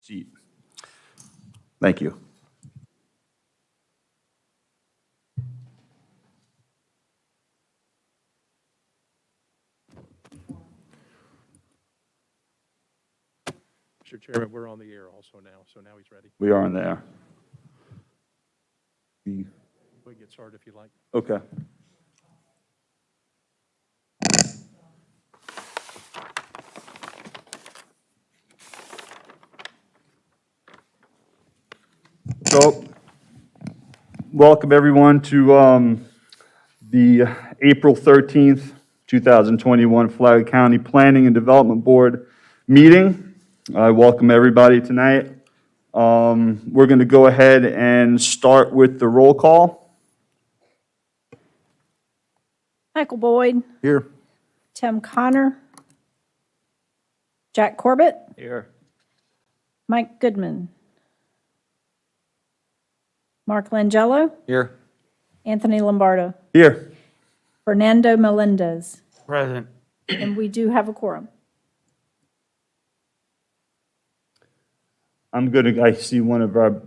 seat. Thank you. Mr. Chairman, we're on the air also now, so now he's ready. We are in there. We can get started if you like. Okay. So, welcome everyone to the April 13th, 2021 Flagler County Planning and Development Board meeting. I welcome everybody tonight. We're going to go ahead and start with the roll call. Michael Boyd, Here. Tim Connor, Jack Corbett, Here. Mike Goodman, Mark Langella, Here. Anthony Lombardo, Here. Fernando Melendez, Present. and we do have a quorum. I see one of our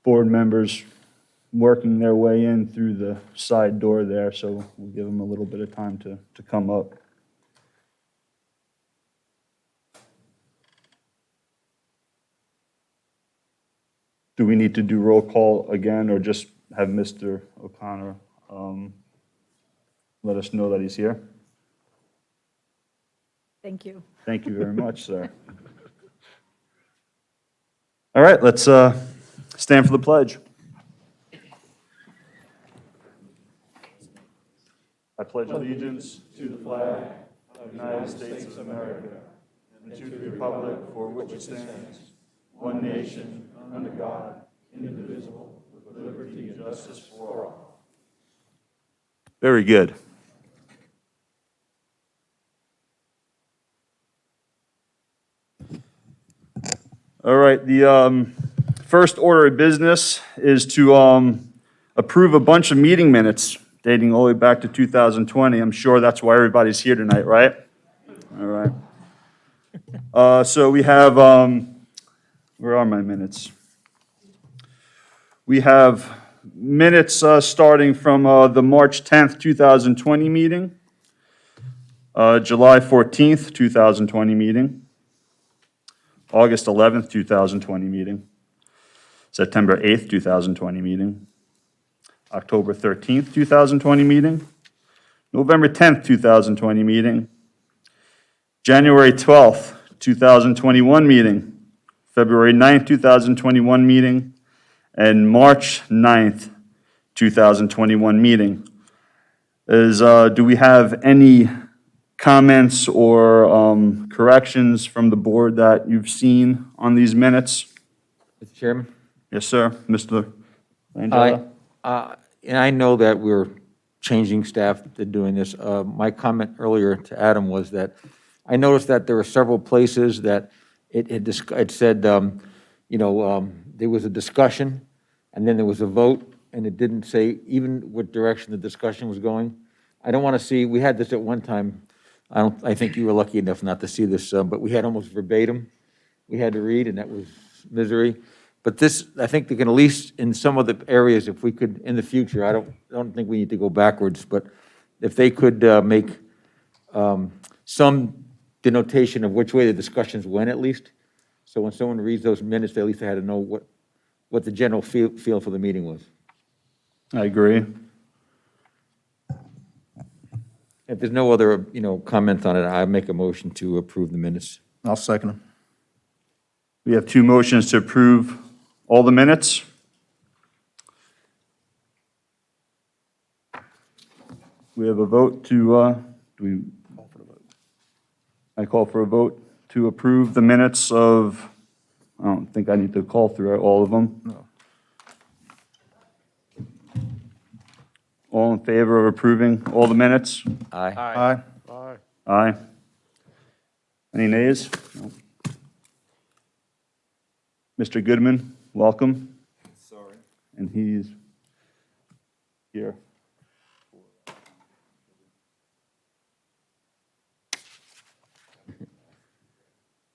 board members working their way in through the side door there, so we'll give them a little bit of time to come up. Do we need to do roll call again, or just have Mr. O'Connor let us know that he's here? Thank you. Thank you very much, sir. All right, let's stand for the pledge. I pledge allegiance to the flag of the United States of America and to the republic for which it stands, one nation, under God, indivisible, with liberty and justice for all. Very good. All right, the first order of business is to approve a bunch of meeting minutes dating all the way back to 2020. I'm sure that's why everybody's here tonight, right? All right. So we have, where are my minutes? We have minutes starting from the March 10th, 2020 meeting, July 14th, 2020 meeting, August 11th, 2020 meeting, September 8th, 2020 meeting, October 13th, 2020 meeting, November 10th, 2020 meeting, January 12th, 2021 meeting, February 9th, 2021 meeting, and March 9th, 2021 meeting. Do we have any comments or corrections from the board that you've seen on these minutes? Mr. Chairman? Yes, sir. Mr. Langella? And I know that we're changing staff to doing this. My comment earlier to Adam was that I noticed that there were several places that it said, there was a discussion, and then there was a vote, and it didn't say even what direction the discussion was going. I don't want to see, we had this at one time, I think you were lucky enough not to see this, but we had almost verbatim we had to read, and that was misery. But this, I think they can at least, in some of the areas, if we could, in the future, I don't think we need to go backwards, but if they could make some denotation of which way the discussions went at least, so when someone reads those minutes, they at least had to know what the general feel for the meeting was. I agree. If there's no other, comment on it, I make a motion to approve the minutes. I'll second them. We have two motions to approve all the minutes. We have a vote to, I call for a vote to approve the minutes of, I don't think I need to call through all of them. No. All in favor of approving all the minutes? Aye. Aye. Aye. Aye. Any nays? No. Mr. Goodman, welcome. Sorry. And he's here.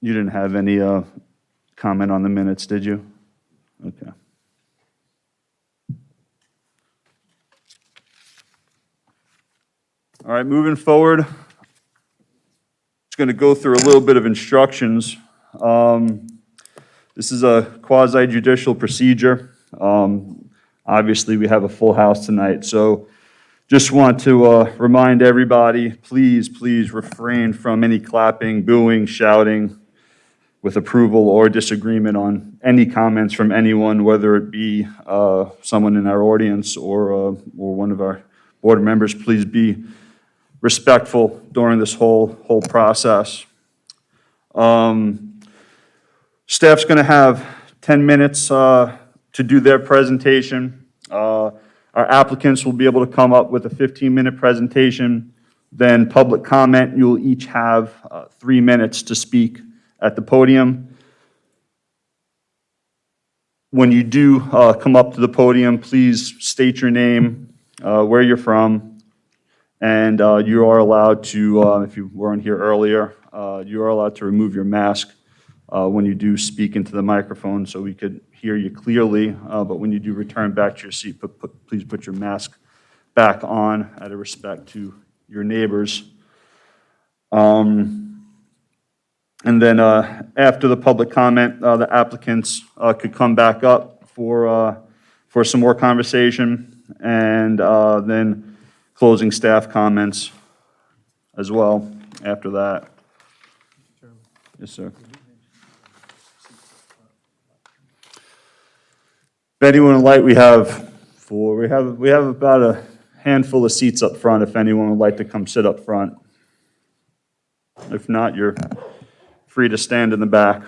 You didn't have any comment on the minutes, did you? Okay. All right, moving forward, just going to go through a little bit of instructions. This is a quasi judicial procedure. Obviously, we have a full house tonight, so just want to remind everybody, please refrain from any clapping, booing, shouting with approval or disagreement on any comments from anyone, whether it be someone in our audience or one of our board members. Please be respectful during this whole process. Staff's going to have 10 minutes to do their presentation. Our applicants will be able to come up with a 15-minute presentation. Then public comment, you'll each have 3 minutes to speak at the podium. When you do come up to the podium, please state your name, where you're from, and you are allowed to, if you weren't here earlier, you are allowed to remove your mask when you do speak into the microphone so we could hear you clearly, but when you do return back to your seat, please put your mask back on out of respect to your neighbors. And then after the public comment, the applicants could come back up for some more conversation, and then closing staff comments as well after that. Yes, sir. If anyone would like, we have about a handful of seats up front if anyone would like to come sit up front. If not, you're free to stand in the back.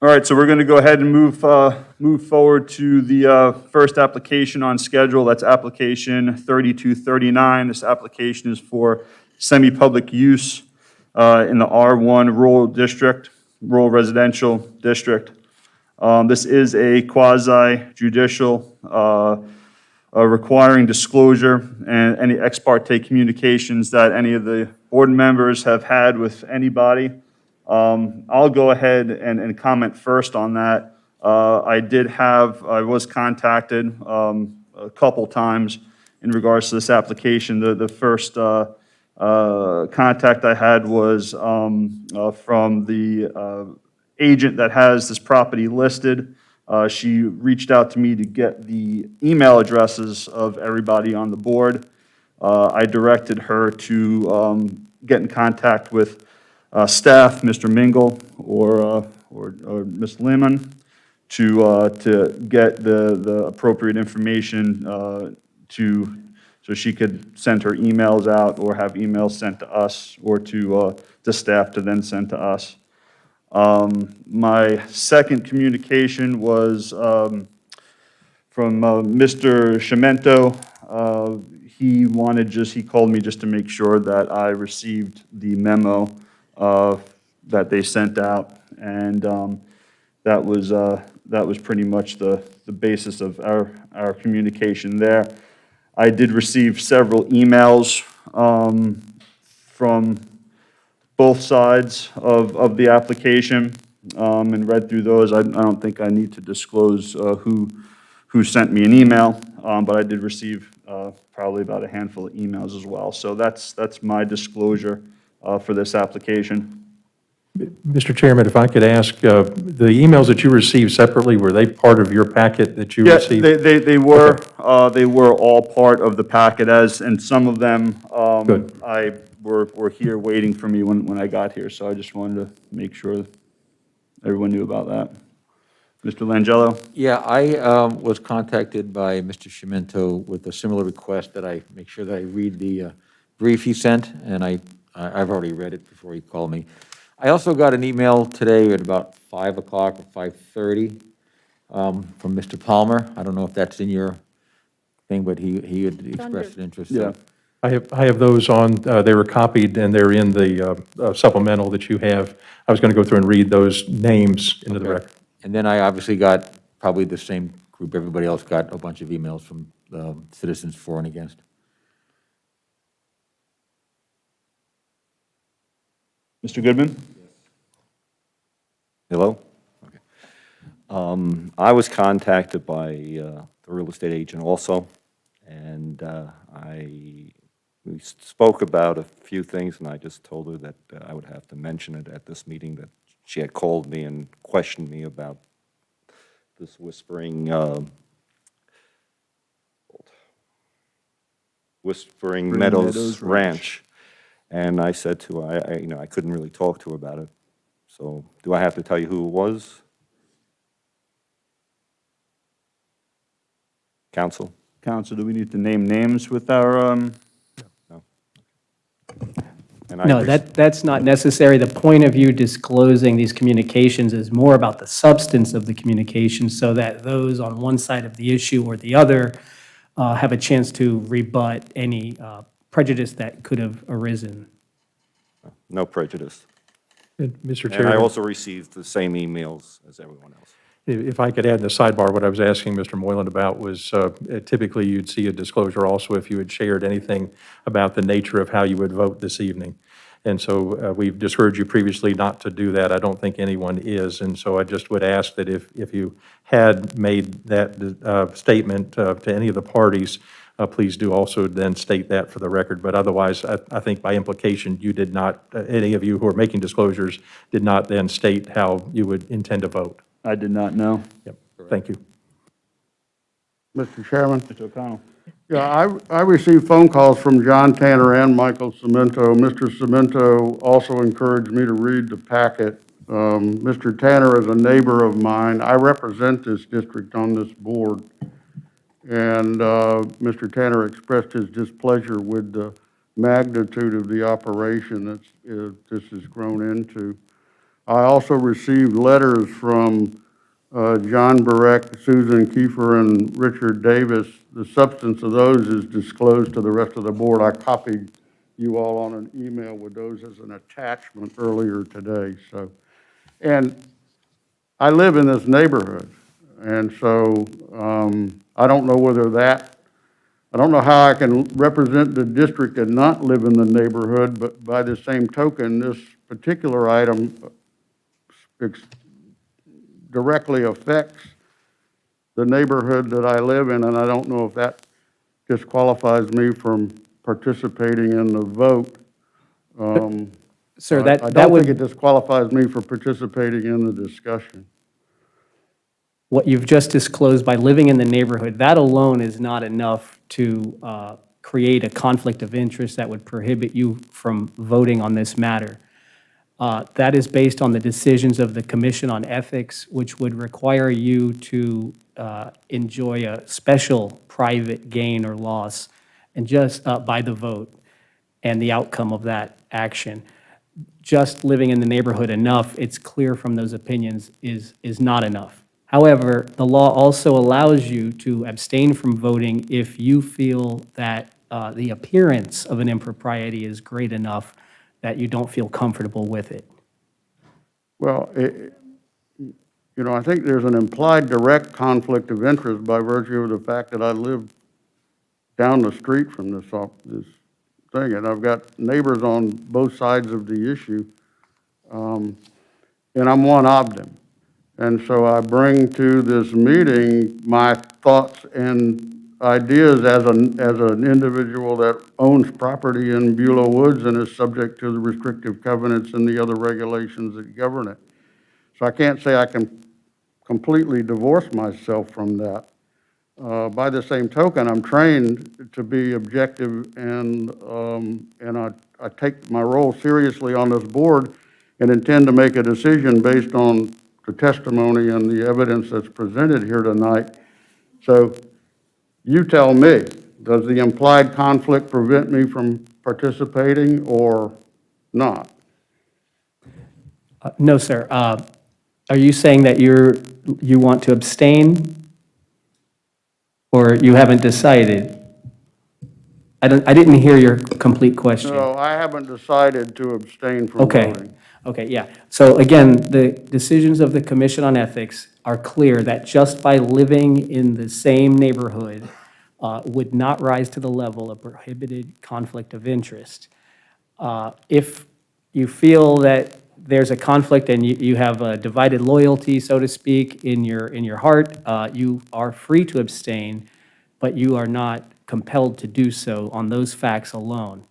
All right, so we're going to go ahead and move forward to the first application on schedule. That's application 3239. This application is for semi-public use in the R1 rural district, rural residential district. This is a quasi-judicial requiring disclosure and any ex parte communications that any of the board members have had with anybody. I'll go ahead and comment first on that. I was contacted a couple times in regards to this application. The first contact I had was from the agent that has this property listed. She reached out to me to get the email addresses of everybody on the board. I directed her to get in contact with staff, Mr. Mingle or Ms. Lehman, to get the appropriate information so she could send her emails out or have emails sent to us or to staff to then send to us. My second communication was from Mr. Cimento. He called me just to make sure that I received the memo that they sent out, and that was pretty much the basis of our communication there. I did receive several emails from both sides of the application and read through those. I don't think I need to disclose who sent me an email, but I did receive probably about a handful of emails as well. So that's my disclosure for this application. Mr. Chairman, if I could ask, the emails that you received separately, were they part of your packet that you Yeah, received? they were. They were all part of the packet, and some of them Good. were here waiting for me when I got here. So I just wanted to make sure everyone knew about that. Mr. Langello? Yeah, I was contacted by Mr. Cimento with a similar request that I make sure that I read the brief he sent, and I've already read it before he called me. I also got an email today at about 5 o'clock or 5:30 from Mr. Palmer. I don't know if that's in your thing, but he had expressed an interest. Yeah. I have those on, they were copied and they're in the supplemental that you have. I was going to go through and read those names into the record. And then I obviously got probably the same group everybody else got, a bunch of emails from citizens for and against. Mr. Goodman? Hello? Okay. I was contacted by the real estate agent also, and we spoke about a few things, and I just told her that I would have to mention it at this meeting, that she had called me and questioned me about this Whispering Meadows Meadows Ranch. And I said to her, I couldn't really talk to her about it. So do I have to tell you who it was? Counsel? Counsel, do we need to name names with our, And I No, rec- that's not necessary. The point of you disclosing these communications is more about the substance of the communication, so that those on one side of the issue or the other have a chance to rebut any prejudice that could have arisen. No prejudice. Mr. And I Chairman, also received the same emails as everyone else. if I could add in the sidebar, what I was asking Mr. Moylan about was typically you'd see a disclosure also if you had shared anything about the nature of how you would vote this evening. And so we've discouraged you previously not to do that. I don't think anyone is. And so I just would ask that if you had made that statement to any of the parties, please do also then state that for the record. But otherwise, I think by implication, you did not, any of you who are making disclosures did not then state how you would intend to vote. I did not know. Yep, thank you. Mr. Chairman, Mr. O'Connell? yeah, I received phone calls from John Tanner and Michael Cemento. Mr. Cemento also encouraged me to read the packet. Mr. Tanner is a neighbor of mine. I represent this district on this board. And Mr. Tanner expressed his displeasure with the magnitude of the operation that this has grown into. I also received letters from John Burek, Susan Kiefer, and Richard Davis. The substance of those is disclosed to the rest of the board. I copied you all on an email with those as an attachment earlier today. So, and I live in this neighborhood, and so I don't know whether that, I don't know how I can represent the district and not live in the neighborhood, but by the same token, this particular item directly affects the neighborhood that I live in, and I don't know if that disqualifies me from participating in the vote. Sir, I that don't think would, it disqualifies me for participating in the discussion. what you've just disclosed by living in the neighborhood, that alone is not enough to create a conflict of interest that would prohibit you from voting on this matter. That is based on the decisions of the Commission on Ethics, which would require you to enjoy a special private gain or loss and just by the vote and the outcome of that action. Just living in the neighborhood enough, it's clear from those opinions, is not enough. However, the law also allows you to abstain from voting if you feel that the appearance of an impropriety is great enough that you don't feel comfortable with it. Well, I think there's an implied direct conflict of interest by virtue of the fact that I live down the street from this thing, and I've got neighbors on both sides of the issue, and I'm one of them. And so I bring to this meeting my thoughts and ideas as an individual that owns property in Beulah Woods and is subject to the restrictive covenants and the other regulations that govern it. So I can't say I can completely divorce myself from that. By the same token, I'm trained to be objective, and I take my role seriously on this board and intend to make a decision based on the testimony and the evidence that's presented here tonight. So you tell me, does the implied conflict prevent me from participating or not? No, sir. Are you saying that you want to abstain? Or you haven't decided? I didn't hear your complete question. No, I haven't decided to abstain from Okay, voting. okay, yeah. So again, the decisions of the Commission on Ethics are clear that just by living in the same neighborhood would not rise to the level of prohibited conflict of interest. If you feel that there's a conflict and you have a divided loyalty, so to speak, in your heart, you are free to abstain, but you are not compelled to do so on those facts alone.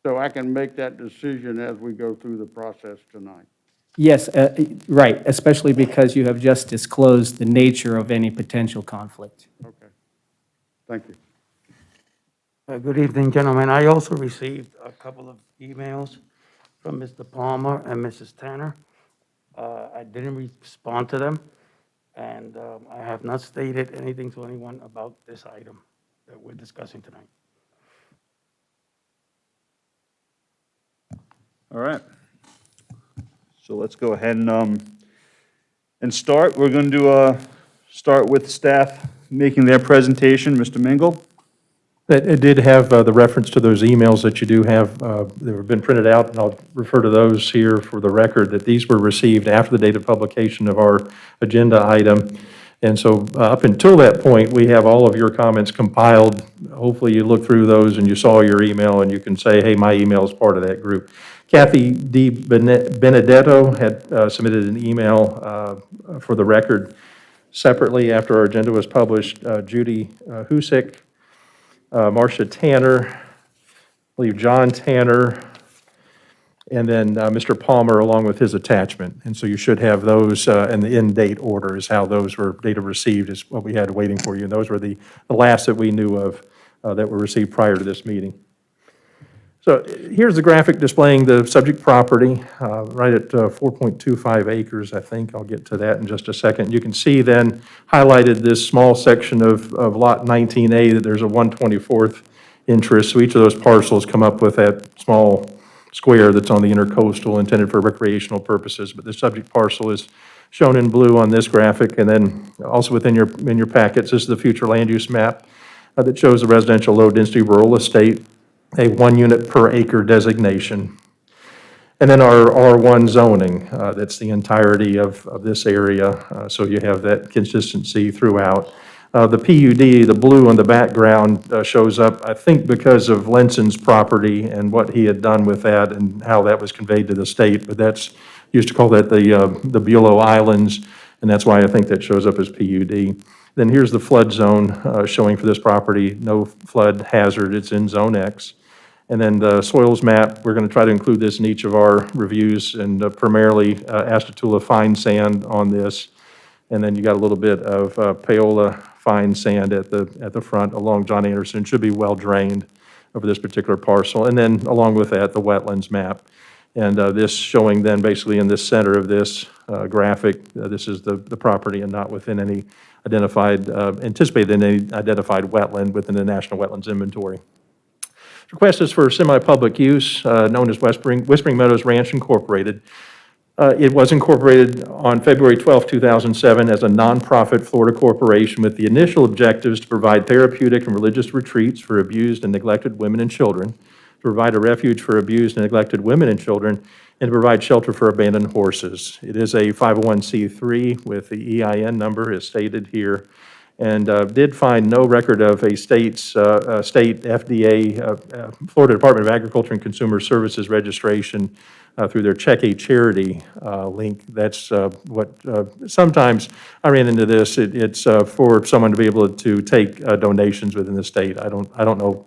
So I can make that decision as we go through the process tonight. Yes, right, especially because you have just disclosed the nature of any potential conflict. Okay. Thank you. Good evening, gentlemen. I also received a couple of emails from Mr. Palmer and Mrs. Tanner. I didn't respond to them, and I have not stated anything to anyone about this item that we're discussing tonight. All right. So let's go ahead and start. We're going to start with staff making their presentation. Mr. Mingle? It did have the reference to those emails that you do have, that have been printed out, and I'll refer to those here for the record, that these were received after the date of publication of our agenda item. And so up until that point, we have all of your comments compiled. Hopefully you looked through those and you saw your email and you can say, hey, my email is part of that group. Kathy D. Benedetto had submitted an email for the record separately after our agenda was published. Judy Husick, Marcia Tanner, I believe John Tanner, and then Mr. Palmer along with his attachment. And so you should have those, and the end date order is how those were, data received is what we had waiting for you. And those were the last that we knew of that were received prior to this meeting. So here's the graphic displaying the subject property, right at 4.25 acres, I think. I'll get to that in just a second. You can see then highlighted this small section of Lot 19A that there's a 1/24th interest. So each of those parcels come up with that small square that's on the intercoastal intended for recreational purposes. But the subject parcel is shown in blue on this graphic. And then also within your packets, this is the future land use map that shows the residential low density rural estate, a 1 unit per acre designation. And then our R1 zoning, that's the entirety of this area, so you have that consistency throughout. The PUD, the blue on the background, shows up, I think, because of Lenson's property and what he had done with that and how that was conveyed to the state, but that's, used to call that the Bulow Islands, and that's why I think that shows up as PUD. Then here's the flood zone showing for this property, no flood hazard, it's in Zone X. And then the soils map, we're going to try to include this in each of our reviews, and primarily Ashtatula fine sand on this. And then you got a little bit of Paola fine sand at the front along John Anderson. Should be well drained over this particular parcel. And then along with that, the wetlands map. And this showing then basically in the center of this graphic, this is the property and not within any identified, anticipated in any identified wetland within the National Wetlands Inventory. Request is for semi-public use, known as Whispering Meadows Ranch Incorporated. It was incorporated on February 12, 2007 as a nonprofit Florida corporation with the initial objectives to provide therapeutic and religious retreats for abused and neglected women and children, to provide a refuge for abused and neglected women and children, and to provide shelter for abandoned horses. It is a 501c3 with the EIN number as stated here, and did find no record of a state FDA, Florida Department of Agriculture and Consumer Services registration through their Check a Charity link. That's what, sometimes I ran into this, it's for someone to be able to take donations within the state. I don't know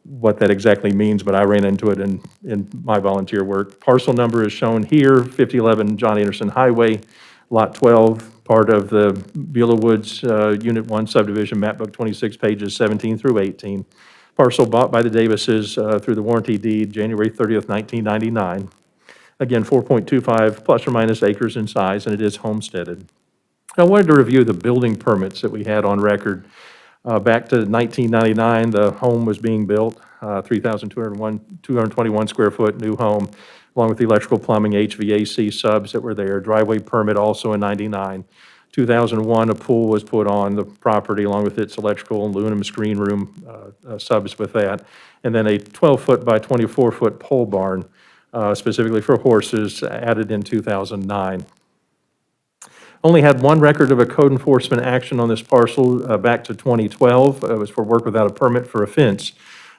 what that exactly means, but I ran into it in my volunteer work. Parcel number is shown here, 5011 John Anderson Highway, Lot 12, part of the Beulah Woods Unit 1 subdivision, map book 26, pages 17 through 18. Parcel bought by the Davises through the warranty deed, January 30th, 1999. Again, 4.25 plus or minus acres in size, and it is homesteaded. I wanted to review the building permits that we had on record. Back to 1999, the home was being built, 221 square foot new home, along with the electrical, plumbing, HVAC subs that were there. Driveway permit also in 99. 2001, a pool was put on the property along with its electrical and aluminum screen room subs with that. And then a 12-foot by 24-foot pole barn specifically for horses added in 2009. Only had one record of a code enforcement action on this parcel back to 2012. It was for work without a permit for a fence.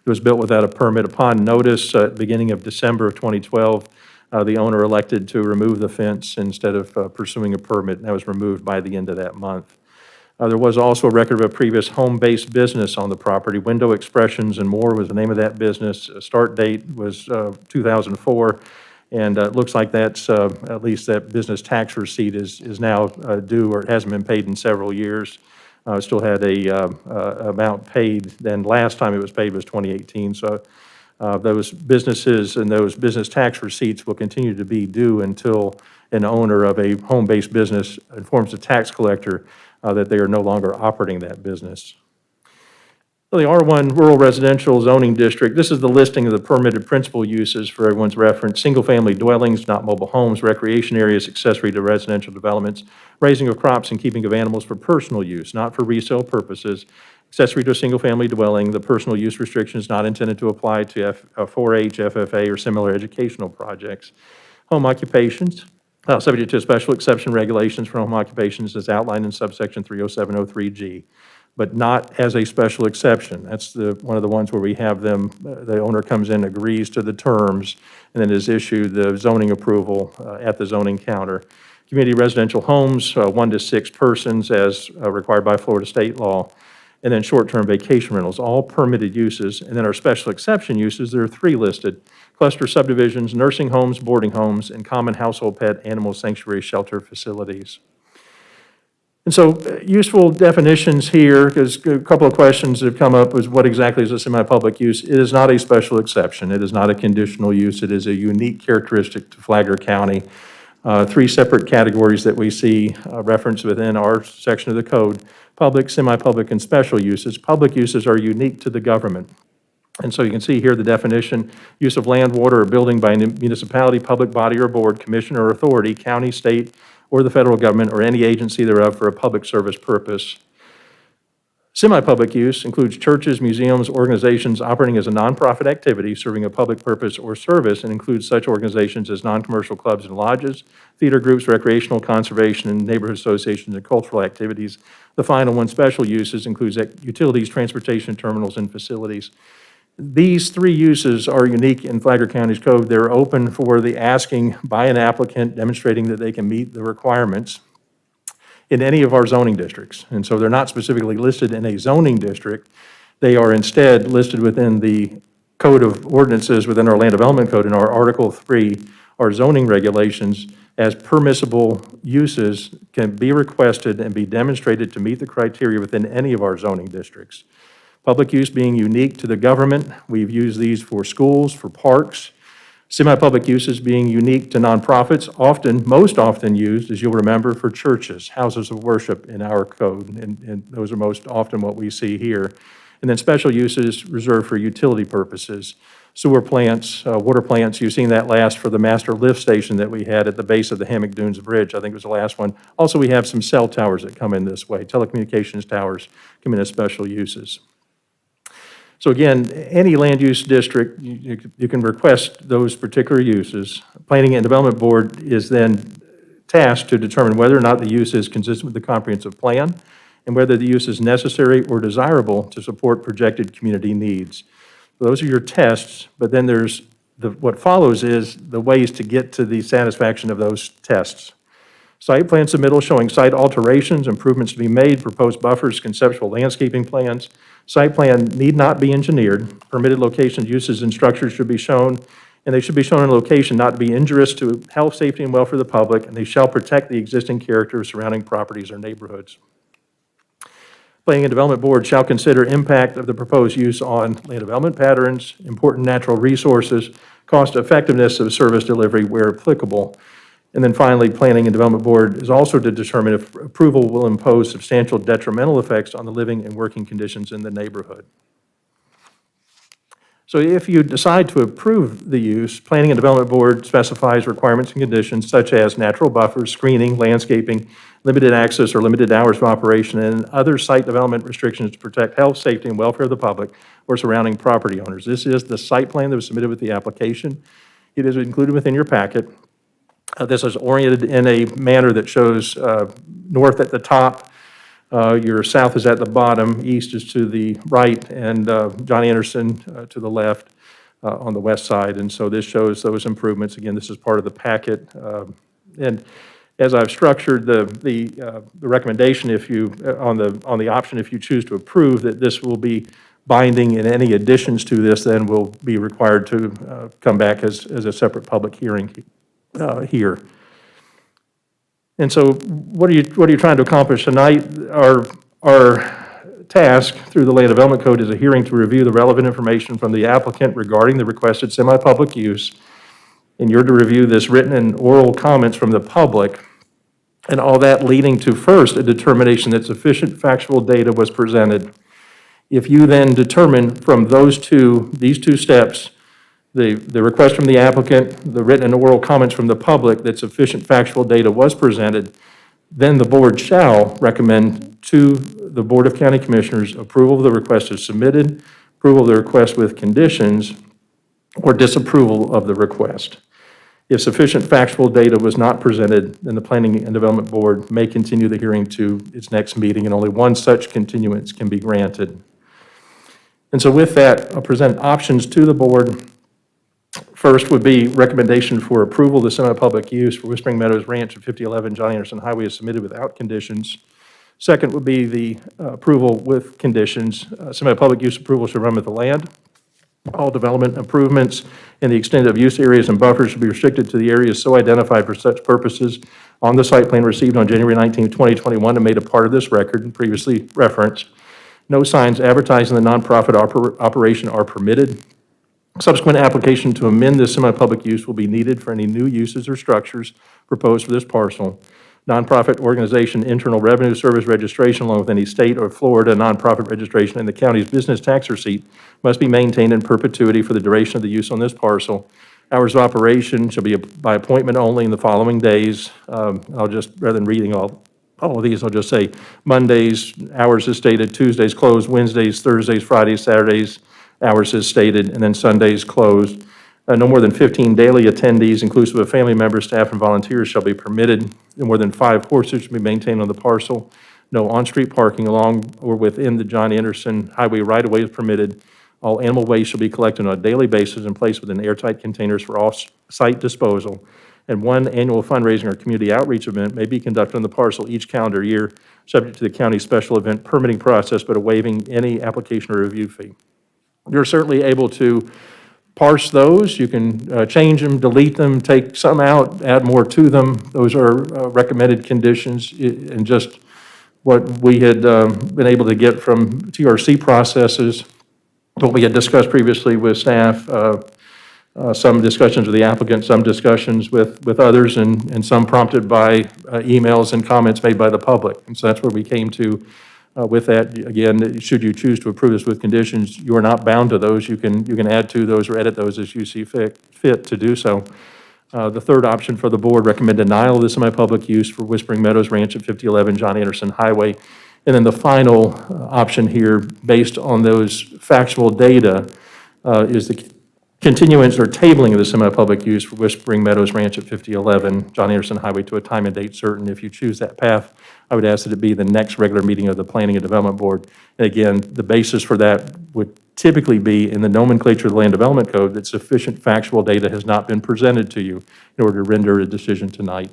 It was built without a permit. Upon notice, at the beginning of December of 2012, the owner elected to remove the fence instead of pursuing a permit, and that was removed by the end of that month. There was also a record of a previous home-based business on the property. Window Expressions and More was the name of that business. Start date was 2004, and it looks like that's, at least that business tax receipt is now due, or it hasn't been paid in several years. Still had a amount paid, then last time it was paid was 2018. So those businesses and those business tax receipts will continue to be due until an owner of a home-based business informs the tax collector that they are no longer operating that business. So the R1 Rural Residential Zoning District, this is the listing of the permitted principal uses for everyone's reference: single-family dwellings, not mobile homes, recreation areas, accessory to residential developments, raising of crops and keeping of animals for personal use, not for resale purposes, accessory to a single-family dwelling. The personal use restriction is not intended to apply to 4-H, FFA, or similar educational projects. Home occupations, subject to special exception regulations for home occupations as outlined in subsection 30703G, but not as a special exception. That's one of the ones where we have them, the owner comes in, agrees to the terms, and then is issued the zoning approval at the zoning counter. Community residential homes, 1 to 6 persons as required by Florida state law. And then short-term vacation rentals, all permitted uses. And then our special exception uses, there are 3 listed: cluster subdivisions, nursing homes, boarding homes, and common household pet animal sanctuary shelter facilities. And so useful definitions here, because a couple of questions that have come up was what exactly is a semi-public use? It is not a special exception. It is not a conditional use. It is a unique characteristic to Flagler County. 3 separate categories that we see referenced within our section of the code: public, semi-public, and special uses. Public uses are unique to the government. And so you can see here the definition: use of land, water, or building by a municipality, public body or board, commission or authority, county, state, or the federal government, or any agency thereof for a public service purpose. Semi-public use includes churches, museums, organizations operating as a nonprofit activity serving a public purpose or service, and includes such organizations as non-commercial clubs and lodges, theater groups, recreational, conservation, and neighborhood associations, and cultural activities. The final one, special uses, includes utilities, transportation, terminals, and facilities. These 3 uses are unique in Flagler County's code. They're open for the asking by an applicant demonstrating that they can meet the requirements in any of our zoning districts. And so they're not specifically listed in a zoning district. They are instead listed within the Code of Ordinances, within our Land Development Code, in our Article 3, our zoning regulations, as permissible uses can be requested and be demonstrated to meet the criteria within any of our zoning districts. Public use being unique to the government, we've used these for schools, for parks. Semi-public uses being unique to nonprofits, most often used, as you'll remember, for churches, houses of worship in our code, and those are most often what we see here. And then special uses reserved for utility purposes: sewer plants, water plants. You've seen that last for the master lift station that we had at the base of the Hammock Dunes Bridge. I think it was the last one. Also, we have some cell towers that come in this way. Telecommunications towers come in as special uses. So again, any land use district, you can request those particular uses. Planning and Development Board is then tasked to determine whether or not the use is consistent with the comprehensive plan and whether the use is necessary or desirable to support projected community needs. So those are your tests, but then there's what follows is the ways to get to the satisfaction of those tests. Site plan submittal showing site alterations, improvements to be made, proposed buffers, conceptual landscaping plans. Site plan need not be engineered. Permitted locations, uses, and structures should be shown, and they should be shown in a location not to be injurious to health, safety, and welfare of the public, and they shall protect the existing character of surrounding properties or neighborhoods. Planning and Development Board shall consider impact of the proposed use on land development patterns, important natural resources, cost effectiveness of service delivery where applicable. And then finally, Planning and Development Board is also to determine if approval will impose substantial detrimental effects on the living and working conditions in the neighborhood. So if you decide to approve the use, Planning and Development Board specifies requirements and conditions such as natural buffers, screening, landscaping, limited access or limited hours of operation, and other site development restrictions to protect health, safety, and welfare of the public or surrounding property owners. This is the site plan that was submitted with the application. It is included within your packet. This is oriented in a manner that shows north at the top, your south is at the bottom, east is to the right, and John Anderson to the left on the west side. And so this shows those improvements. Again, this is part of the packet. And as I've structured the recommendation, if you, on the option, if you choose to approve, that this will be binding, and any additions to this then will be required to come back as a separate public hearing here. And so what are you trying to accomplish tonight? Our task through the Land Development Code is a hearing to review the relevant information from the applicant regarding the requested semi-public use. And you're to review this written and oral comments from the public, and all that leading to, first, a determination that sufficient factual data was presented. If you then determine from these two steps, the request from the applicant, the written and oral comments from the public, that sufficient factual data was presented, then the board shall recommend to the Board of County Commissioners approval of the request as submitted, approval of the request with conditions, or disapproval of the request. If sufficient factual data was not presented, then the Planning and Development Board may continue the hearing to its next meeting, and only one such continuance can be granted. And so with that, I'll present options to the board. First would be recommendation for approval of the semi-public use for Whispering Meadows Ranch at 5011 John Anderson Highway is submitted without conditions. Second would be the approval with conditions. Semi-public use approval should run with the land. All development improvements in the extended of use areas and buffers should be restricted to the areas so identified for such purposes on the site plan received on January 19, 2021 and made a part of this record and previously referenced. No signs advertising the nonprofit operation are permitted. Subsequent application to amend this semi-public use will be needed for any new uses or structures proposed for this parcel. Nonprofit organization internal revenue service registration, along with any state or Florida nonprofit registration and the county's business tax receipt, must be maintained in perpetuity for the duration of the use on this parcel. Hours of operation shall be by appointment only in the following days. I'll just, rather than reading all of these, I'll just say Mondays, hours as stated, Tuesdays closed, Wednesdays, Thursdays, Fridays, Saturdays, hours as stated, and then Sundays closed. No more than 15 daily attendees, inclusive of family members, staff, and volunteers, shall be permitted. No more than 5 horses should be maintained on the parcel. No on-street parking along or within the John Anderson Highway right-of-way is permitted. All animal waste shall be collected on a daily basis and placed within airtight containers for off-site disposal. And one annual fundraising or community outreach event may be conducted on the parcel each calendar year, subject to the county's special event permitting process, but waiving any application or review fee. You're certainly able to parse those. You can change them, delete them, take some out, add more to them. Those are recommended conditions, and just what we had been able to get from TRC processes, what we had discussed previously with staff, some discussions with the applicant, some discussions with others, and some prompted by emails and comments made by the public. And so that's where we came to with that. Again, should you choose to approve this with conditions, you are not bound to those. You can add to those or edit those as you see fit to do so. The third option for the board, recommend denial of the semi-public use for Whispering Meadows Ranch at 5011 John Anderson Highway. And then the final option here, based on those factual data, is the continuance or tabling of the semi-public use for Whispering Meadows Ranch at 5011 John Anderson Highway to a time and date certain. If you choose that path, I would ask that it be the next regular meeting of the Planning and Development Board. And again, the basis for that would typically be in the nomenclature of the Land Development Code that sufficient factual data has not been presented to you in order to render a decision tonight.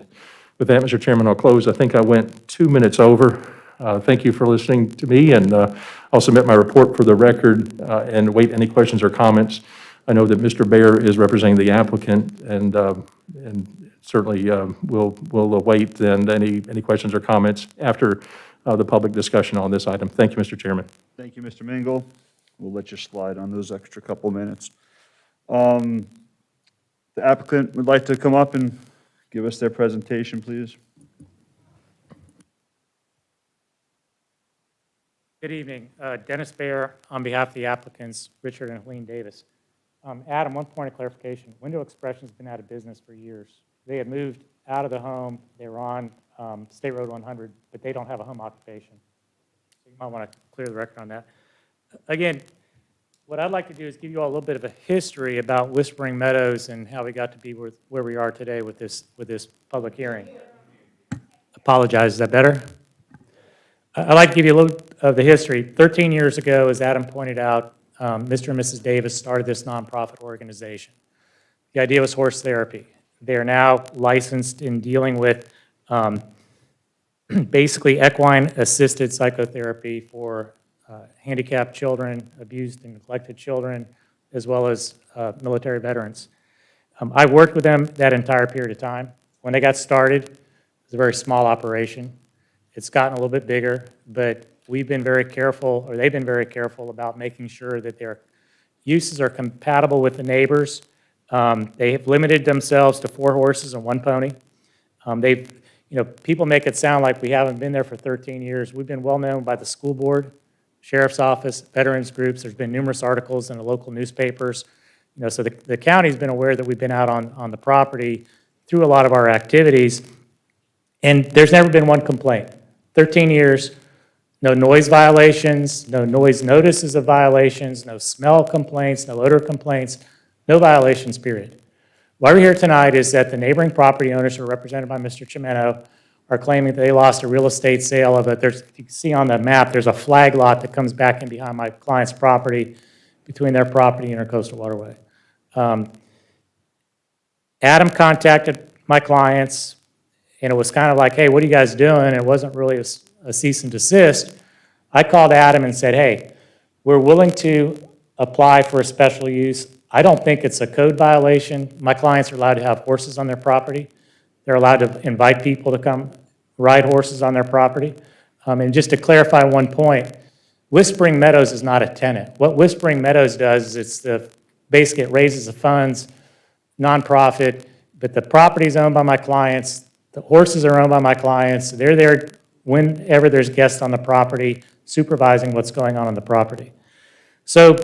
With that, Mr. Chairman, I'll close. I think I went 2 minutes over. Thank you for listening to me, and I'll submit my report for the record and await any questions or comments. I know that Mr. Baer is representing the applicant, and certainly we'll await then any questions or comments after the public discussion on this item. Thank you, Mr. Chairman. Thank you, Mr. Mingle. We'll let you slide on those extra couple minutes. The applicant would like to come up and give us their presentation, please. Good evening. Dennis Baer on behalf of the applicants, Richard and Helene Davis. Adam, one point of clarification. Window Expression's been out of business for years. They had moved out of the home. They were on State Road 100, but they don't have a home occupation. So you might want to clear the record on that. Again, what I'd like to do is give you all a little bit of a history about Whispering Meadows and how we got to be where we are today with this public hearing. Apologize, is that better? I'd like to give you a little of the history. 13 years ago, as Adam pointed out, Mr. and Mrs. Davis started this nonprofit organization. The idea was horse therapy. They are now licensed in dealing with basically equine-assisted psychotherapy for handicapped children, abused and neglected children, as well as military veterans. I worked with them that entire period of time. When they got started, it was a very small operation. It's gotten a little bit bigger, but we've been very careful, or they've been very careful about making sure that their uses are compatible with the neighbors. They have limited themselves to 4 horses and 1 pony. People make it sound like we haven't been there for 13 years. We've been well known by the school board, sheriff's office, veterans groups. There's been numerous articles in the local newspapers. So the county's been aware that we've been out on the property through a lot of our activities, and there's never been one complaint. 13 years, no noise violations, no noise notices of violations, no smell complaints, no odor complaints, no violations, period. Why we're here tonight is that the neighboring property owners who are represented by Mr. Chimeno are claiming that they lost a real estate sale of it. You can see on the map, there's a flag lot that comes back in behind my client's property between their property and our coastal waterway. Adam contacted my clients, and it was kind of like, hey, what are you guys doing? It wasn't really a cease and desist. I called Adam and said, hey, we're willing to apply for a special use. I don't think it's a code violation. My clients are allowed to have horses on their property. They're allowed to invite people to come ride horses on their property. And just to clarify one point, Whispering Meadows is not a tenant. What Whispering Meadows does is basically it raises the funds, nonprofit, but the property is owned by my clients. The horses are owned by my clients. They're there whenever there's guests on the property, supervising what's going on the property. So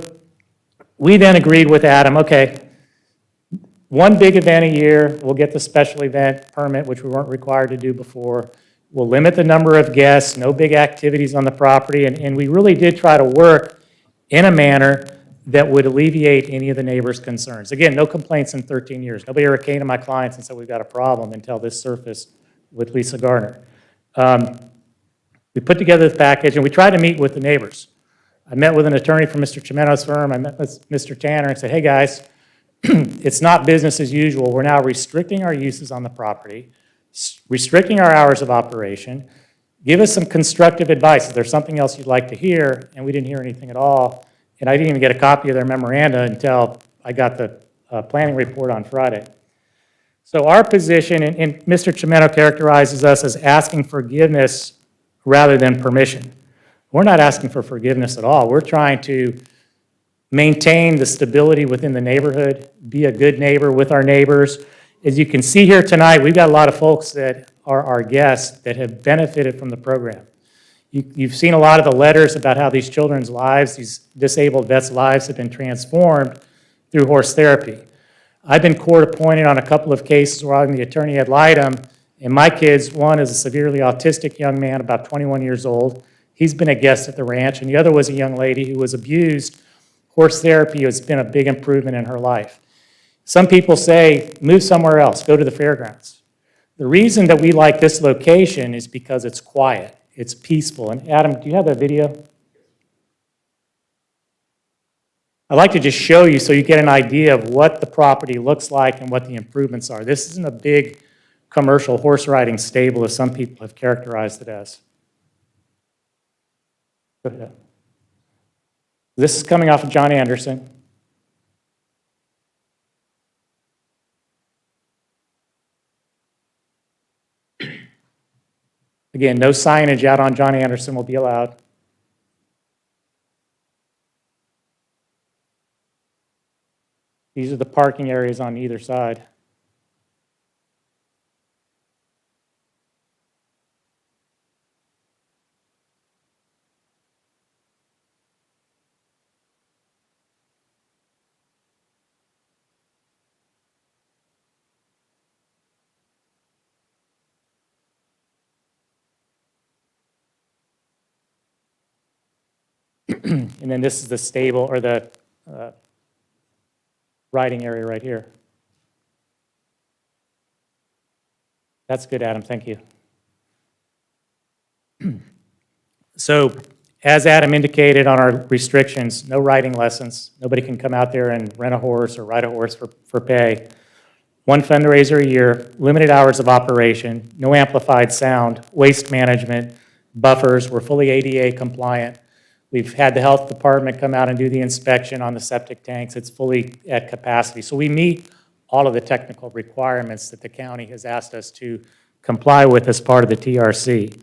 we then agreed with Adam, okay, one big event a year, we'll get the special event permit, which we weren't required to do before. We'll limit the number of guests, no big activities on the property, and we really did try to work in a manner that would alleviate any of the neighbors' concerns. Again, no complaints in 13 years. Nobody ever came to my clients and said, we've got a problem until this surfaced with Lisa Garner. We put together the package, and we tried to meet with the neighbors. I met with an attorney from Mr. Chimeno's firm. I met with Mr. Tanner and said, hey, guys, it's not business as usual. We're now restricting our uses on the property, restricting our hours of operation. Give us some constructive advice. Is there something else you'd like to hear? And we didn't hear anything at all. And I didn't even get a copy of their memoranda until I got the planning report on Friday. So our position, and Mr. Chimeno characterizes us as asking forgiveness rather than permission. We're not asking for forgiveness at all. We're trying to maintain the stability within the neighborhood, be a good neighbor with our neighbors. As you can see here tonight, we've got a lot of folks that are our guests that have benefited from the program. You've seen a lot of the letters about how these children's lives, these disabled vets' lives have been transformed through horse therapy. I've been court appointed on a couple of cases where I'm the attorney ad litem, and my kids, one is a severely autistic young man, about 21 years old. He's been a guest at the ranch, and the other was a young lady who was abused. Horse therapy has been a big improvement in her life. Some people say, move somewhere else, go to the fairgrounds. The reason that we like this location is because it's quiet, it's peaceful. And Adam, do you have that video? I'd like to just show you so you get an idea of what the property looks like and what the improvements are. This isn't a big commercial horse riding stable as some people have characterized it as. Go ahead. This is coming off of John Anderson. Again, no signage out on John Anderson will be allowed. These are the parking areas on either side. And then this is the stable, or the riding area right here. That's good, Adam, thank you. So, as Adam indicated on our restrictions, no riding lessons. Nobody can come out there and rent a horse or ride a horse for pay. One fundraiser a year, limited hours of operation, no amplified sound, waste management, buffers. We're fully ADA compliant. We've had the health department come out and do the inspection on the septic tanks. It's fully at capacity. So we meet all of the technical requirements that the county has asked us to comply with as part of the TRC.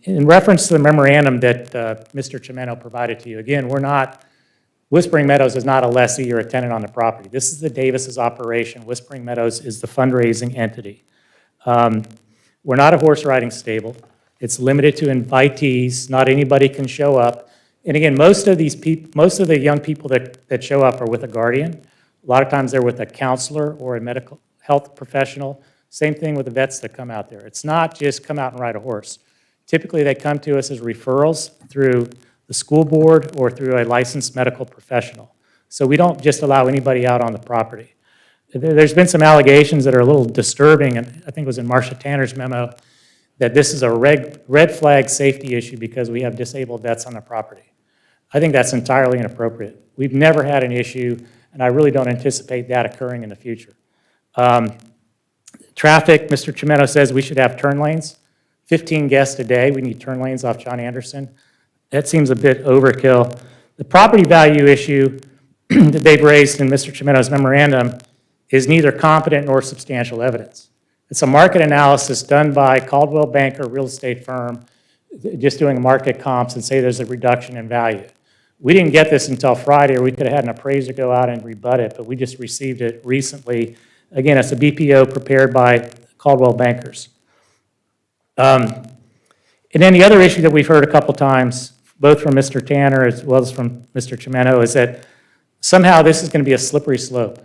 In reference to the memorandum that Mr. Chimeno provided to you, again, Whispering Meadows is not a lessee or a tenant on the property. This is the Davis's operation. Whispering Meadows is the fundraising entity. We're not a horse riding stable. It's limited to invitees. Not anybody can show up. And again, most of the young people that show up are with a guardian. A lot of times they're with a counselor or a medical health professional. Same thing with the vets that come out there. It's not just come out and ride a horse. Typically, they come to us as referrals through the school board or through a licensed medical professional. So we don't just allow anybody out on the property. There's been some allegations that are a little disturbing, and I think it was in Marcia Tanner's memo, that this is a red flag safety issue because we have disabled vets on the property. I think that's entirely inappropriate. We've never had an issue, and I really don't anticipate that occurring in the future. Traffic, Mr. Chimeno says we should have turn lanes. 15 guests a day, we need turn lanes off John Anderson. That seems a bit overkill. The property value issue that they've raised in Mr. Chimeno's memorandum is neither competent nor substantial evidence. It's a market analysis done by Caldwell Banker real estate firm, just doing market comps and say there's a reduction in value. We didn't get this until Friday, or we could have had an appraiser go out and rebut it, but we just received it recently. Again, it's a BPO prepared by Caldwell Bankers. And then the other issue that we've heard a couple times, both from Mr. Tanner as well as from Mr. Chimeno, is that somehow this is going to be a slippery slope.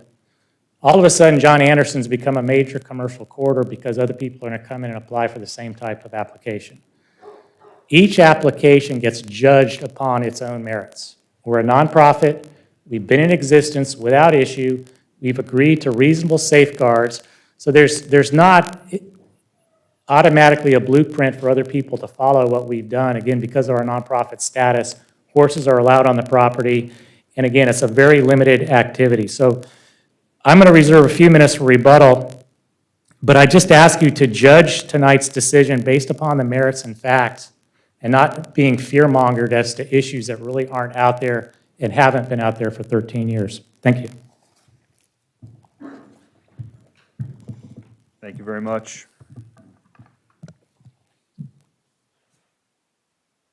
All of a sudden, John Anderson's become a major commercial corridor because other people are going to come in and apply for the same type of application. Each application gets judged upon its own merits. We're a nonprofit. We've been in existence without issue. We've agreed to reasonable safeguards. So there's not automatically a blueprint for other people to follow what we've done. Again, because of our nonprofit status, horses are allowed on the property. And again, it's a very limited activity. So I'm going to reserve a few minutes for rebuttal, but I just ask you to judge tonight's decision based upon the merits and facts and not being fear-mongered as to issues that really aren't out there and haven't been out there for 13 years. Thank you. Thank you very much.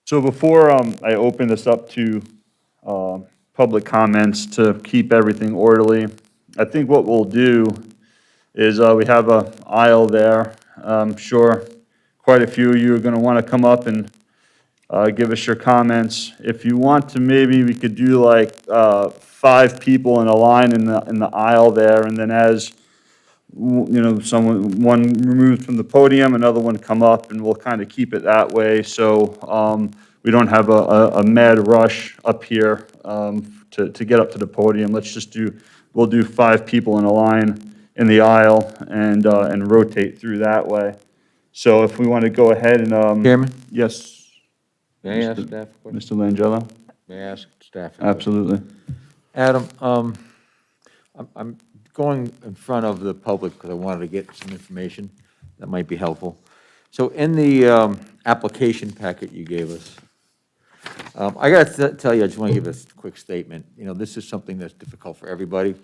So before I open this up to public comments to keep everything orderly, I think what we'll do is we have an aisle there. I'm sure quite a few of you are going to want to come up and give us your comments. If you want to, maybe we could do like 5 people in a line in the aisle there, and then as you know, one removed from the podium, another one come up, and we'll kind of keep it that way. So we don't have a mad rush up here to get up to the podium. We'll do 5 people in a line in the aisle and rotate through that way. So if we want to go ahead and Chairman, yes, may I ask staff a question? Mr. Langella, May I ask staff a question? absolutely. Adam, I'm going in front of the public because I wanted to get some information that might be helpful. So in the application packet you gave us, I got to tell you, I just want to give a quick statement. You know, this is something that's difficult for everybody,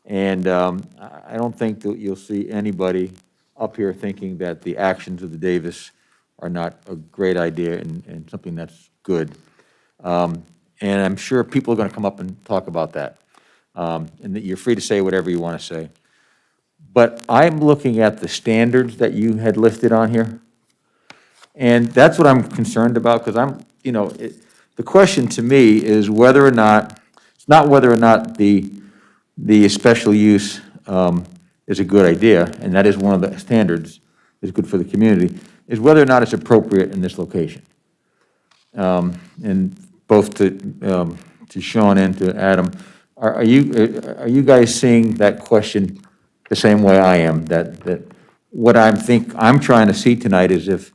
and I don't think that you'll see anybody up here thinking that the actions of the Davis are not a great idea and something that's good. And I'm sure people are going to come up and talk about that. And that you're free to say whatever you want to say. But I'm looking at the standards that you had listed on here. And that's what I'm concerned about, because the question to me is whether or not, it's not whether or not the special use is a good idea, and that is one of the standards, is good for the community, is whether or not it's appropriate in this location. And both to Sean and to Adam, are you guys seeing that question the same way I am? That what I'm trying to see tonight is if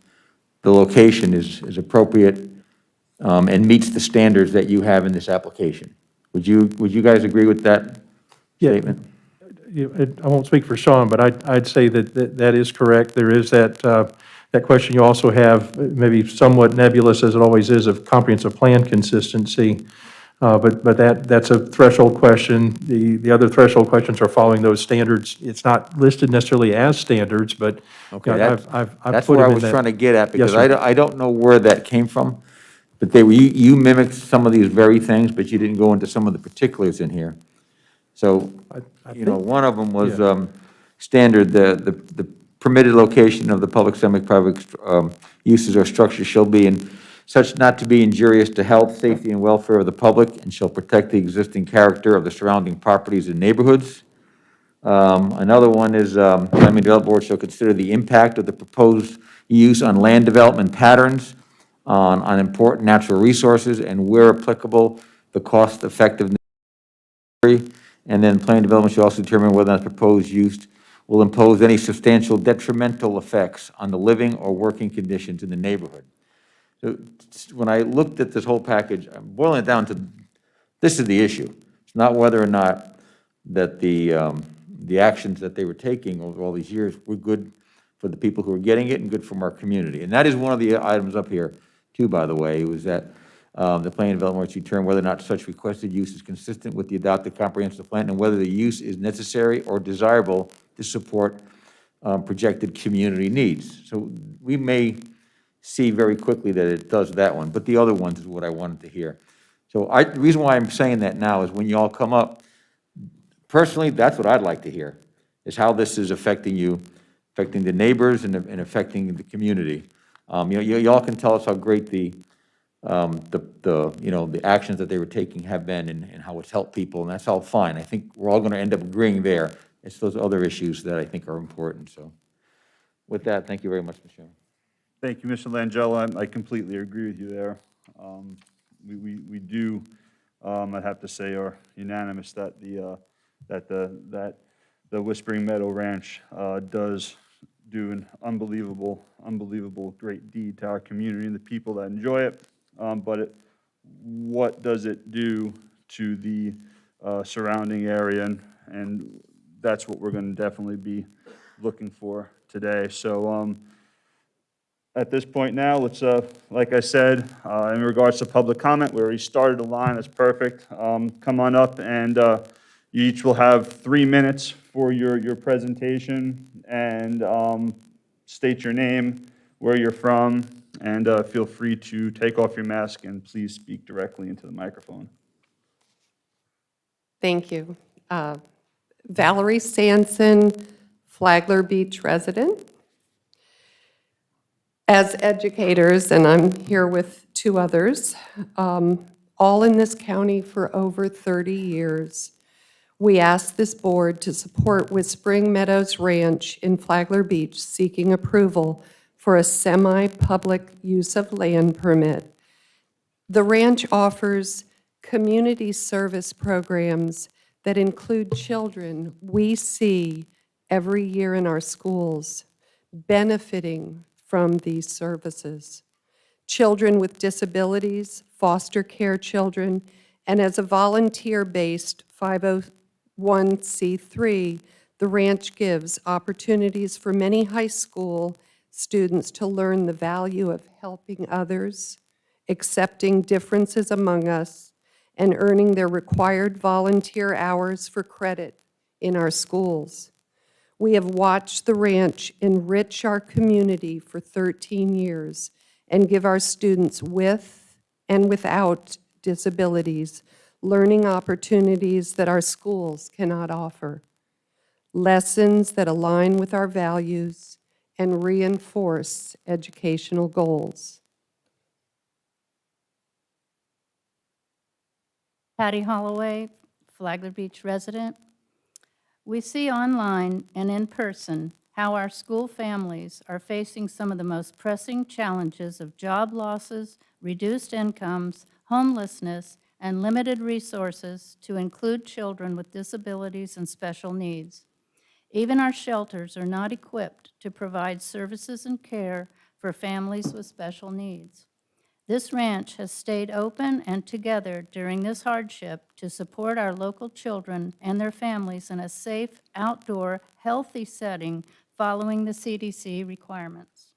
the location is appropriate and meets the standards that you have in this application. Would you guys agree with that statement? I won't speak for Sean, but I'd say that is correct. There is that question you also have, maybe somewhat nebulous as it always is, of comprehensive plan consistency. But that's a threshold question. The other threshold questions are following those standards. It's not listed necessarily as standards, but Okay, I've that's put where I them in was that. trying to get at, Yes, because sir. I don't know where that came from. But you mimicked some of these very things, but you didn't go into some of the particulars in here. So, I you know, think- one of them was yeah. standard, the permitted location of the public, semi-private uses or structures shall be in such not to be injurious to health, safety, and welfare of the public, and shall protect the existing character of the surrounding properties and neighborhoods. Another one is, Planning and Development Board shall consider the impact of the proposed use on land development patterns, on important natural resources, and where applicable, the cost effectiveness. And then planning development should also determine whether or not the proposed use will impose any substantial detrimental effects on the living or working conditions in the neighborhood. So when I looked at this whole package, I'm boiling it down to, this is the issue. It's not whether or not that the actions that they were taking over all these years were good for the people who are getting it and good from our community. And that is one of the items up here, too, by the way, was that the planning and development should determine whether or not such requested use is consistent with the adopted comprehensive plan and whether the use is necessary or desirable to support projected community needs. So we may see very quickly that it does that one, but the other ones is what I wanted to hear. So the reason why I'm saying that now is when you all come up, personally, that's what I'd like to hear, is how this is affecting you, affecting the neighbors and affecting the community. You all can tell us how great the actions that they were taking have been and how it's helped people, and that's all fine. I think we're all going to end up agreeing there. It's those other issues that I think are important. So with that, thank you very much, Mr. Chairman. Thank you, Mr. Langella. I completely agree with you there. We do, I'd have to say, are unanimous that the Whispering Meadow Ranch does do an unbelievable great deed to our community and the people that enjoy it. But what does it do to the surrounding area? And that's what we're going to definitely be looking for today. So at this point now, let's, like I said, in regards to public comment, we already started the line. That's perfect. Come on up, and you each will have 3 minutes for your presentation, and state your name, where you're from, and feel free to take off your mask and please speak directly into the microphone. Thank you. Valerie Sanson, Flagler Beach resident. As educators, and I'm here with 2 others, all in this county for over 30 years, we asked this board to support Whispering Meadows Ranch in Flagler Beach seeking approval for a semi-public use of land permit. The ranch offers community service programs that include children we see every year in our schools benefiting from these services. Children with disabilities, foster care children, and as a volunteer-based 501c3, the ranch gives opportunities for many high school students to learn the value of helping others, accepting differences among us, and earning their required volunteer hours for credit in our schools. We have watched the ranch enrich our community for 13 years and give our students with and without disabilities learning opportunities that our schools cannot offer, lessons that align with our values and reinforce educational goals. Patty Holloway, Flagler Beach resident. We see online and in person how our school families are facing some of the most pressing challenges of job losses, reduced incomes, homelessness, and limited resources to include children with disabilities and special needs. Even our shelters are not equipped to provide services and care for families with special needs. This ranch has stayed open and together during this hardship to support our local children and their families in a safe, outdoor, healthy setting following the CDC requirements.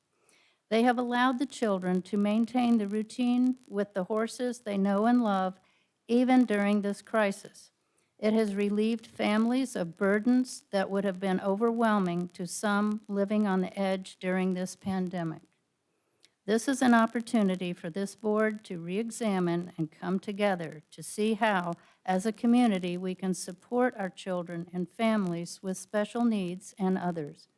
They have allowed the children to maintain the routine with the horses they know and love, even during this crisis. It has relieved families of burdens that would have been overwhelming to some living on the edge during this pandemic. This is an opportunity for this board to re-examine and come together to see how, as a community, we can support our children and families with special needs and others.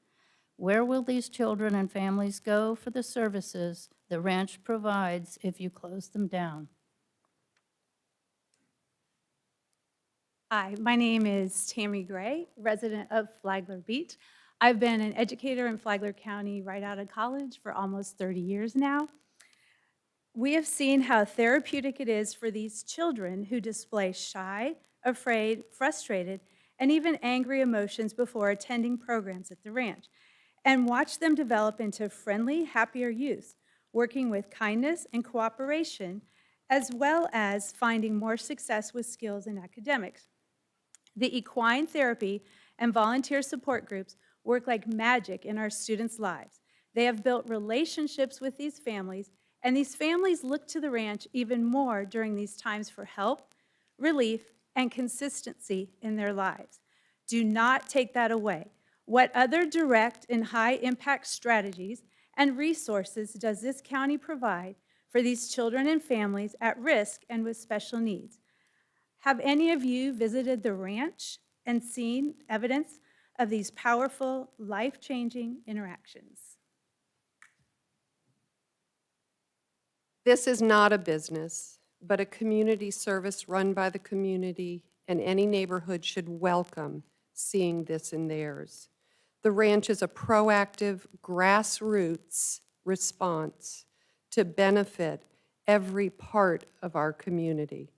Where will these children and families go for the services the ranch provides if you close them down? Hi, my name is Tammy Gray, resident of Flagler Beach. I've been an educator in Flagler County right out of college for almost 30 years now. We have seen how therapeutic it is for these children who display shy, afraid, frustrated, and even angry emotions before attending programs at the ranch, and watch them develop into friendly, happier youth, working with kindness and cooperation, as well as finding more success with skills in academics. The equine therapy and volunteer support groups work like magic in our students' lives. They have built relationships with these families, and these families look to the ranch even more during these times for help, relief, and consistency in their lives. Do not take that away. What other direct and high-impact strategies and resources does this county provide for these children and families at risk and with special needs? Have any of you visited the ranch and seen evidence of these powerful, life-changing interactions? This is not a business, but a community service run by the community, and any neighborhood should welcome seeing this in theirs. The ranch is a proactive, grassroots response to benefit every part of our community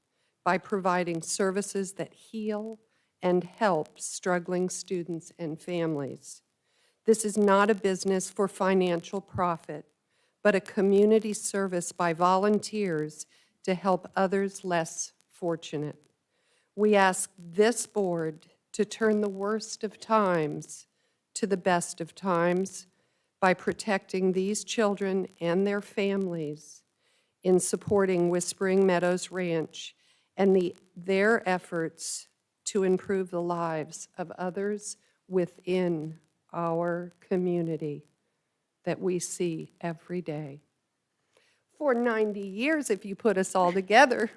by providing services that heal and help struggling students and families. This is not a business for financial profit, but a community service by volunteers to help others less fortunate. We ask this board to turn the worst of times to the best of times by protecting these children and their families in supporting Whispering Meadows Ranch and their efforts to improve the lives of others within our community that we see every day. For 90 years, if you put us all together.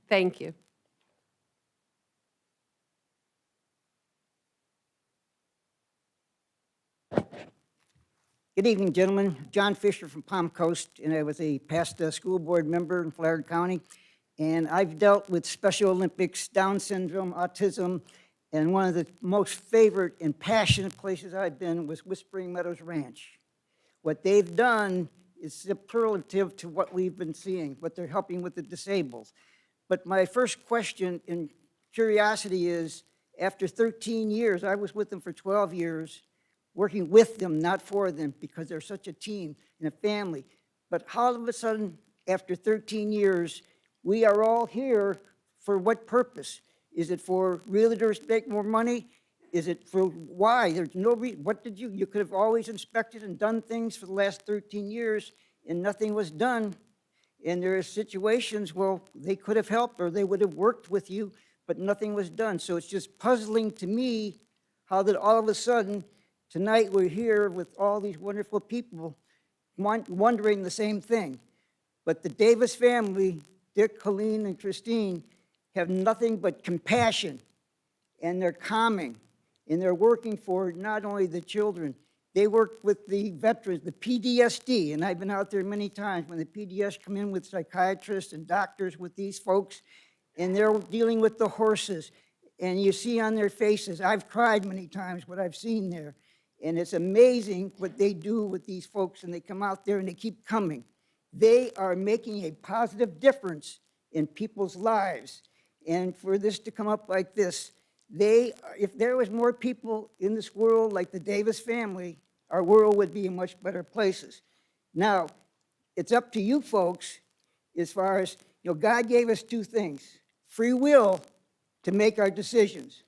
Thank you. Good evening, gentlemen. John Fisher from Palm Coast, and I was a past school board member in Flagler County. And I've dealt with Special Olympics, Down syndrome, autism, and one of the most favorite and passionate places I've been was Whispering Meadows Ranch. What they've done is superlative to what we've been seeing, what they're helping with the disabled. But my first question and curiosity is, after 13 years, I was with them for 12 years, working with them, not for them, because they're such a team and a family. But all of a sudden, after 13 years, we are all here for what purpose? Is it for realtors to make more money? Is it for why? There's no reason. What did you could have always inspected and done things for the last 13 years and nothing was done. And there are situations, well, they could have helped or they would have worked with you, but nothing was done. So it's just puzzling to me how that all of a sudden, tonight we're here with all these wonderful people wondering the same thing. But the Davis family, Dick, Colleen, and Christine, have nothing but compassion, and they're calming, and they're working for not only the children, they work with the veterans, the PDSD, and I've been out there many times when the PDS come in with psychiatrists and doctors with these folks, and they're dealing with the horses, and you see on their faces, I've cried many times what I've seen there, and it's amazing what they do with these folks, and they come out there and they keep coming. They are making a positive difference in people's lives. And for this to come up like this, if there was more people in this world like the Davis family, our world would be in much better places. Now, it's up to you folks as far as, God gave us two things: free will to make our decisions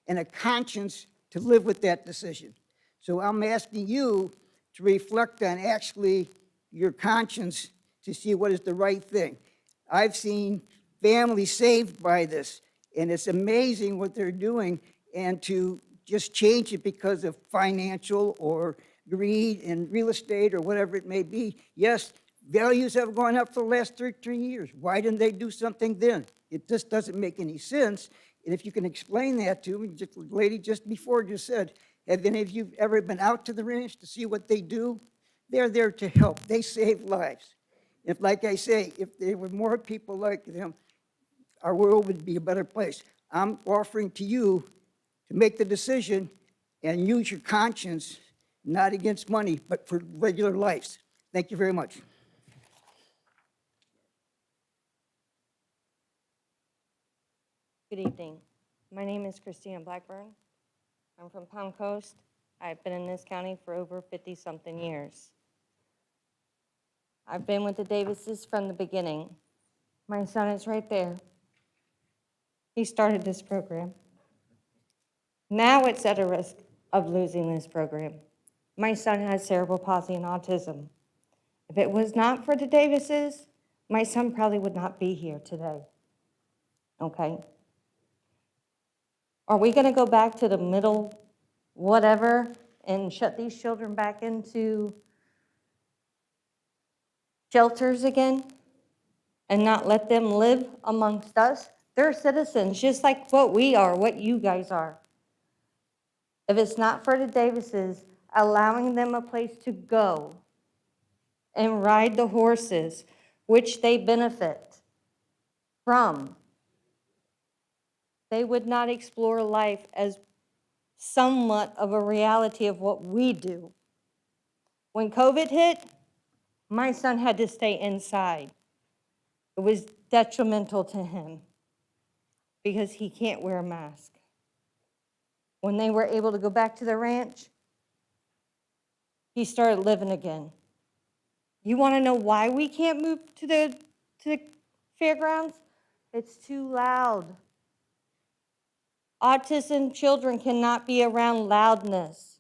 and a conscience to live with that decision. So I'm asking you to reflect on actually your conscience to see what is the right thing. I've seen families saved by this, and it's amazing what they're doing, and to just change it because of financial or greed in real estate or whatever it may be. Yes, values have gone up for the last 13 years. Why didn't they do something then? It just doesn't make any sense. And if you can explain that to me, just, the lady just before just said, have any of you ever been out to the ranch to see what they do? They're there to help. They save lives. If, like I say, if there were more people like them, our world would be a better place. I'm offering to you to make the decision and use your conscience, not against money, but for regular lives. Thank you very much. Good evening. My name is Christina Blackburn. I'm from Palm Coast. I've been in this county for over 50-something years. I've been with the Davises from the beginning. My son is right there. He started this program. Now it's at a risk of losing this program. My son has cerebral palsy and autism. If it was not for the Davises, my son probably would not be here today. Okay? Are we going to go back to the middle whatever and shut these children back into shelters again and not let them live amongst us? They're citizens just like what we are, what you guys are. If it's not for the Davises, allowing them a place to go and ride the horses, which they benefit from, they would not explore life as somewhat of a reality of what we do. When COVID hit, my son had to stay inside. It was detrimental to him because he can't wear a mask. When they were able to go back to the ranch, he started living again. You want to know why we can't move to the fairgrounds? It's too loud. Autism children cannot be around loudness.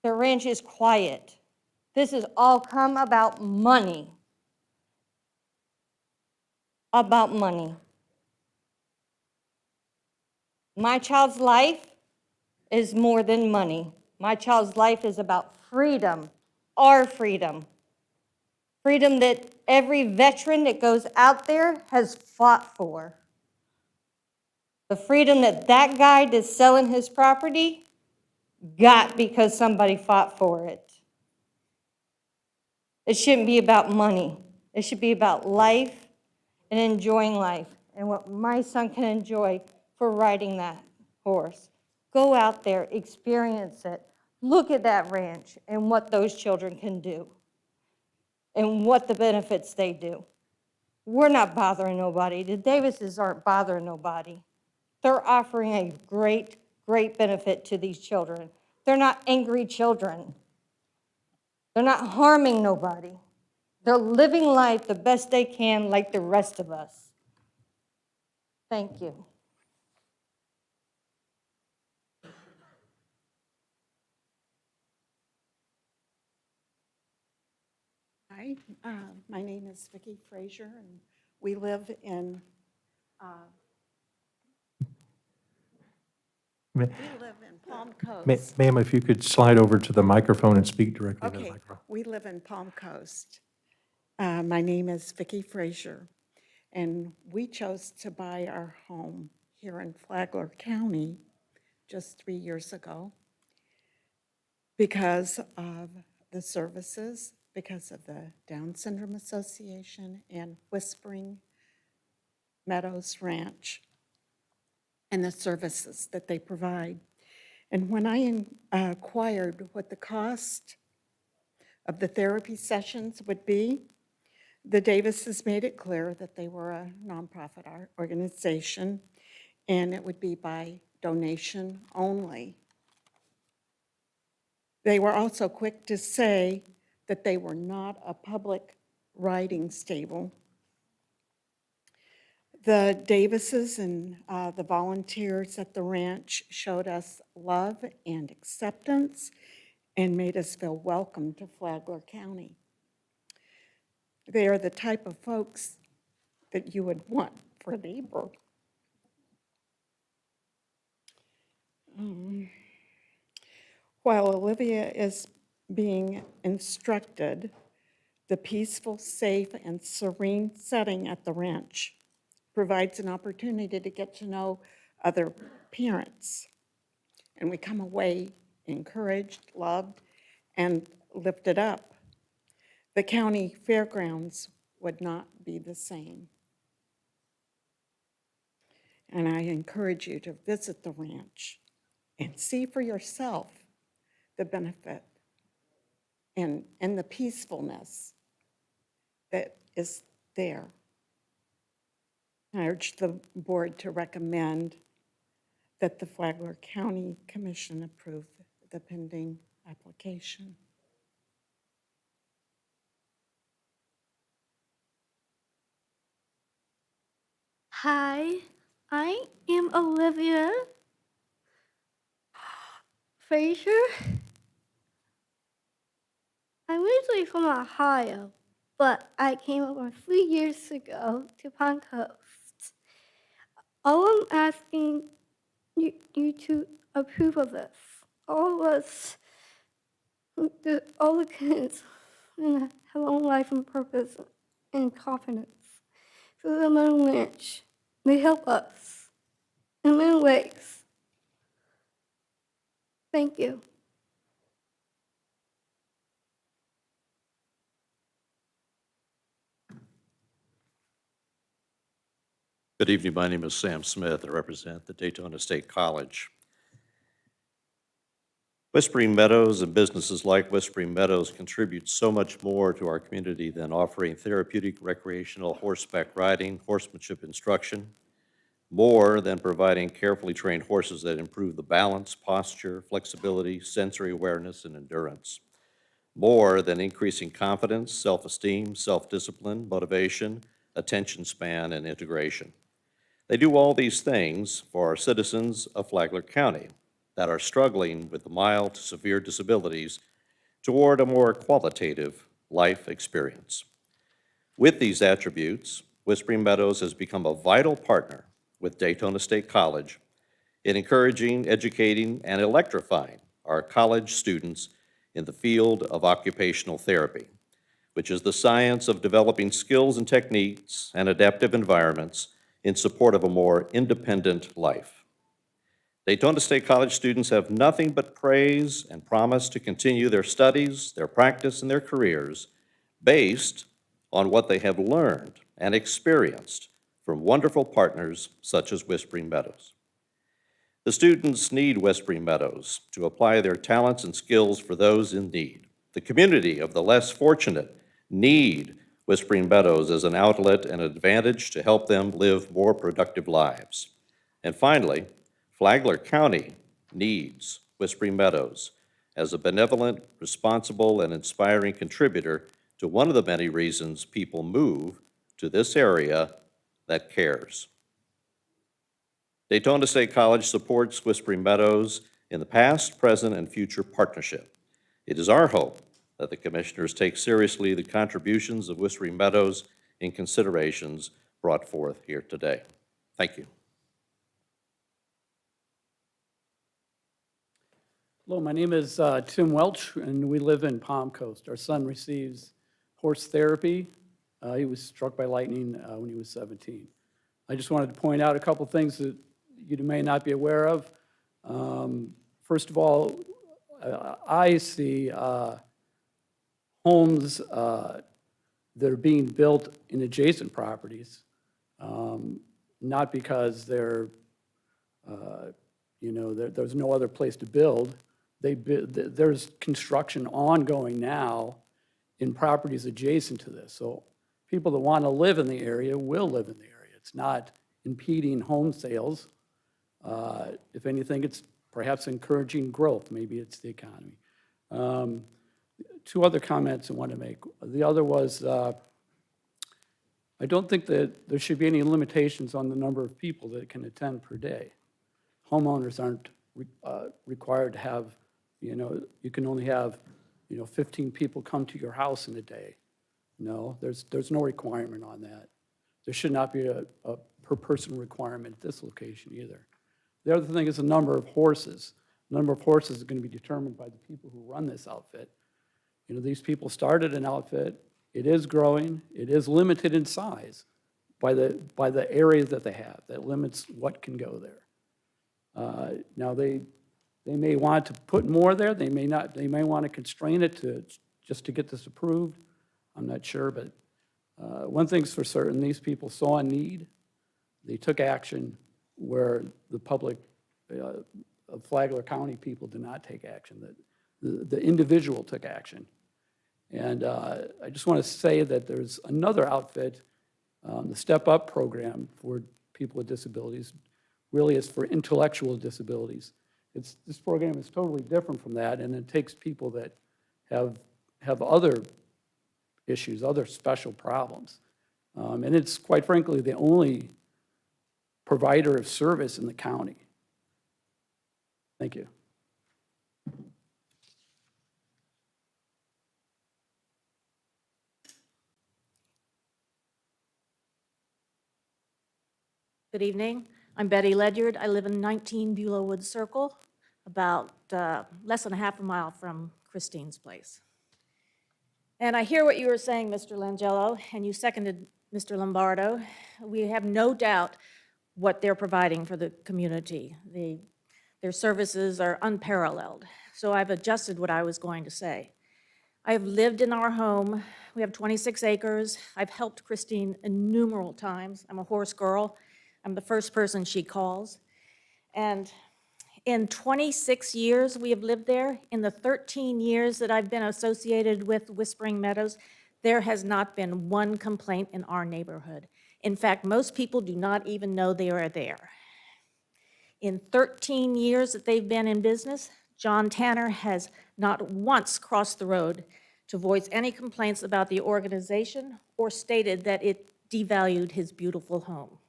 The ranch is quiet. This has all come about money. About money. My child's life is more than money. My child's life is about freedom, our freedom. Freedom that every veteran that goes out there has fought for. The freedom that that guy that's selling his property got because somebody fought for it. It shouldn't be about money. It should be about life and enjoying life and what my son can enjoy for riding that horse. Go out there, experience it. Look at that ranch and what those children can do and what the benefits they do. We're not bothering nobody. The Davises aren't bothering nobody. They're offering a great, great benefit to these children. They're not angry children. They're not harming nobody. They're living life the best they can like the rest of us. Thank you. Hi, my name is Vicki Frazier, and we live in Palm Coast. Ma'am, if you could slide over to the microphone and speak directly to the Okay, microphone. we live in Palm Coast. My name is Vicki Frazier, and we chose to buy our home here in Flagler County just 3 years ago because of the services, because of the Down Syndrome Association and Whispering Meadows Ranch and the services that they provide. And when I inquired what the cost of the therapy sessions would be. The Davises made it clear that they were a nonprofit organization, and it would be by donation only. They were also quick to say that they were not a public riding stable. The Davises and the volunteers at the ranch showed us love and acceptance and made us feel welcome to Flagler County. They are the type of folks that you would want for a neighbor. While Olivia is being instructed, the peaceful, safe, and serene setting at the ranch provides an opportunity to get to know other parents. And we come away encouraged, loved, and lifted up. The county fairgrounds would not be the same. And I encourage you to visit the ranch and see for yourself the benefit and the peacefulness that is there. I urge the board to recommend that the Flagler County Commission approve the pending application. Hi, I am Olivia Frazier. I'm originally from Ohio, but I came over 3 years ago to Palm Coast. All I'm asking you to approve of this. All of us, all the kids, have their own life and purpose and confidence. So the Meadow Ranch, they help us in many ways. Thank you. Good evening. My name is Sam Smith. I represent the Daytona State College. Whispering Meadows and businesses like Whispering Meadows contribute so much more to our community than offering therapeutic recreational horseback riding, horsemanship instruction, more than providing carefully trained horses that improve the balance, posture, flexibility, sensory awareness, and endurance, more than increasing confidence, self-esteem, self-discipline, motivation, attention span, and integration. They do all these things for our citizens of Flagler County that are struggling with mild to severe disabilities toward a more qualitative life experience. With these attributes, Whispering Meadows has become a vital partner with Daytona State College in encouraging, educating, and electrifying our college students in the field of occupational therapy, which is the science of developing skills and techniques and adaptive environments in support of a more independent life. Daytona State College students have nothing but praise and promise to continue their studies, their practice, and their careers based on what they have learned and experienced from wonderful partners such as Whispering Meadows. The students need Whispering Meadows to apply their talents and skills for those in need. The community of the less fortunate need Whispering Meadows as an outlet and advantage to help them live more productive lives. And finally, Flagler County needs Whispering Meadows as a benevolent, responsible, and inspiring contributor to one of the many reasons people move to this area that cares. Daytona State College supports Whispering Meadows in the past, present, and future partnership. It is our hope that the commissioners take seriously the contributions of Whispering Meadows in considerations brought forth here today. Thank you. Hello, my name is Tim Welch, and we live in Palm Coast. Our son receives horse therapy. He was struck by lightning when he was 17. I just wanted to point out a couple things that you may not be aware of. First of all, I see homes that are being built in adjacent properties, not because they're, there's no other place to build. There's construction ongoing now in properties adjacent to this. So people that want to live in the area will live in the area. It's not impeding home sales. If anything, it's perhaps encouraging growth. Maybe it's the economy. Two other comments I want to make. The other was, I don't think that there should be any limitations on the number of people that can attend per day. Homeowners aren't required to have, you can only have, 15 people come to your house in a day. No, there's no requirement on that. There should not be a per person requirement at this location either. The other thing is the number of horses. The number of horses is going to be determined by the people who run this outfit. These people started an outfit. It is growing. It is limited in size by the area that they have. That limits what can go there. Now, they may want to put more there. They may not. They may want to constrain it just to get this approved. I'm not sure, but one thing's for certain, these people saw a need. They took action where the public of Flagler County people did not take action. The individual took action. And I just want to say that there's another outfit, the Step Up program for people with disabilities, really is for intellectual disabilities. This program is totally different from that, and it takes people that have other issues, other special problems. And it's, quite frankly, the only provider of service in the county. Thank you. Good evening. I'm Betty Ledyard. I live in 19 Beulah Woods Circle, about less than a half a mile from Christine's place. And I hear what you were saying, Mr. Langello, and you seconded Mr. Lombardo. We have no doubt what they're providing for the community. Their services are unparalleled. So I've adjusted what I was going to say. I've lived in our home. We have 26 acres. I've helped Christine innumerable times. I'm a horse girl. I'm the first person she calls. And in 26 years we have lived there, in the 13 years that I've been associated with Whispering Meadows, there has not been one complaint in our neighborhood. In fact, most people do not even know they are there. In 13 years that they've been in business, John Tanner has not once crossed the road to voice any complaints about the organization or stated that it devalued his beautiful home.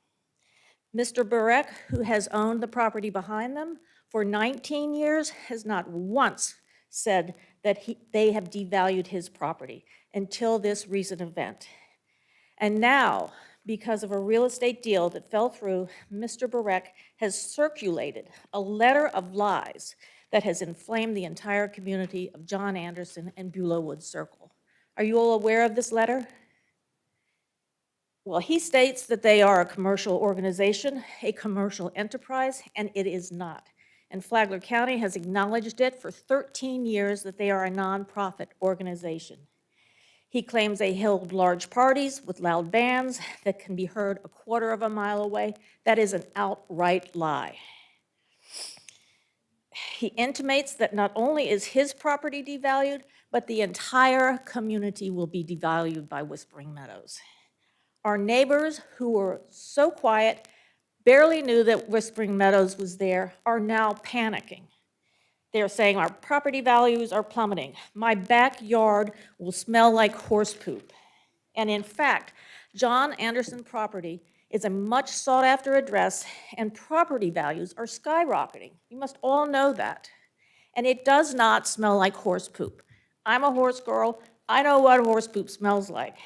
Mr. Burek, who has owned the property behind them for 19 years, has not once said that they have devalued his property until this recent event. And now, because of a real estate deal that fell through, Mr. Burek has circulated a letter of lies that has inflamed the entire community of John Anderson and Beulah Woods Circle. Are you all aware of this letter? Well, he states that they are a commercial organization, a commercial enterprise, and it is not. And Flagler County has acknowledged it for 13 years that they are a nonprofit organization. He claims they held large parties with loud bands that can be heard a quarter of a mile away. That is an outright lie. He intimates that not only is his property devalued, but the entire community will be devalued by Whispering Meadows. Our neighbors, who were so quiet, barely knew that Whispering Meadows was there, are now panicking. They're saying our property values are plummeting. My backyard will smell like horse poop. And in fact, John Anderson property is a much sought after address and property values are skyrocketing. You must all know that. And it does not smell like horse poop. I'm a horse girl. I know what horse poop smells like.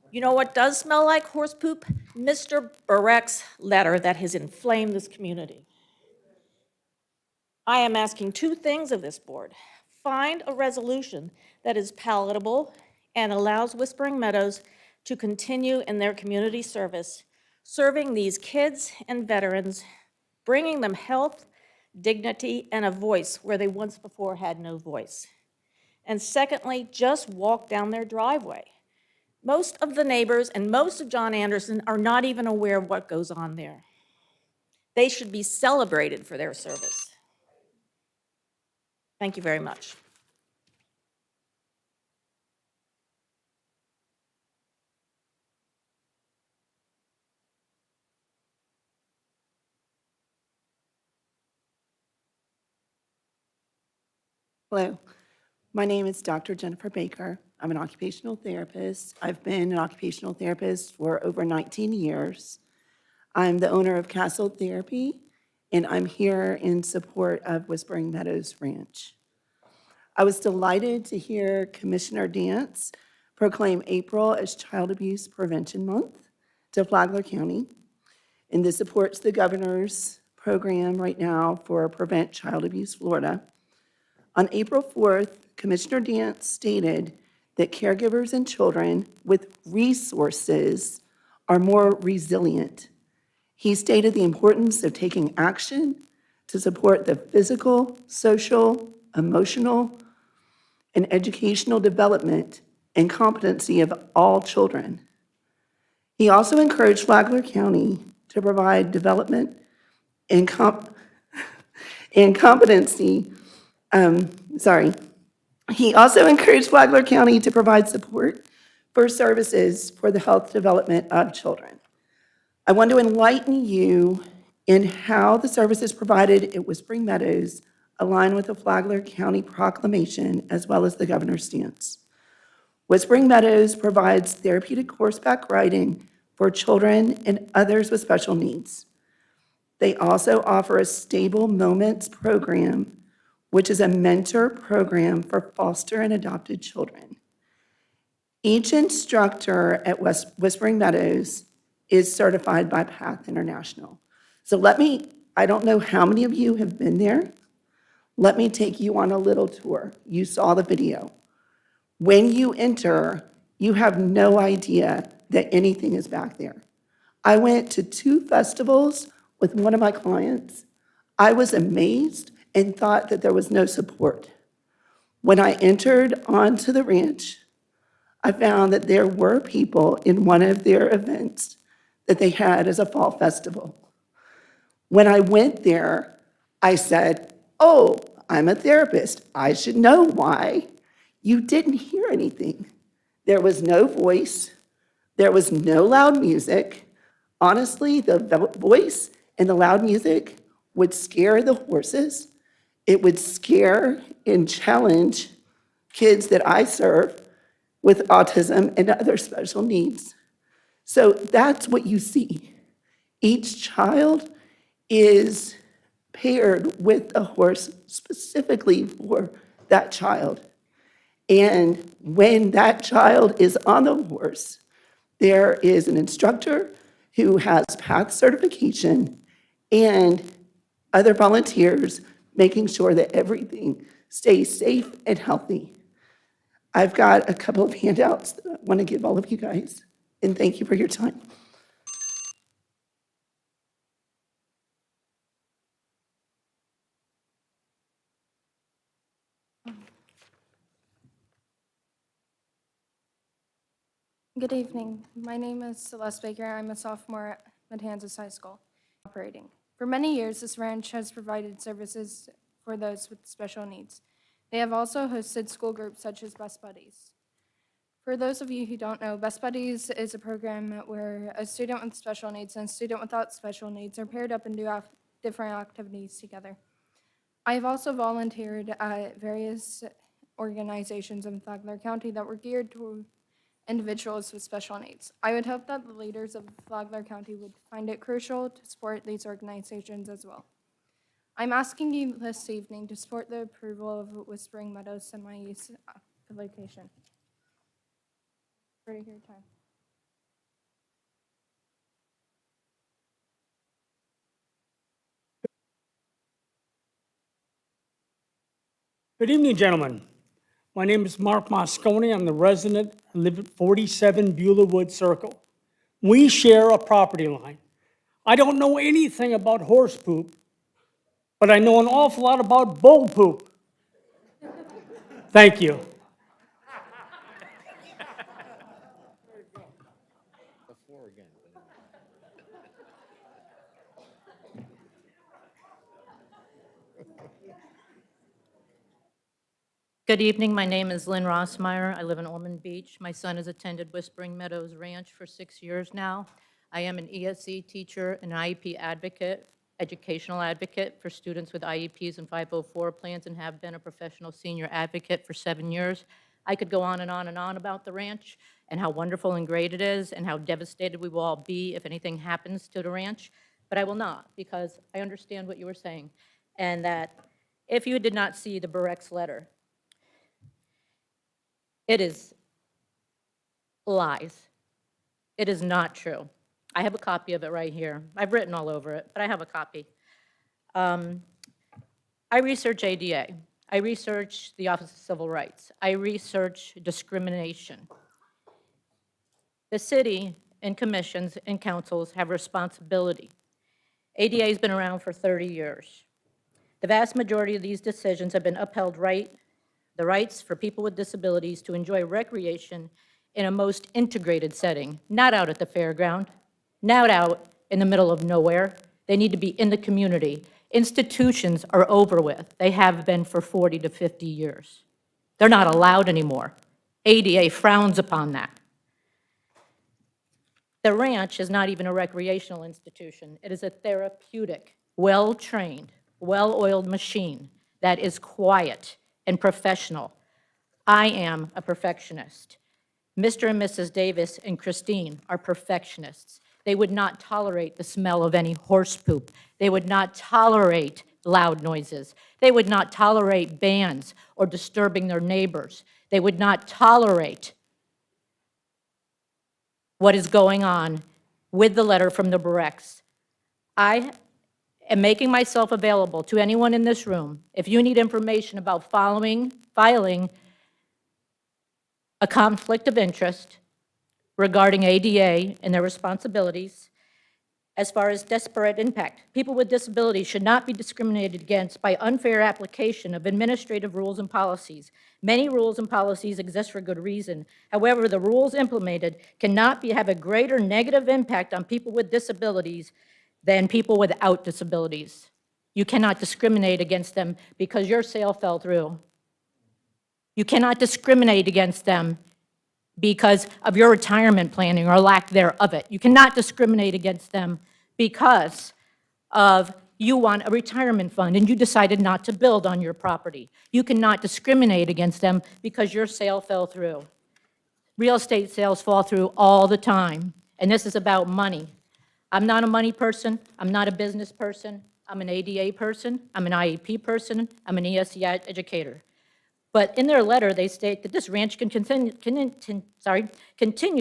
You know what does smell like horse poop? Mr. Burek's letter that has inflamed this community. I am asking two things of this board. Find a resolution that is palatable and allows Whispering Meadows to continue in their community service, serving these kids and veterans, bringing them health, dignity, and a voice where they once before had no voice. And secondly, just walk down their driveway. Most of the neighbors and most of John Anderson are not even aware of what goes on there. They should be celebrated for their service. Thank you very much. Hello, my name is Dr. Jennifer Baker. I'm an occupational therapist. I've been an occupational therapist for over 19 years. I'm the owner of Castle Therapy, and I'm here in support of Whispering Meadows Ranch. I was delighted to hear Commissioner Dance proclaim April as Child Abuse Prevention Month to Flagler County, and this supports the governor's program right now for Prevent Child Abuse Florida. On April 4th, Commissioner Dance stated that caregivers and children with resources are more resilient. He stated the importance of taking action to support the physical, social, emotional, and educational development and competency of all children. He also encouraged Flagler County to provide development and competency. He also encouraged Flagler County to provide support for services for the health development of children. I want to enlighten you in how the services provided at Whispering Meadows align with the Flagler County proclamation as well as the governor's stance. Whispering Meadows provides therapeutic horseback riding for children and others with special needs. They also offer a Stable Moments program, which is a mentor program for foster and adopted children. Each instructor at Whispering Meadows is certified by Path International. So I don't know how many of you have been there. Let me take you on a little tour. You saw the video. When you enter, you have no idea that anything is back there. I went to 2 festivals with one of my clients. I was amazed and thought that there was no support. When I entered onto the ranch, I found that there were people in one of their events that they had as a fall festival. When I went there, I said, "Oh, I'm a therapist. I should know why." You didn't hear anything. There was no voice. There was no loud music. Honestly, the voice and the loud music would scare the horses. It would scare and challenge kids that I serve with autism and other special needs. So that's what you see. Each child is paired with a horse specifically for that child. And when that child is on the horse, there is an instructor who has PATH certification and other volunteers making sure that everything stays safe and healthy. I've got a couple of handouts that I want to give all of you guys, and thank you for your time. Good evening. My name is Celeste Baker. I'm a sophomore at Matanzas High School, operating. For many years, this ranch has provided services for those with special needs. They have also hosted school groups such as Best Buddies. For those of you who don't know, Best Buddies is a program where a student with special needs and a student without special needs are paired up and do different activities together. I have also volunteered at various organizations in Flagler County that were geared toward individuals with special needs. I would hope that the leaders of Flagler County would find it crucial to support these organizations as well. I'm asking you this evening to support the approval of Whispering Meadows semi-use location. Ready your time. Good evening, gentlemen. My name is Mark Moscone. I'm the resident. I live at 47 Beulah Wood Circle. We share a property line. I don't know anything about horse poop, but I know an awful lot about bull poop. Thank you. Good evening. My name is Lynn Rossmeyer. I live in Ormond Beach. My son has attended Whispering Meadows Ranch for 6 years now. I am an ESE teacher and IEP advocate educational advocate for students with IEPs and 504 plans and have been a professional senior advocate for 7 years. I could go on and on and on about the ranch and how wonderful and great it is and how devastated we will all be if anything happens to the ranch, but I will not, because I understand what you were saying, and that if you did not see the Burex letter, it is lies. It is not true. I have a copy of it right here. I've written all over it, but I have a copy. I research ADA. I research the Office of Civil Rights. I research discrimination. The city and commissions and councils have responsibility. ADA has been around for 30 years. The vast majority of these decisions have been upheld the rights for people with disabilities to enjoy recreation in a most integrated setting, not out at the fairground, not out in the middle of nowhere. They need to be in the community. Institutions are over with. They have been for 40 to 50 years. They're not allowed anymore. ADA frowns upon that. The ranch is not even a recreational institution. It is a therapeutic, well-trained, well-oiled machine that is quiet and professional. I am a perfectionist. Mr. and Mrs. Davis and Christine are perfectionists. They would not tolerate the smell of any horse poop. They would not tolerate loud noises. They would not tolerate bands or disturbing their neighbors. They would not tolerate what is going on with the letter from the Burex. I am making myself available to anyone in this room. If you need information about filing a conflict of interest regarding ADA and their responsibilities, as far as disparate impact, people with disabilities should not be discriminated against by unfair application of administrative rules and policies. Many rules and policies exist for good reason. However, the rules implemented cannot have a greater negative impact on people with disabilities than people without disabilities. You cannot discriminate against them because your sale fell through. You cannot discriminate against them because of your retirement planning or lack thereof it. You cannot discriminate against them because of you want a retirement fund and you decided not to build on your property. You cannot discriminate against them because your sale fell through. Real estate sales fall through all the time, and this is about money. I'm not a money person. I'm not a business person. I'm an ADA person. I'm an IEP person. I'm an ESE educator. But in their letter, they state that this ranch can continue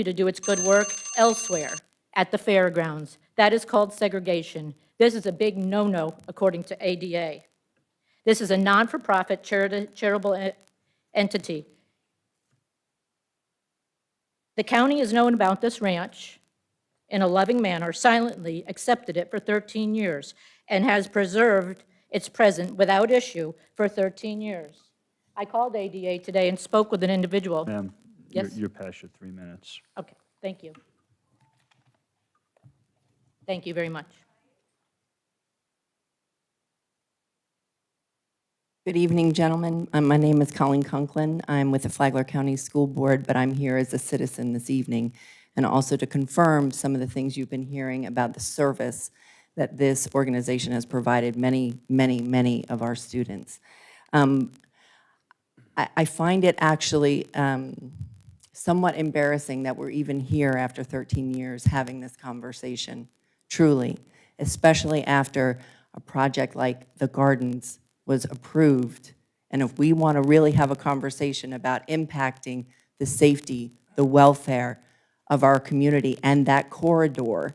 to do its good work elsewhere at the fairgrounds. That is called segregation. This is a big no-no according to ADA. This is a non-for-profit charitable entity. The county has known about this ranch in a loving manner, silently accepted it for 13 years, and has preserved its present without issue for 13 years. I called ADA today and spoke with an individual. Ma'am, Yes? you're past your 3 minutes. Okay, thank you. Thank you very much. Good evening, gentlemen. My name is Colleen Conklin. I'm with the Flagler County School Board, but I'm here as a citizen this evening, and also to confirm some of the things you've been hearing about the service that this organization has provided many, many, many of our students. I find it actually somewhat embarrassing that we're even here after 13 years having this conversation, truly, especially after a project like the Gardens was approved. And if we want to really have a conversation about impacting the safety, the welfare of our community and that corridor,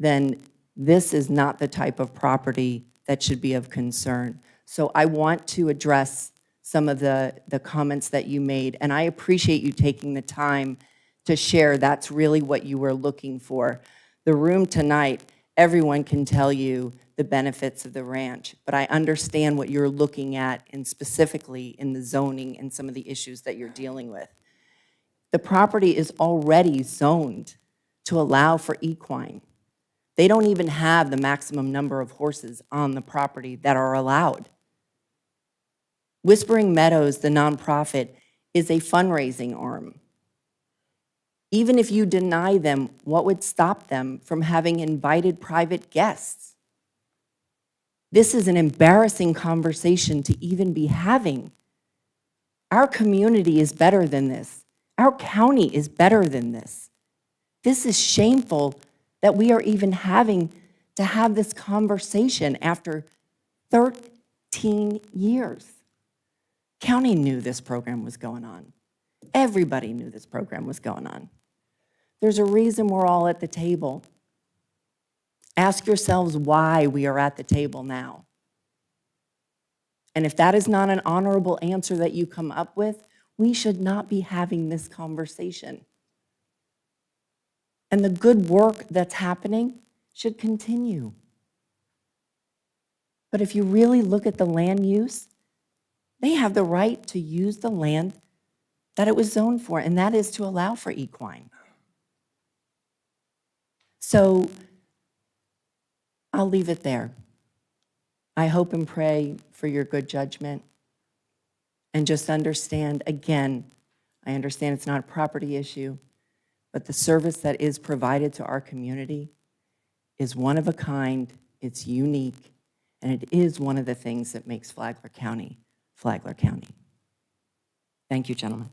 then this is not the type of property that should be of concern. So I want to address some of the comments that you made, and I appreciate you taking the time to share. That's really what you were looking for. The room tonight, everyone can tell you the benefits of the ranch, but I understand what you're looking at, and specifically in the zoning and some of the issues that you're dealing with. The property is already zoned to allow for equine. They don't even have the maximum number of horses on the property that are allowed. Whispering Meadows, the nonprofit, is a fundraising arm. Even if you deny them, what would stop them from having invited private guests? This is an embarrassing conversation to even be having. Our community is better than this. Our county is better than this. This is shameful that we are even having to have this conversation after 13 years. County knew this program was going on. Everybody knew this program was going on. There's a reason we're all at the table. Ask yourselves why we are at the table now. And if that is not an honorable answer that you come up with, we should not be having this conversation. And the good work that's happening should continue. But if you really look at the land use, they have the right to use the land that it was zoned for, and that is to allow for equine. So I'll leave it there. I hope and pray for your good judgment. And just understand, again, I understand it's not a property issue, but the service that is provided to our community is one of a kind, it's unique, and it is one of the things that makes Flagler County, Flagler County. Thank you, gentlemen.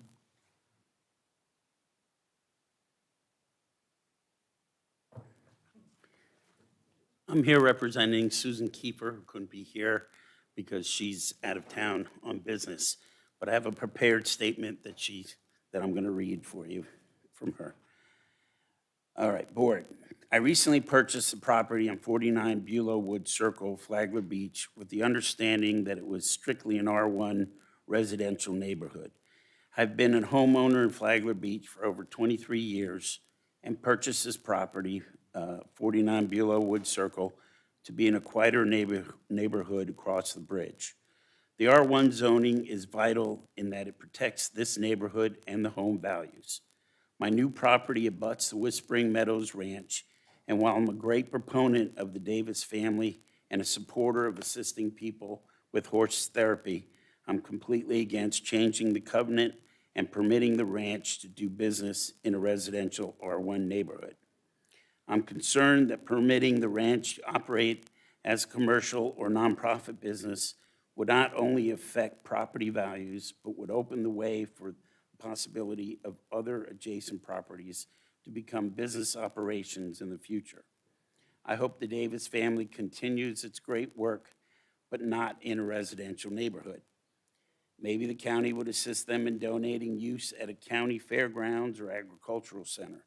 I'm here representing Susan Kiefer, who couldn't be here because she's out of town on business. But I have a prepared statement that I'm going to read for you from her. All right, board. I recently purchased a property on 49 Beulah Wood Circle, Flagler Beach, with the understanding that it was strictly an R1 residential neighborhood. I've been a homeowner in Flagler Beach for over 23 years and purchased this property, 49 Beulah Wood Circle, to be in a quieter neighborhood across the bridge. The R1 zoning is vital in that it protects this neighborhood and the home values. My new property abuts the Whispering Meadows Ranch, and while I'm a great proponent of the Davis family and a supporter of assisting people with horse therapy, I'm completely against changing the covenant and permitting the ranch to do business in a residential R1 neighborhood. I'm concerned that permitting the ranch to operate as a commercial or nonprofit business would not only affect property values, but would open the way for the possibility of other adjacent properties to become business operations in the future. I hope the Davis family continues its great work, but not in a residential neighborhood. Maybe the county would assist them in donating use at a county fairgrounds or agricultural center.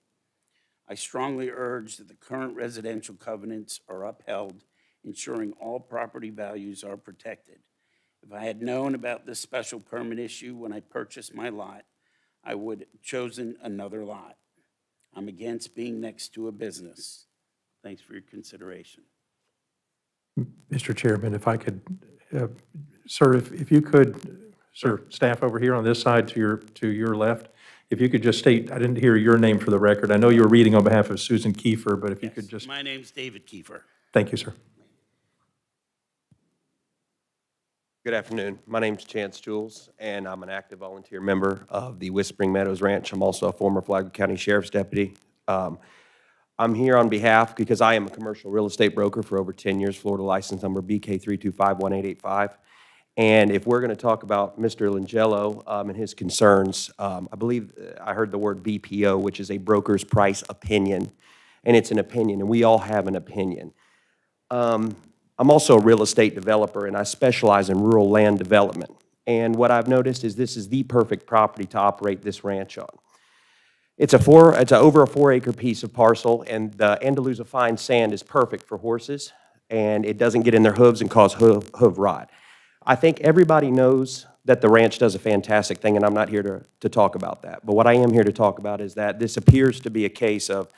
I strongly urge that the current residential covenants are upheld, ensuring all property values are protected. If I had known about this special permit issue when I purchased my lot, I would have chosen another lot. I'm against being next to a business. Thanks for your consideration. Mr. Chairman, if I could, sir, if you could, sir, staff over here on this side to your left, if you could just state, I didn't hear your name for the record. I know you were reading on behalf of Susan Kiefer, but if you could just. My name's David Kiefer. Thank you, sir. Good afternoon. My name's Chance Jules, and I'm an active volunteer member of the Whispering Meadows Ranch. I'm also a former Flagler County Sheriff's Deputy. I'm here on behalf, because I am a commercial real estate broker for over 10 years, Florida license number BK3251885. And if we're going to talk about Mr. Langello and his concerns, I believe I heard the word BPO, which is a broker's price opinion. And it's an opinion, and we all have an opinion. I'm also a real estate developer, and I specialize in rural land development. And what I've noticed is this is the perfect property to operate this ranch on. It's over a 4-acre piece of parcel, and the Andalusia fine sand is perfect for horses, and it doesn't get in their hooves and cause hoof rot. I think everybody knows that the ranch does a fantastic thing, and I'm not here to talk about that. But what I am here to talk about is that this appears to be a case of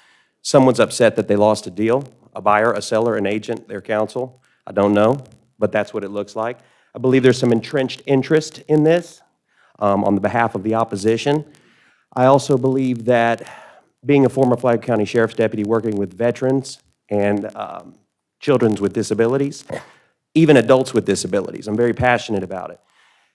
someone's upset that they lost a deal, a buyer, a seller, an agent, their counsel. I don't know, but that's what it looks like. I believe there's some entrenched interest in this on the behalf of the opposition. I also believe that being a former Flagler County Sheriff's Deputy working with veterans and children with disabilities, even adults with disabilities, I'm very passionate about it.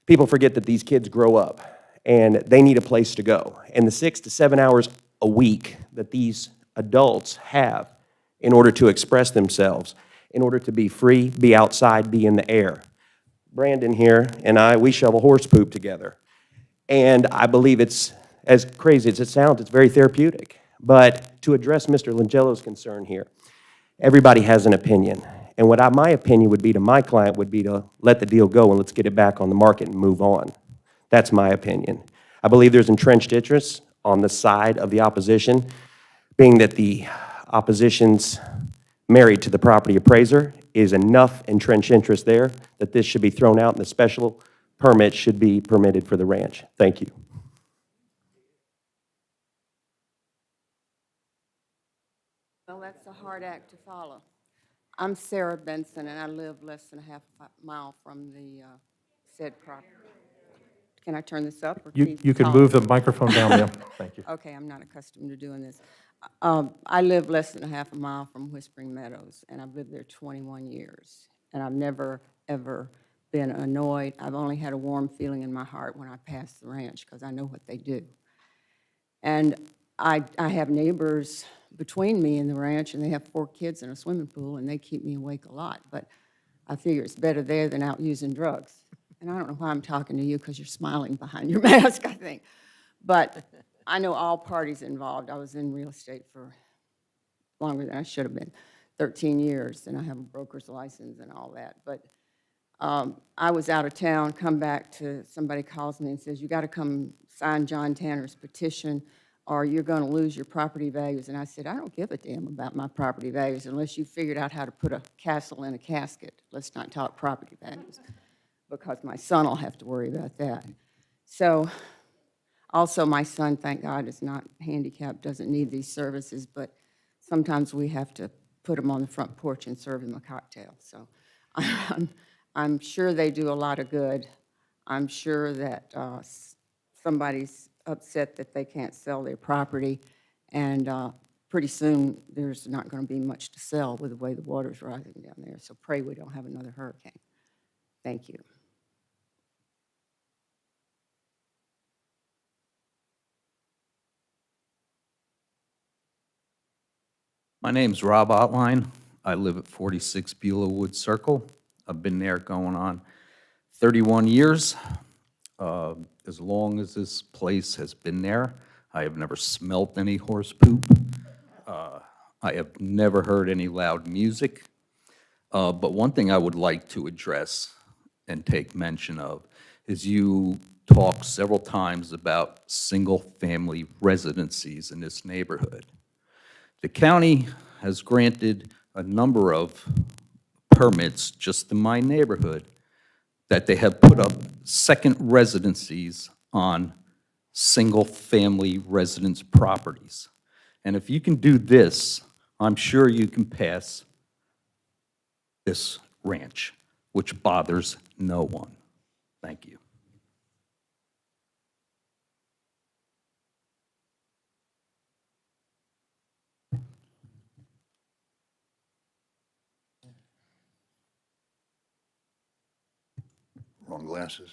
People forget that these kids grow up and they need a place to go. And the 6 to 7 hours a week that these adults have in order to express themselves in order to be free, be outside, be in the air. Brandon here and I, we shovel horse poop together. And I believe it's, as crazy as it sounds, it's very therapeutic. But to address Mr. Langello's concern here, everybody has an opinion. And what my opinion would be to my client would be to let the deal go and let's get it back on the market and move on. That's my opinion. I believe there's entrenched interest on the side of the opposition, being that the opposition's married to the property appraiser, is enough entrenched interest there that this should be thrown out and the special permit should be permitted for the ranch. Thank you. Well, that's a hard act to follow. I'm Sarah Benson, and I live less than a half mile from the said property. Can I turn this up? Or You keep can talking? move the microphone down, ma'am. Thank you. Okay, I'm not accustomed to doing this. I live less than a half a mile from Whispering Meadows, and I've lived there 21 years. And I've never, ever been annoyed. I've only had a warm feeling in my heart when I pass the ranch, because I know what they do. And I have neighbors between me and the ranch, and they have 4 kids in a swimming pool, and they keep me awake a lot. But I figure it's better there than out using drugs. And I don't know why I'm talking to you, because you're smiling behind your mask, I think. But I know all parties involved. I was in real estate for longer than I should have been, 13 years, and I have a broker's license and all that. But I was out of town, come back to, somebody calls me and says, you got to come sign John Tanner's petition or you're going to lose your property values. And I said, I don't give a damn about my property values unless you figured out how to put a castle in a casket. Let's not talk property values, because my son will have to worry about that. So also my son, thank God, is not handicapped, doesn't need these services, but sometimes we have to put him on the front porch and serve him a cocktail. So I'm sure they do a lot of good. I'm sure that somebody's upset that they can't sell their property, and pretty soon there's not going to be much to sell with the way the water's rising down there. So pray we don't have another hurricane. Thank you. My name's Rob Otline. I live at 46 Beulah Woods Circle. I've been there going on 31 years. As long as this place has been there, I have never smelt any horse poop. I have never heard any loud music. But one thing I would like to address and take mention of is you talk several times about single-family residencies in this neighborhood. The county has granted a number of permits just in my neighborhood that they have put up second residencies on single-family residence properties. And if you can do this, I'm sure you can pass this ranch, which bothers no one. Thank you. Wrong glasses.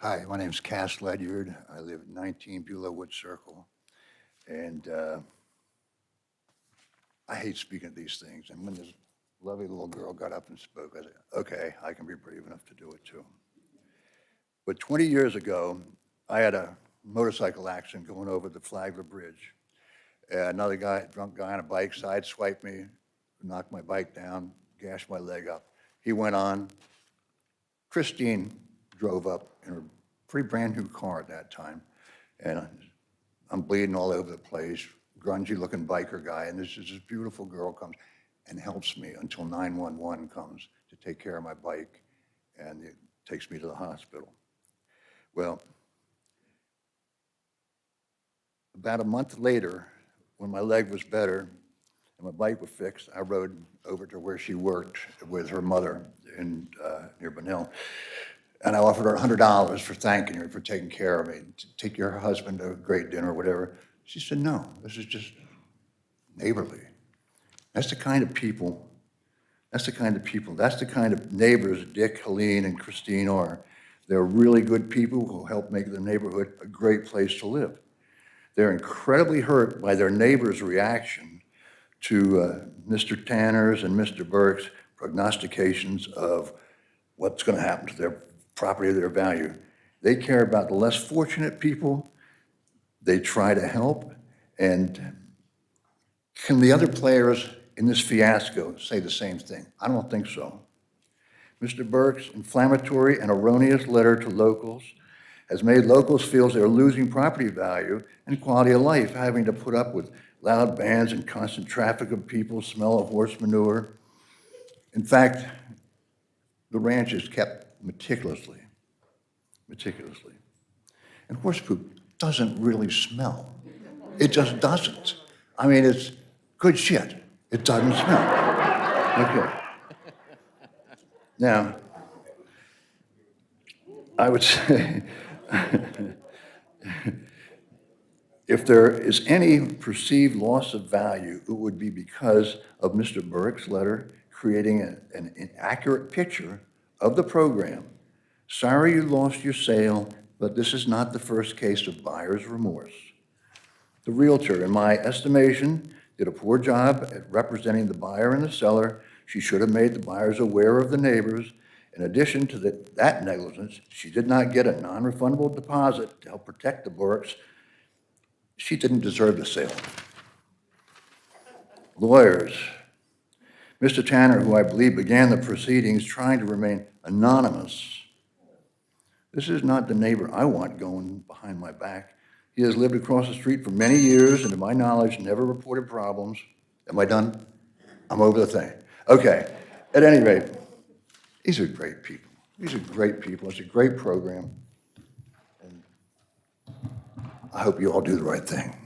Hi, my name's Cass Ledyard. I live at 19 Beulah Woods Circle. And I hate speaking at these things. And when this lovely little girl got up and spoke, I said, okay, I can be brave enough to do it too. But 20 years ago, I had a motorcycle accident going over the Flagler Bridge. Another guy, drunk guy on a bike, sideswiped me, knocked my bike down, gashed my leg up. He went on. Christine drove up in a pretty brand new car at that time, and I'm bleeding all over the place, grungy looking biker guy, and this beautiful girl comes and helps me until 911 comes to take care of my bike, and it takes me to the hospital. Well, about a month later, when my leg was better and my bike was fixed, I rode over to where she worked with her mother in near Benil. And I offered her $100 for thanking her for taking care of me, to take your husband to a great dinner or whatever. She said, no, this is just neighborly. That's the kind of people, that's the kind of neighbors Dick, Helene, and Christine are. They're really good people who help make the neighborhood a great place to live. They're incredibly hurt by their neighbor's reaction to Mr. Tanner's and Mr. Burke's prognostications of what's going to happen to their property of their value. They care about the less fortunate people. They try to help. And can the other players in this fiasco say the same thing? I don't think so. Mr. Burke's inflammatory and erroneous letter to locals has made locals feel they're losing property value and quality of life, having to put up with loud bands and constant traffic of people, smell of horse manure. In fact, the ranch is kept meticulously. And horse poop doesn't really smell. It just doesn't. I mean, it's good shit. It doesn't smell. Okay. Now, I would say, if there is any perceived loss of value, it would be because of Mr. Burke's letter creating an inaccurate picture of the program. Sorry you lost your sale, but this is not the first case of buyer's remorse. The realtor, in my estimation, did a poor job at representing the buyer and the seller. She should have made the buyers aware of the neighbors. In addition to that negligence, she did not get a non-refundable deposit to help protect the Burkes. She didn't deserve the sale. Lawyers. Mr. Tanner, who I believe began the proceedings trying to remain anonymous. This is not the neighbor I want going behind my back. He has lived across the street for many years and, to my knowledge, never reported problems. Am I done? I'm over the thing. Okay. At any rate, these are great people. These are great people. It's a great program. And I hope you all do the right thing.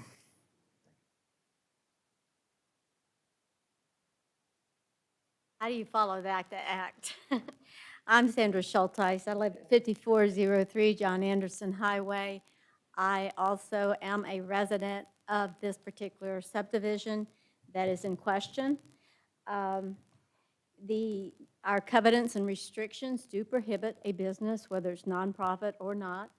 How do you follow that to act? I'm Sandra Schulteis. I live at 5403 John Anderson Highway. I also am a resident of this particular subdivision that is in question. Our covenants and restrictions do prohibit a business, whether it's nonprofit or not.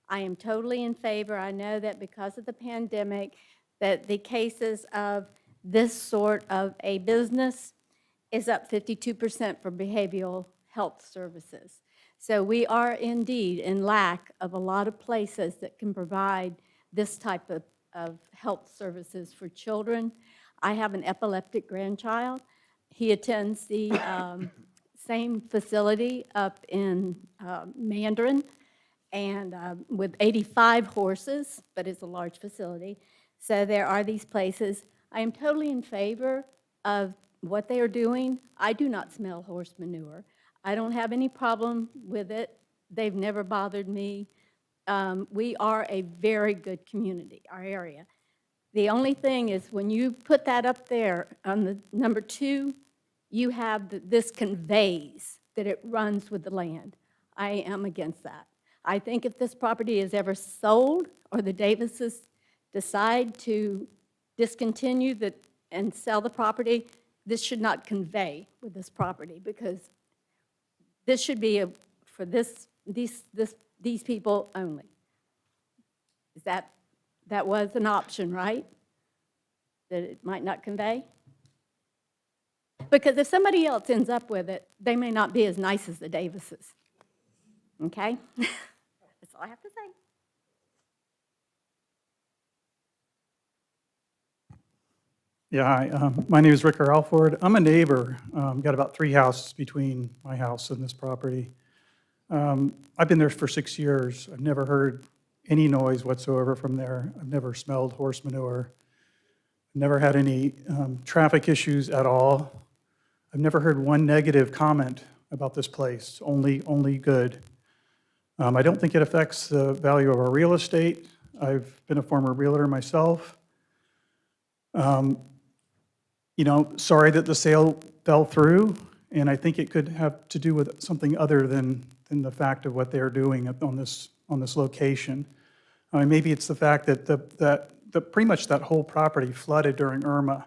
I am totally in favor. I know that because of the pandemic, that the cases of this sort of a business is up 52% for behavioral health services. So we are indeed in lack of a lot of places that can provide this type of health services for children. I have an epileptic grandchild. He attends the same facility up in Mandarin, and with 85 horses, but it's a large facility. So there are these places. I am totally in favor of what they are doing. I do not smell horse manure. I don't have any problem with it. They've never bothered me. We are a very good community, our area. The only thing is when you put that up there on the number 2, you have this conveys that it runs with the land. I am against that. I think if this property is ever sold or the Davises decide to discontinue and sell the property, this should not convey with this property, because this should be for these people only. That was an option, right? That it might not convey? Because if somebody else ends up with it, they may not be as nice as the Davises. Okay? That's all I have to say. Yeah, hi. My name is Rick Alford. I'm a neighbor. Got about 3 houses between my house and this property. I've been there for 6 years. I've never heard any noise whatsoever from there. I've never smelled horse manure. Never had any traffic issues at all. I've never heard one negative comment about this place, only good. I don't think it affects the value of our real estate. I've been a former realtor myself. You know, sorry that the sale fell through, and I think it could have to do with something other than the fact of what they're doing on this location. Maybe it's the fact that pretty much that whole property flooded during Irma,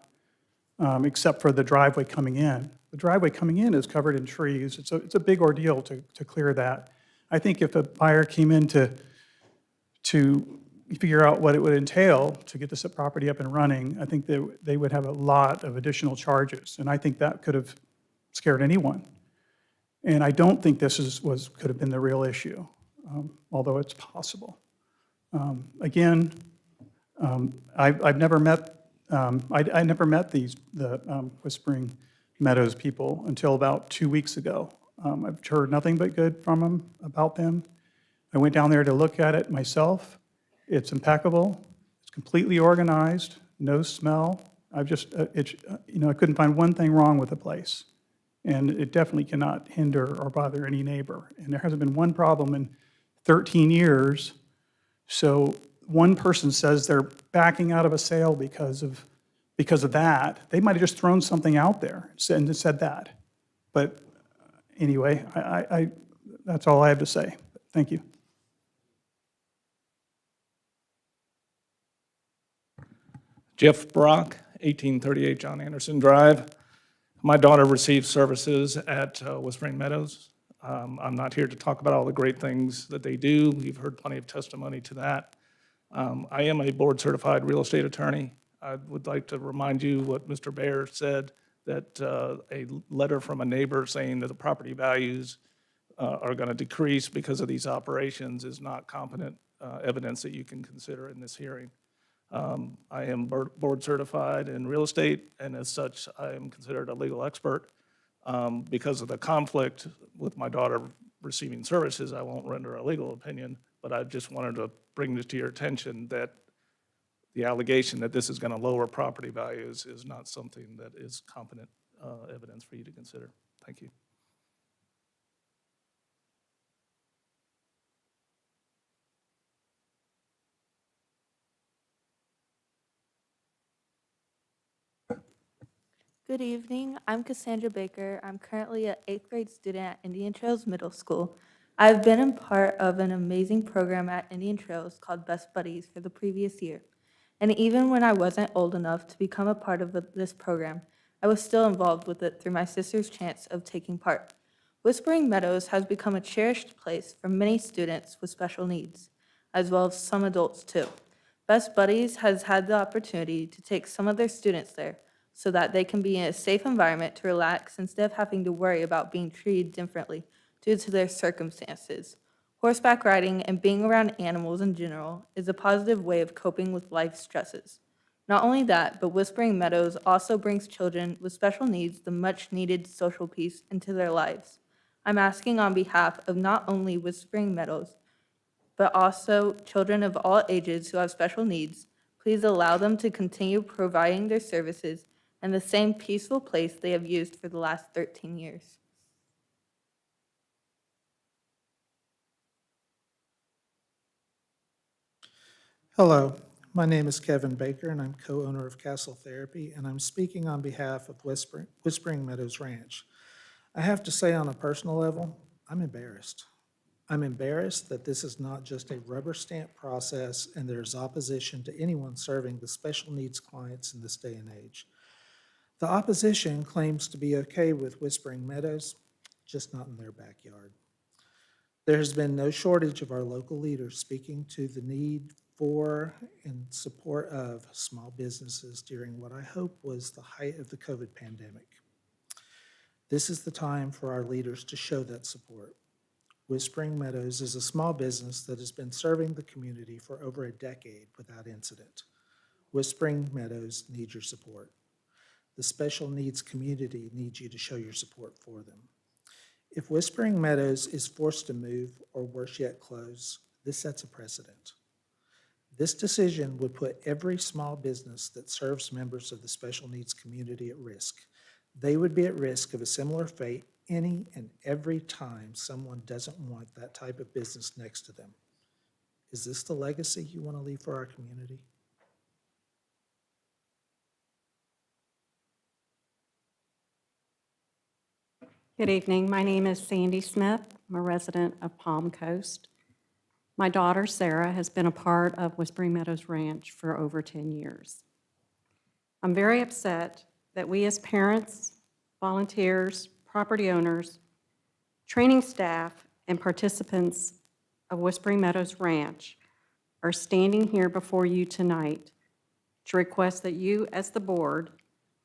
except for the driveway coming in. The driveway coming in is covered in trees. It's a big ordeal to clear that. I think if a buyer came in to figure out what it would entail to get this property up and running, I think they would have a lot of additional charges. And I think that could have scared anyone. And I don't think this could have been the real issue, although it's possible. Again, I've never met, I never met the Whispering Meadows people until about 2 weeks ago. I've heard nothing but good from them, about them. I went down there to look at it myself. It's impeccable. It's completely organized, no smell. I couldn't find one thing wrong with the place. And it definitely cannot hinder or bother any neighbor. And there hasn't been one problem in 13 years. So one person says they're backing out of a sale because of that. They might have just thrown something out there and said that. But anyway, that's all I have to say. Thank you. Jeff Brock, 1838 John Anderson Drive. My daughter receives services at Whispering Meadows. I'm not here to talk about all the great things that they do. You've heard plenty of testimony to that. I am a board-certified real estate attorney. I would like to remind you what Mr. Baer said, that a letter from a neighbor saying that the property values are going to decrease because of these operations is not competent evidence that you can consider in this hearing. I am board certified in real estate, and as such, I am considered a legal expert. Because of the conflict with my daughter receiving services, I won't render a legal opinion, but I just wanted to bring this to your attention that the allegation that this is going to lower property values is not something that is competent evidence for you to consider. Thank you. Good evening. I'm Cassandra Baker. I'm currently an 8th grade student at Indian Trails Middle School. I've been a part of an amazing program at Indian Trails called Best Buddies for the previous year. And even when I wasn't old enough to become a part of this program, I was still involved with it through my sister's chance of taking part. Whispering Meadows has become a cherished place for many students with special needs, as well as some adults too. Best Buddies has had the opportunity to take some of their students there so that they can be in a safe environment to relax instead of having to worry about being treated differently due to their circumstances. Horseback riding and being around animals in general is a positive way of coping with life's stresses. Not only that, but Whispering Meadows also brings children with special needs the much-needed social peace into their lives. I'm asking on behalf of not only Whispering Meadows, but also children of all ages who have special needs, please allow them to continue providing their services in the same peaceful place they have used for the last 13 years. Hello, my name is Kevin Baker, and I'm co-owner of Castle Therapy, and I'm speaking on behalf of Whispering Meadows Ranch. I have to say, on a personal level, I'm embarrassed. I'm embarrassed that this is not just a rubber stamp process and there's opposition to anyone serving the special needs clients in this day and age. The opposition claims to be okay with Whispering Meadows, just not in their backyard. There has been no shortage of our local leaders speaking to the need for and support of small businesses during what I hope was the height of the COVID pandemic. This is the time for our leaders to show that support. Whispering Meadows is a small business that has been serving the community for over a decade without incident. Whispering Meadows needs your support. The special needs community needs you to show your support for them. If Whispering Meadows is forced to move, or worse yet, close, this sets a precedent. This decision would put every small business that serves members of the special needs community at risk. They would be at risk of a similar fate any and every time someone doesn't want that type of business next to them. Is this the legacy you want to leave for our community? Good evening. My name is Sandy Smith. I'm a resident of Palm Coast. My daughter, Sarah, has been a part of Whispering Meadows Ranch for over 10 years. I'm very upset that we as parents, volunteers, property owners, training staff, and participants of Whispering Meadows Ranch are standing here before you tonight to request that you, as the board,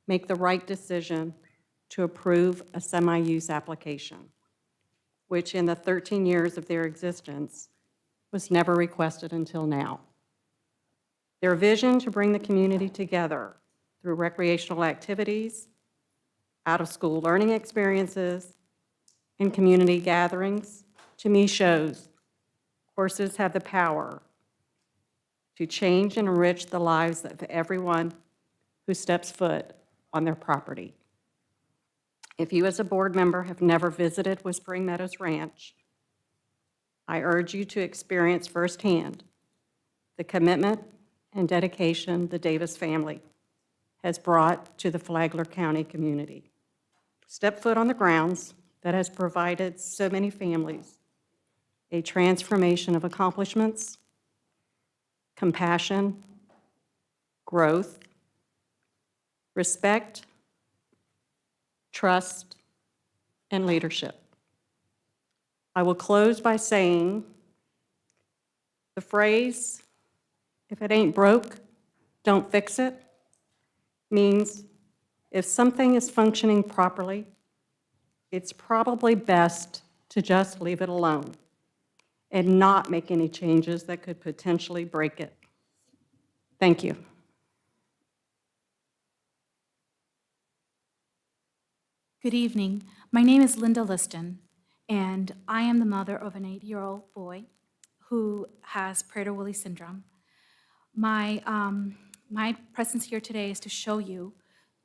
make the right decision to approve a semi-use application, which in the 13 years of their existence was never requested until now. Their vision to bring the community together through recreational activities, out-of-school learning experiences, and community gatherings, to me shows horses have the power to change and enrich the lives of everyone who steps foot on their property. If you as a board member have never visited Whispering Meadows Ranch, I urge you to experience firsthand the commitment and dedication the Davis family has brought to the Flagler County community. Step foot on the grounds that has provided so many families a transformation of accomplishments, compassion, growth, respect, trust, and leadership. I will close by saying the phrase, "If it ain't broke, don't fix it," means if something is functioning properly, it's probably best to just leave it alone and not make any changes that could potentially break it. Thank you. Good evening. My name is Linda Liston, and I am the mother of an 8-year-old boy who has Prader-Willi syndrome. My presence here today is to show you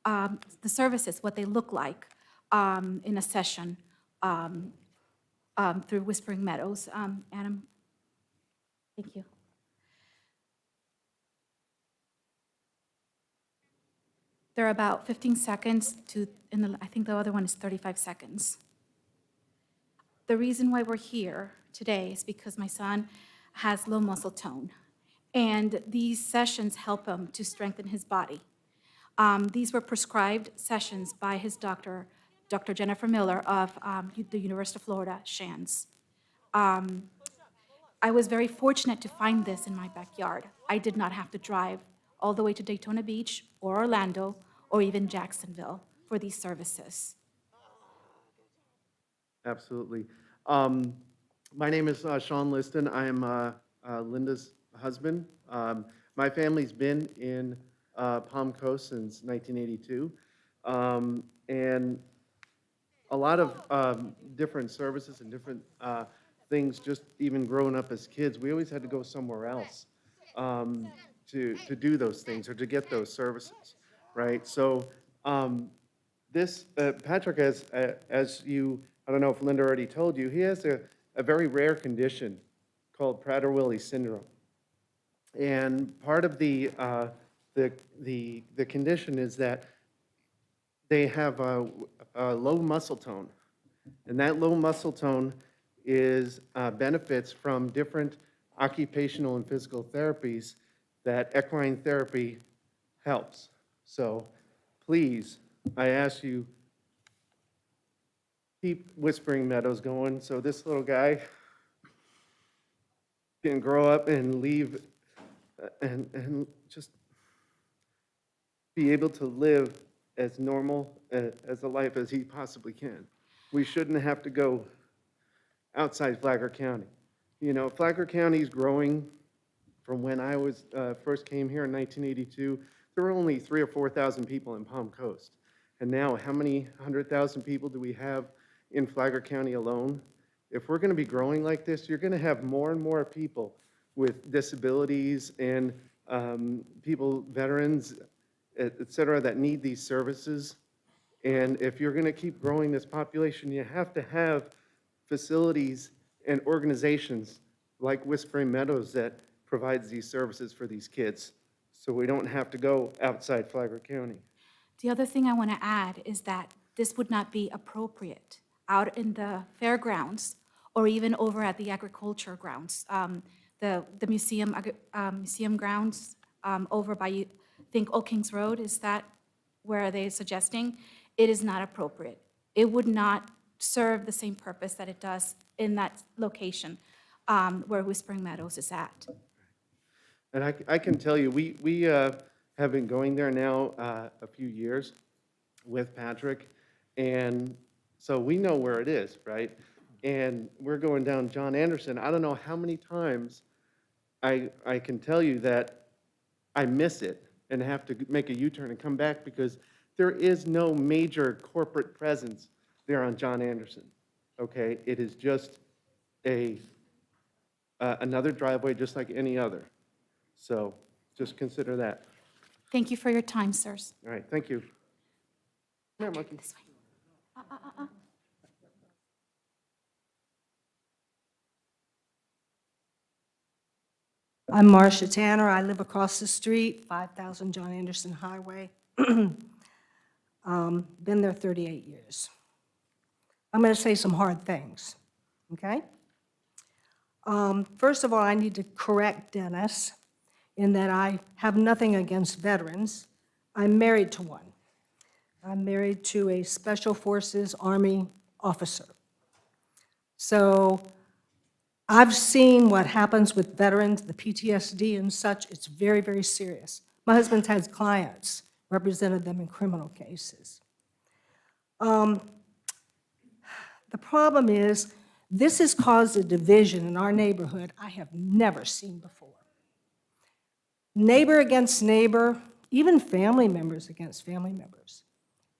the services, what they look like in a session through Whispering Meadows. Adam, thank you. They're about 15 seconds to, and I think the other one is 35 seconds. The reason why we're here today is because my son has low muscle tone, and these sessions help him to strengthen his body. These were prescribed sessions by his doctor, Dr. Jennifer Miller of the University of Florida, Shands. I was very fortunate to find this in my backyard. I did not have to drive all the way to Daytona Beach or Orlando or even Jacksonville for these services. Absolutely. My name is Sean Liston. I am Linda's husband. My family's been in Palm Coast since 1982. And a lot of different services and different things, just even growing up as kids, we always had to go somewhere else to do those things or to get those services, right? So this, Patrick has, as you, I don't know if Linda already told you, he has a very rare condition called Prader-Willi syndrome. And part of the condition is that they have a low muscle tone. And that low muscle tone is benefits from different occupational and physical therapies that equine therapy helps. So please, I ask you, keep Whispering Meadows going so this little guy can grow up and leave and just be able to live as normal as a life as he possibly can. We shouldn't have to go outside Flagler County. You know, Flagler County is growing. From when I was first came here in 1982, there were only 3,000 or 4,000 people in Palm Coast. And now, how many 100,000 people do we have in Flagler County alone? If we're going to be growing like this, you're going to have more and more people with disabilities and people, veterans, et cetera, that need these services. And if you're going to keep growing this population, you have to have facilities and organizations like Whispering Meadows that provides these services for these kids, so we don't have to go outside Flagler County. The other thing I want to add is that this would not be appropriate out in the fairgrounds or even over at the agriculture grounds. The museum grounds over by, I think, Old Kings Road, is that where they're suggesting? It is not appropriate. It would not serve the same purpose that it does in that location where Whispering Meadows is at. And I can tell you, we have been going there now a few years with Patrick, and so we know where it is, right? And we're going down John Anderson. I don't know how many times I can tell you that I miss it and have to make a U-turn and come back because there is no major corporate presence there on John Anderson, okay? It is just another driveway just like any other. So just consider that. Thank you for your time, sirs. All right, thank you. Come here, Monkey. This way. I'm Marcia Tanner. I live across the street, 5,000 John Anderson Highway. Been there 38 years. I'm going to say some hard things, okay? First of all, I need to correct Dennis in that I have nothing against veterans. I'm married to one. I'm married to a Special Forces Army officer. So I've seen what happens with veterans, the PTSD and such. It's very, very serious. My husband's had clients, represented them in criminal cases. The problem is, this has caused a division in our neighborhood I have never seen before. Neighbor against neighbor, even family members against family members.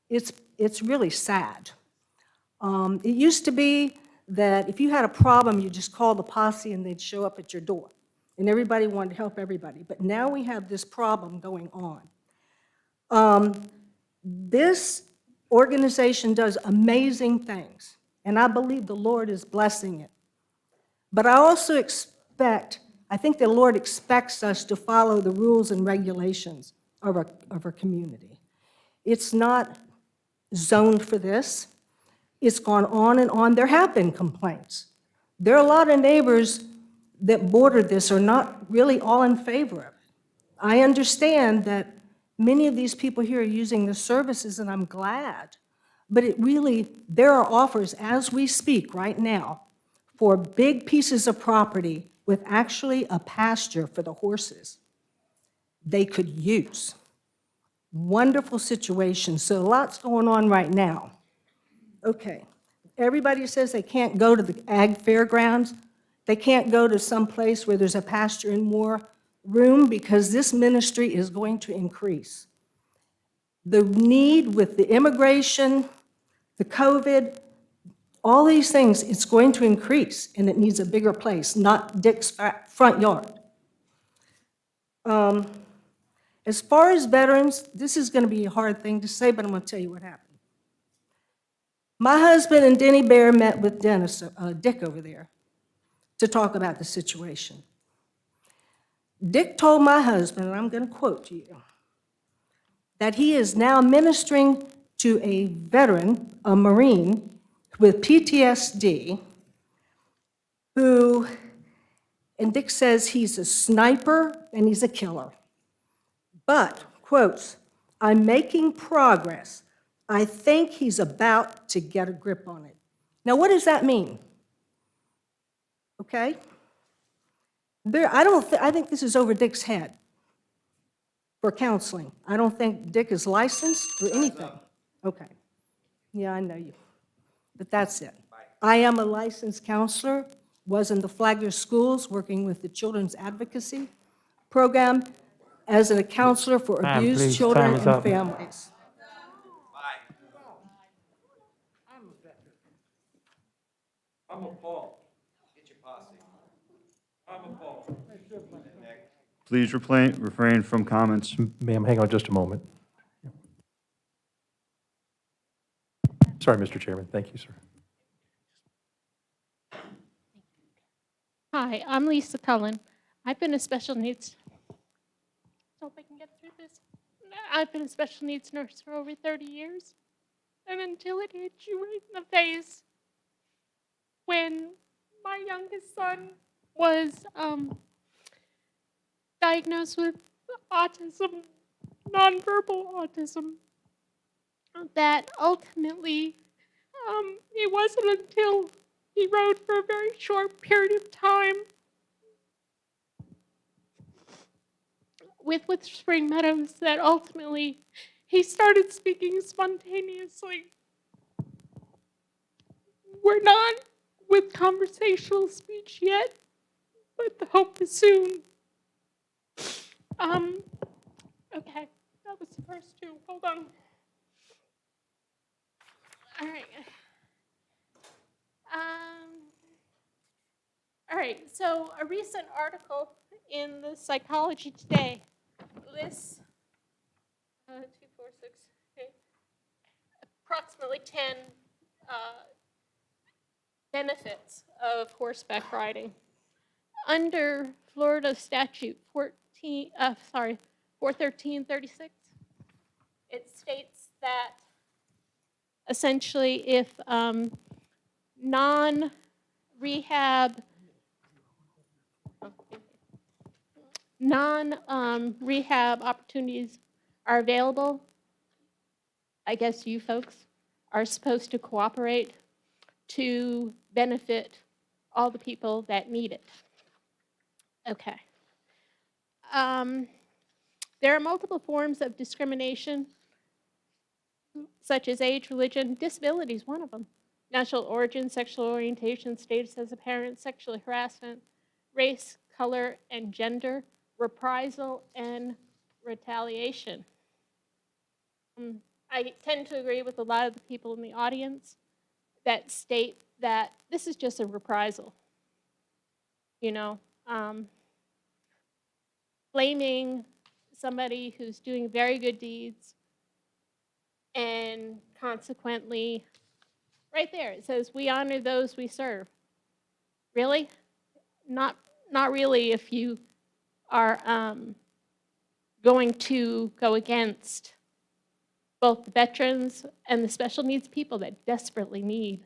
It's really sad. It used to be that if you had a problem, you just called the posse and they'd show up at your door. And everybody wanted to help everybody. But now we have this problem going on. This organization does amazing things, and I believe the Lord is blessing it. But I also I think the Lord expects us to follow the rules and regulations of our community. It's not zoned for this. It's gone on and on. There have been complaints. There are a lot of neighbors that border this are not really all in favor of it. I understand that many of these people here are using the services, and I'm glad. But there are offers as we speak right now for big pieces of property with actually a pasture for the horses they could use. Wonderful situation. So lots going on right now. Okay, everybody says they can't go to the ag fairgrounds. They can't go to some place where there's a pasture and more room because this ministry is going to increase. The need with the immigration, the COVID, all these things, it's going to increase and it needs a bigger place, not Dick's front yard. As far as veterans, this is going to be a hard thing to say, but I'm going to tell you what happened. My husband and Denny Bear met with Dick over there to talk about the situation. Dick told my husband, and I'm going to quote you, that he is now ministering to a veteran, a Marine, with PTSD, and Dick says he's a sniper and he's a killer. But, quotes, I'm making progress. I think he's about to get a grip on it. Now, what does that mean? Okay? I think this is over Dick's head for counseling. I don't think Dick is licensed for anything. Okay. Yeah, I know you. But that's it. I am a licensed counselor, was in the Flagler Schools working with the Children's Advocacy Program as a counselor for abused children and families. I'm appalled. Get your posse. I'm appalled. Please refrain from comments. Ma'am, hang on just a moment. Sorry, Mr. Chairman. Thank you, sir. Hi, I'm Lisa Cullen. I've been a special needs. Hope I can get through this. I've been a special needs nurse for over 30 years. And until it hit you right in the face, when my youngest son was diagnosed with autism, nonverbal autism, that ultimately it wasn't until he rode for a very short period of time with Spring Meadows that ultimately he started speaking spontaneously. We're not with conversational speech yet, but the hope is soon. Okay, that was the first two. Hold on. All right. All right, so a recent article in the Psychology Today lists 2, 4, 6, okay, approximately 10 benefits of horseback riding. Under Florida statute 41336, it states that essentially if non-rehab opportunities are available, I guess you folks are supposed to cooperate to benefit all the people that need it. Okay. There are multiple forms of discrimination, such as age, religion, disability is one of them, national origin, sexual orientation, status as a parent, sexual harassment, race, color, and gender, reprisal, and retaliation. I tend to agree with a lot of the people in the audience that state that this is just a reprisal. You know, blaming somebody who's doing very good deeds, and consequently, right there, it says, we honor those we serve. Really? Not really if you are going to go against both the veterans and the special needs people that desperately need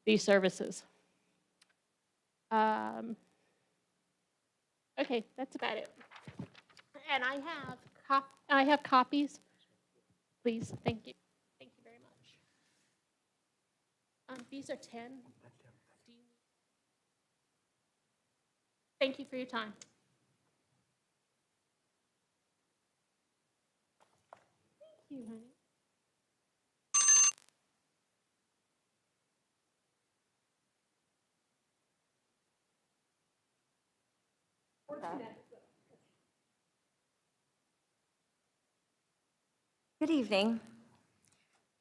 these services. Okay, that's about it. And I have copies. Please, thank you. Thank you very much. These are 10. Thank you for your time. Thank you, honey. Good evening.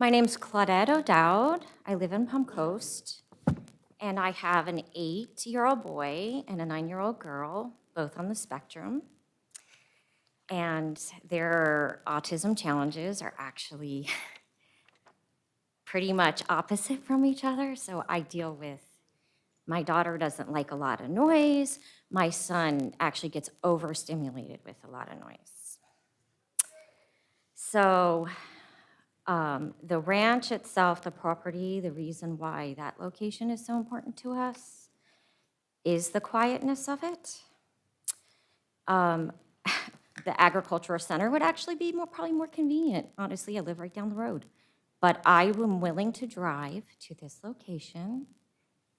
My name's Claudette O'Dowd. I live in Palm Coast, and I have an 8-year-old boy and a 9-year-old girl, both on the spectrum. And their autism challenges are actually pretty much opposite from each other. So I deal with, my daughter doesn't like a lot of noise. My son actually gets overstimulated with a lot of noise. So the ranch itself, the property, the reason why that location is so important to us is the quietness of it. The agricultural center would actually be probably more convenient. Honestly, I live right down the road. But I am willing to drive to this location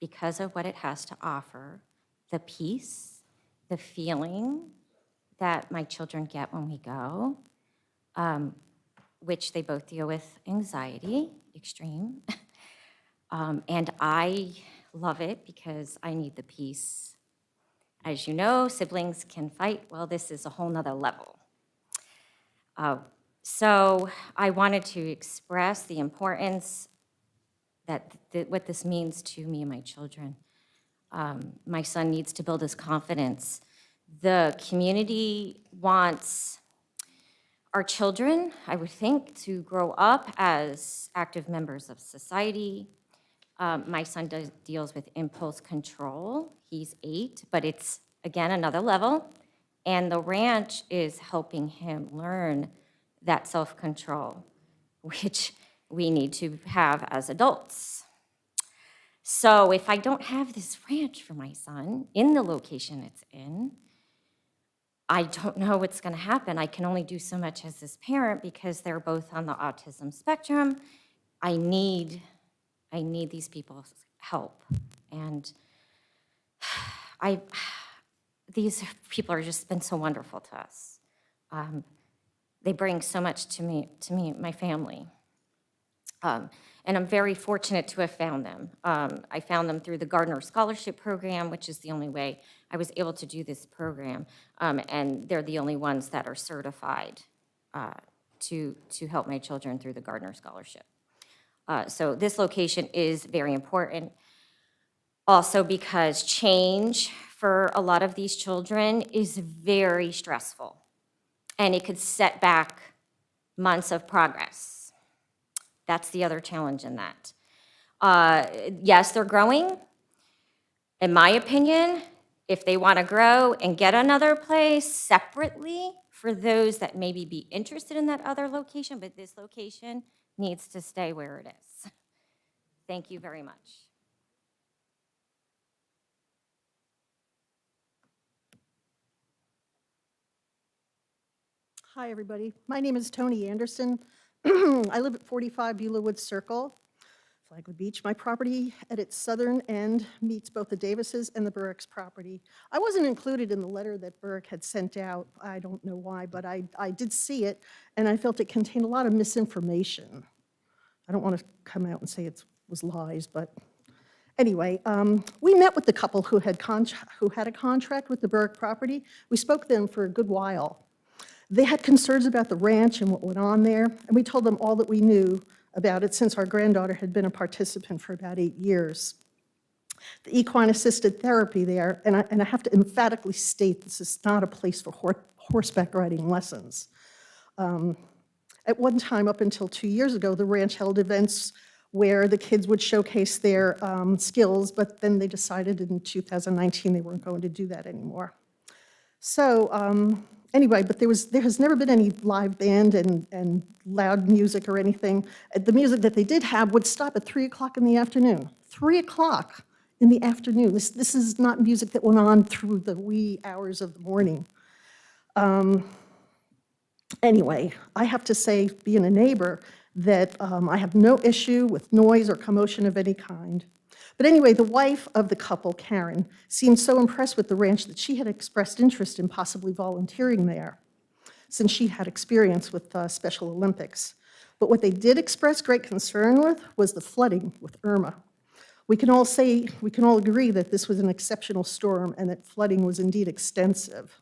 because of what it has to offer, the peace, the feeling that my children get when we go, which they both deal with anxiety, extreme. And I love it because I need the peace. As you know, siblings can fight. Well, this is a whole nother level. So I wanted to express the importance that what this means to me and my children. My son needs to build his confidence. The community wants our children, I would think, to grow up as active members of society. My son deals with impulse control. He's 8, but it's, again, another level. And the ranch is helping him learn that self-control, which we need to have as adults. So if I don't have this ranch for my son in the location it's in, I don't know what's going to happen. I can only do so much as this parent because they're both on the autism spectrum. I need these people's help. And these people have just been so wonderful to us. They bring so much to me, my family. And I'm very fortunate to have found them. I found them through the Gardner Scholarship Program, which is the only way I was able to do this program. And they're the only ones that are certified to help my children through the Gardner Scholarship. So this location is very important. Also because change for a lot of these children is very stressful. And it could set back months of progress. That's the other challenge in that. Yes, they're growing. In my opinion, if they want to grow and get another place separately for those that maybe be interested in that other location, but this location needs to stay where it is. Thank you very much. Hi, everybody. My name is Tony Anderson. I live at 45 Beulah Woods Circle, Flagler Beach. My property at its southern end meets both the Davises and the Burrick's property. I wasn't included in the letter that Burrick had sent out. I don't know why, but I did see it, and I felt it contained a lot of misinformation. I don't want to come out and say it was lies, but anyway, we met with the couple who had a contract with the Burrick property. We spoke to them for a good while. They had concerns about the ranch and what went on there, and we told them all that we knew about it since our granddaughter had been a participant for about 8 years. The equine-assisted therapy there, and I have to emphatically state this is not a place for horseback riding lessons. At one time, up until 2 years ago, the ranch held events where the kids would showcase their skills, but then they decided in 2019 they weren't going to do that anymore. So anyway, but there has never been any live band and loud music or anything. The music that they did have would stop at 3 o'clock in the afternoon. 3 o'clock in the afternoon. This is not music that went on through the wee hours of the morning. Anyway, I have to say, being a neighbor, that I have no issue with noise or commotion of any kind. But anyway, the wife of the couple, Karen, seemed so impressed with the ranch that she had expressed interest in possibly volunteering there, since she had experience with Special Olympics. But what they did express great concern with was the flooding with Irma. We can all agree that this was an exceptional storm and that flooding was indeed extensive.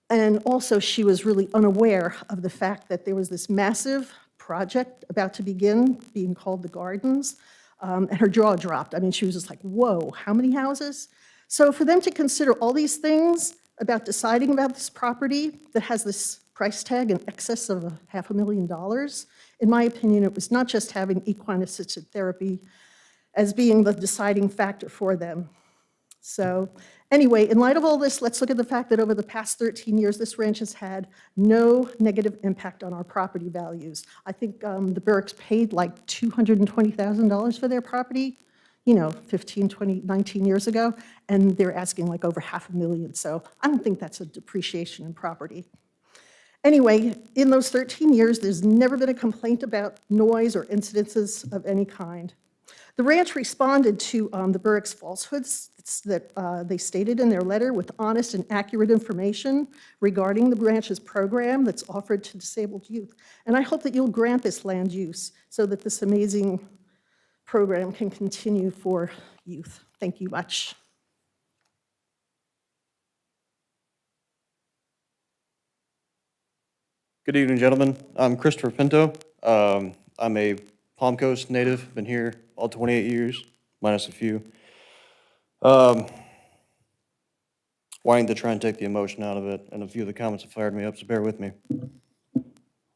And also, she was really unaware of the fact that there was this massive project about to begin, being called the Gardens, and her jaw dropped. I mean, she was just like, whoa, how many houses? So for them to consider all these things about deciding about this property that has this price tag in excess of $500,000, in my opinion, it was not just having equine-assisted therapy as being the deciding factor for them. So anyway, in light of all this, let's look at the fact that over the past 13 years, this ranch has had no negative impact on our property values. I think the Burricks paid like $220,000 for their property, 15, 20, 19 years ago, and they're asking like over $500,000. So I don't think that's a depreciation in property. Anyway, in those 13 years, there's never been a complaint about noise or incidences of any kind. The ranch responded to the Burrick's falsehoods that they stated in their letter with honest and accurate information regarding the ranch's program that's offered to disabled youth. And I hope that you'll grant this land use so that this amazing program can continue for youth. Thank you much. Good evening, gentlemen. I'm Christopher Pinto. I'm a Palm Coast native, been here all 28 years, minus a few. Wanting to try and take the emotion out of it, and a few of the comments have fired me up, so bear with me.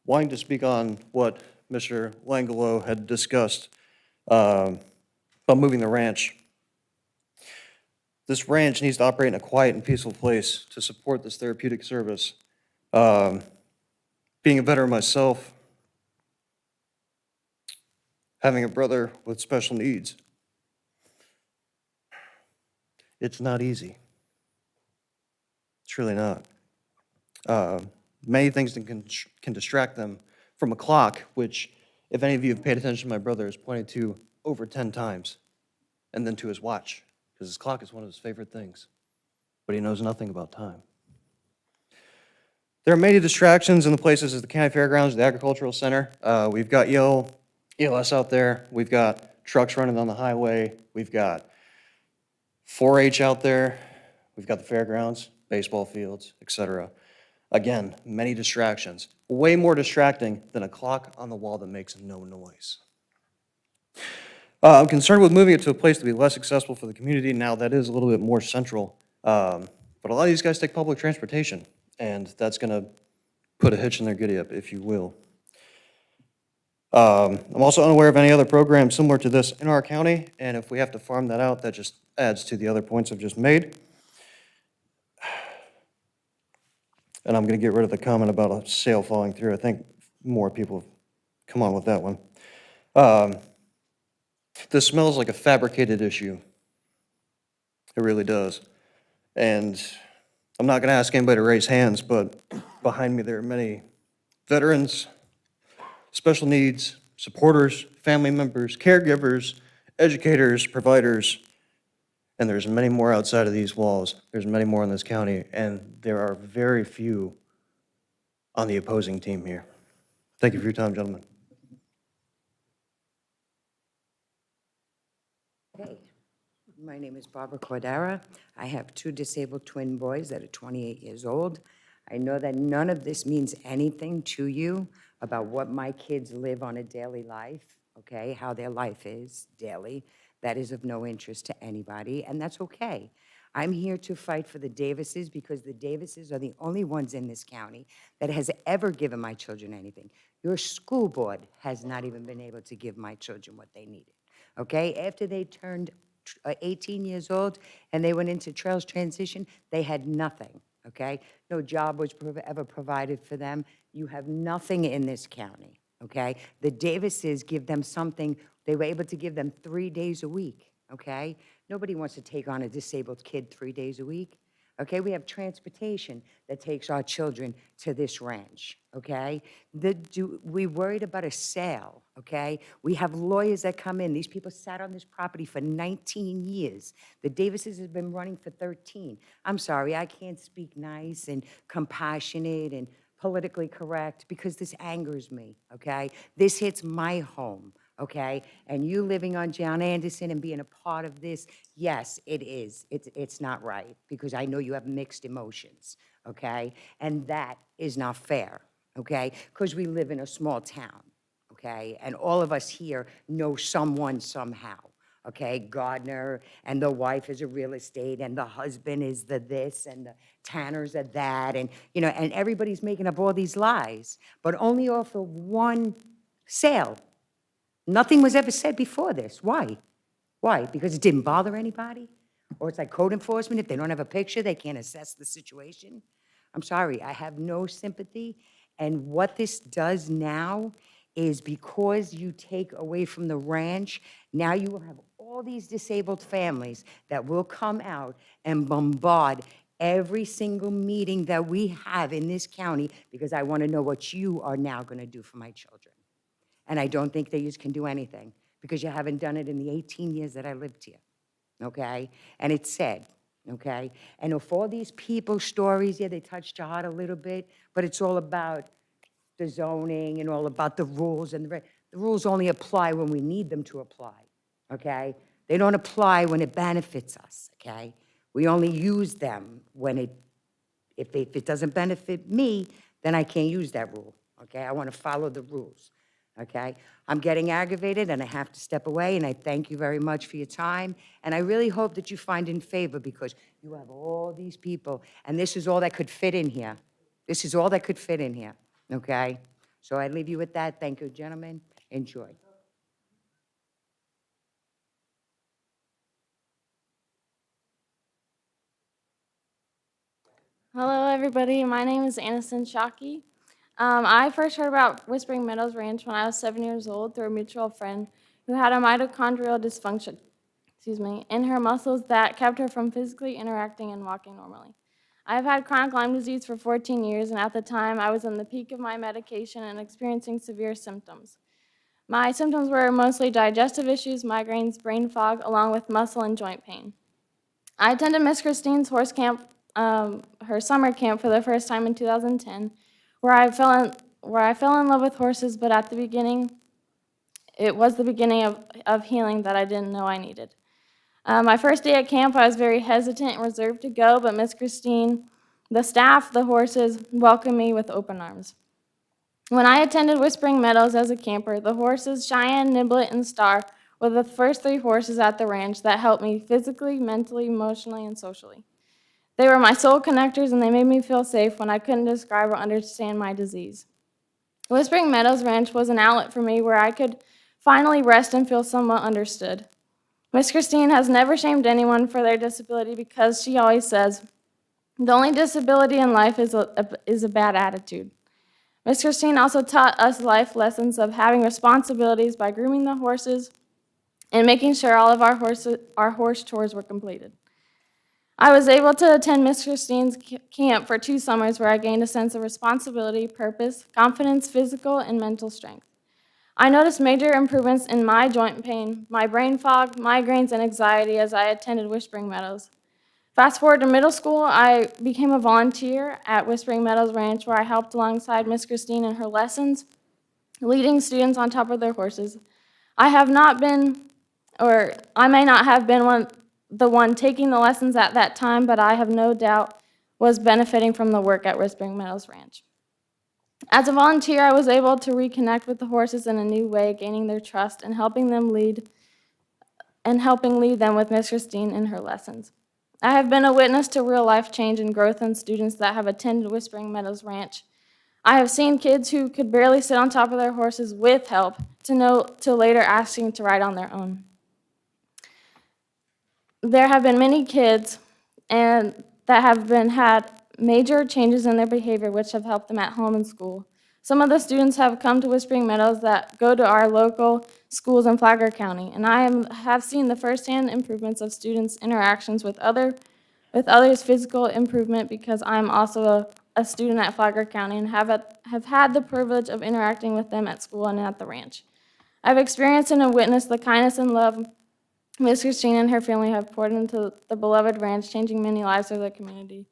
Wanting to speak on what Mr. Langelo had discussed about moving the ranch. This ranch needs to operate in a quiet and peaceful place to support this therapeutic service. Being a veteran myself, having a brother with special needs, it's not easy. It's really not. Many things can distract them from a clock, which, if any of you have paid attention to my brother, has pointed to over 10 times, and then to his watch, because his clock is one of his favorite things, but he knows nothing about time. There are many distractions in the places as the county fairgrounds, the agricultural center. We've got ELS out there. We've got trucks running on the highway. We've got 4-H out there. We've got the fairgrounds, baseball fields, etc. Again, many distractions. Way more distracting than a clock on the wall that makes no noise. I'm concerned with moving it to a place to be less accessible for the community. Now, that is a little bit more central. But a lot of these guys take public transportation, and that's going to put a hitch in their giddy-up, if you will. I'm also unaware of any other programs similar to this in our county, and if we have to farm that out, that just adds to the other points I've just made. And I'm going to get rid of the comment about a sale falling through. I think more people have come on with that one. This smells like a fabricated issue. It really does. And I'm not going to ask anybody to raise hands, but behind me there are many veterans, special needs, supporters, family members, caregivers, educators, providers, and there's many more outside of these walls. There's many more in this county, and there are very few on the opposing team here. Thank you for your time, gentlemen. Hey, my name is Barbara Cordera. I have 2 disabled twin boys that are 28 years old. I know that none of this means anything to you about what my kids live on a daily life, okay, how their life is daily. That is of no interest to anybody, and that's okay. I'm here to fight for the Davises because the Davises are the only ones in this county that has ever given my children anything. Your school board has not even been able to give my children what they needed, okay? After they turned 18 years old and they went into Trails Transition, they had nothing, okay? No job was ever provided for them. You have nothing in this county, okay? The Davises give them something. They were able to give them 3 days a week, okay? Nobody wants to take on a disabled kid 3 days a week, okay? We have transportation that takes our children to this ranch, okay? We worried about a sale, okay? We have lawyers that come in. These people sat on this property for 19 years. The Davises have been running for 13. I'm sorry, I can't speak nice and compassionate and politically correct because this angers me, okay? This hits my home, okay? And you living on John Anderson and being a part of this, yes, it is. It's not right because I know you have mixed emotions, okay? And that is not fair, okay? Because we live in a small town, okay? And all of us here know someone somehow, okay? Gardner and the wife is a real estate and the husband is the this and the Tanners are that and, you know, and everybody's making up all these lies, but only off of one sale. Nothing was ever said before this. Why? Why? Because it didn't bother anybody? Or it's like code enforcement, if they don't have a picture, they can't assess the situation? I'm sorry, I have no sympathy. And what this does now is because you take away from the ranch, now you will have all these disabled families that will come out and bombard every single meeting that we have in this county because I want to know what you are now going to do for my children. And I don't think that you can do anything because you haven't done it in the 18 years that I lived here, okay? And it's sad, okay? And if all these people's stories, yeah, they touched your heart a little bit, but it's all about the zoning and all about the rules. And the rules only apply when we need them to apply, okay? They don't apply when it benefits us, okay? We only use them when if it doesn't benefit me, then I can't use that rule, okay? I want to follow the rules. Okay, I'm getting aggravated and I have to step away, and I thank you very much for your time. And I really hope that you find in favor because you have all these people, and this is all that could fit in here. This is all that could fit in here, okay? So I leave you with that. Thank you, gentlemen. Enjoy. Hello, everybody. My name is Aniston Shockey. I first heard about Whispering Meadows Ranch when I was 7 years old through a mutual friend who had a mitochondrial dysfunction, in her muscles that kept her from physically interacting and walking normally. I have had chronic Lyme disease for 14 years, and at the time, I was in the peak of my medication and experiencing severe symptoms. My symptoms were mostly digestive issues, migraines, brain fog, along with muscle and joint pain. I attended Miss Christine's horse camp her summer camp for the first time in 2010, where I fell in love with horses, but at the beginning, it was the beginning of healing that I didn't know I needed. My first day at camp, I was very hesitant and reserved to go, but Miss Christine, the staff, the horses, welcomed me with open arms. When I attended Whispering Meadows as a camper, the horses, Cheyenne, Niblet, and Star, were the first 3 horses at the ranch that helped me physically, mentally, emotionally, and socially. They were my soul connectors, and they made me feel safe when I couldn't describe or understand my disease. Whispering Meadows Ranch was an outlet for me where I could finally rest and feel somewhat understood. Miss Christine has never shamed anyone for their disability because she always says, the only disability in life is a bad attitude. Miss Christine also taught us life lessons of having responsibilities by grooming the horses and making sure all of our horse chores were completed. I was able to attend Miss Christine's camp for 2 summers where I gained a sense of responsibility, purpose, confidence, physical, and mental strength. I noticed major improvements in my joint pain, my brain fog, migraines, and anxiety as I attended Whispering Meadows. Fast forward to middle school, I became a volunteer at Whispering Meadows Ranch where I helped alongside Miss Christine in her lessons, leading students on top of their horses. I have not been, or I may not have been the one taking the lessons at that time, but I have no doubt was benefiting from the work at Whispering Meadows Ranch. As a volunteer, I was able to reconnect with the horses in a new way, gaining their trust and helping lead them with Miss Christine in her lessons. I have been a witness to real-life change and growth in students that have attended Whispering Meadows Ranch. I have seen kids who could barely sit on top of their horses with help to later asking to ride on their own. There have been many kids that have had major changes in their behavior which have helped them at home and school. Some of the students have come to Whispering Meadows that go to our local schools in Flagler County, and I have seen the firsthand improvements of students' interactions with others' physical improvement because I'm also a student at Flagler County and have had the privilege of interacting with them at school and at the ranch. I've experienced and witnessed the kindness and love Miss Christine and her family have poured into the beloved ranch, changing many lives of the community.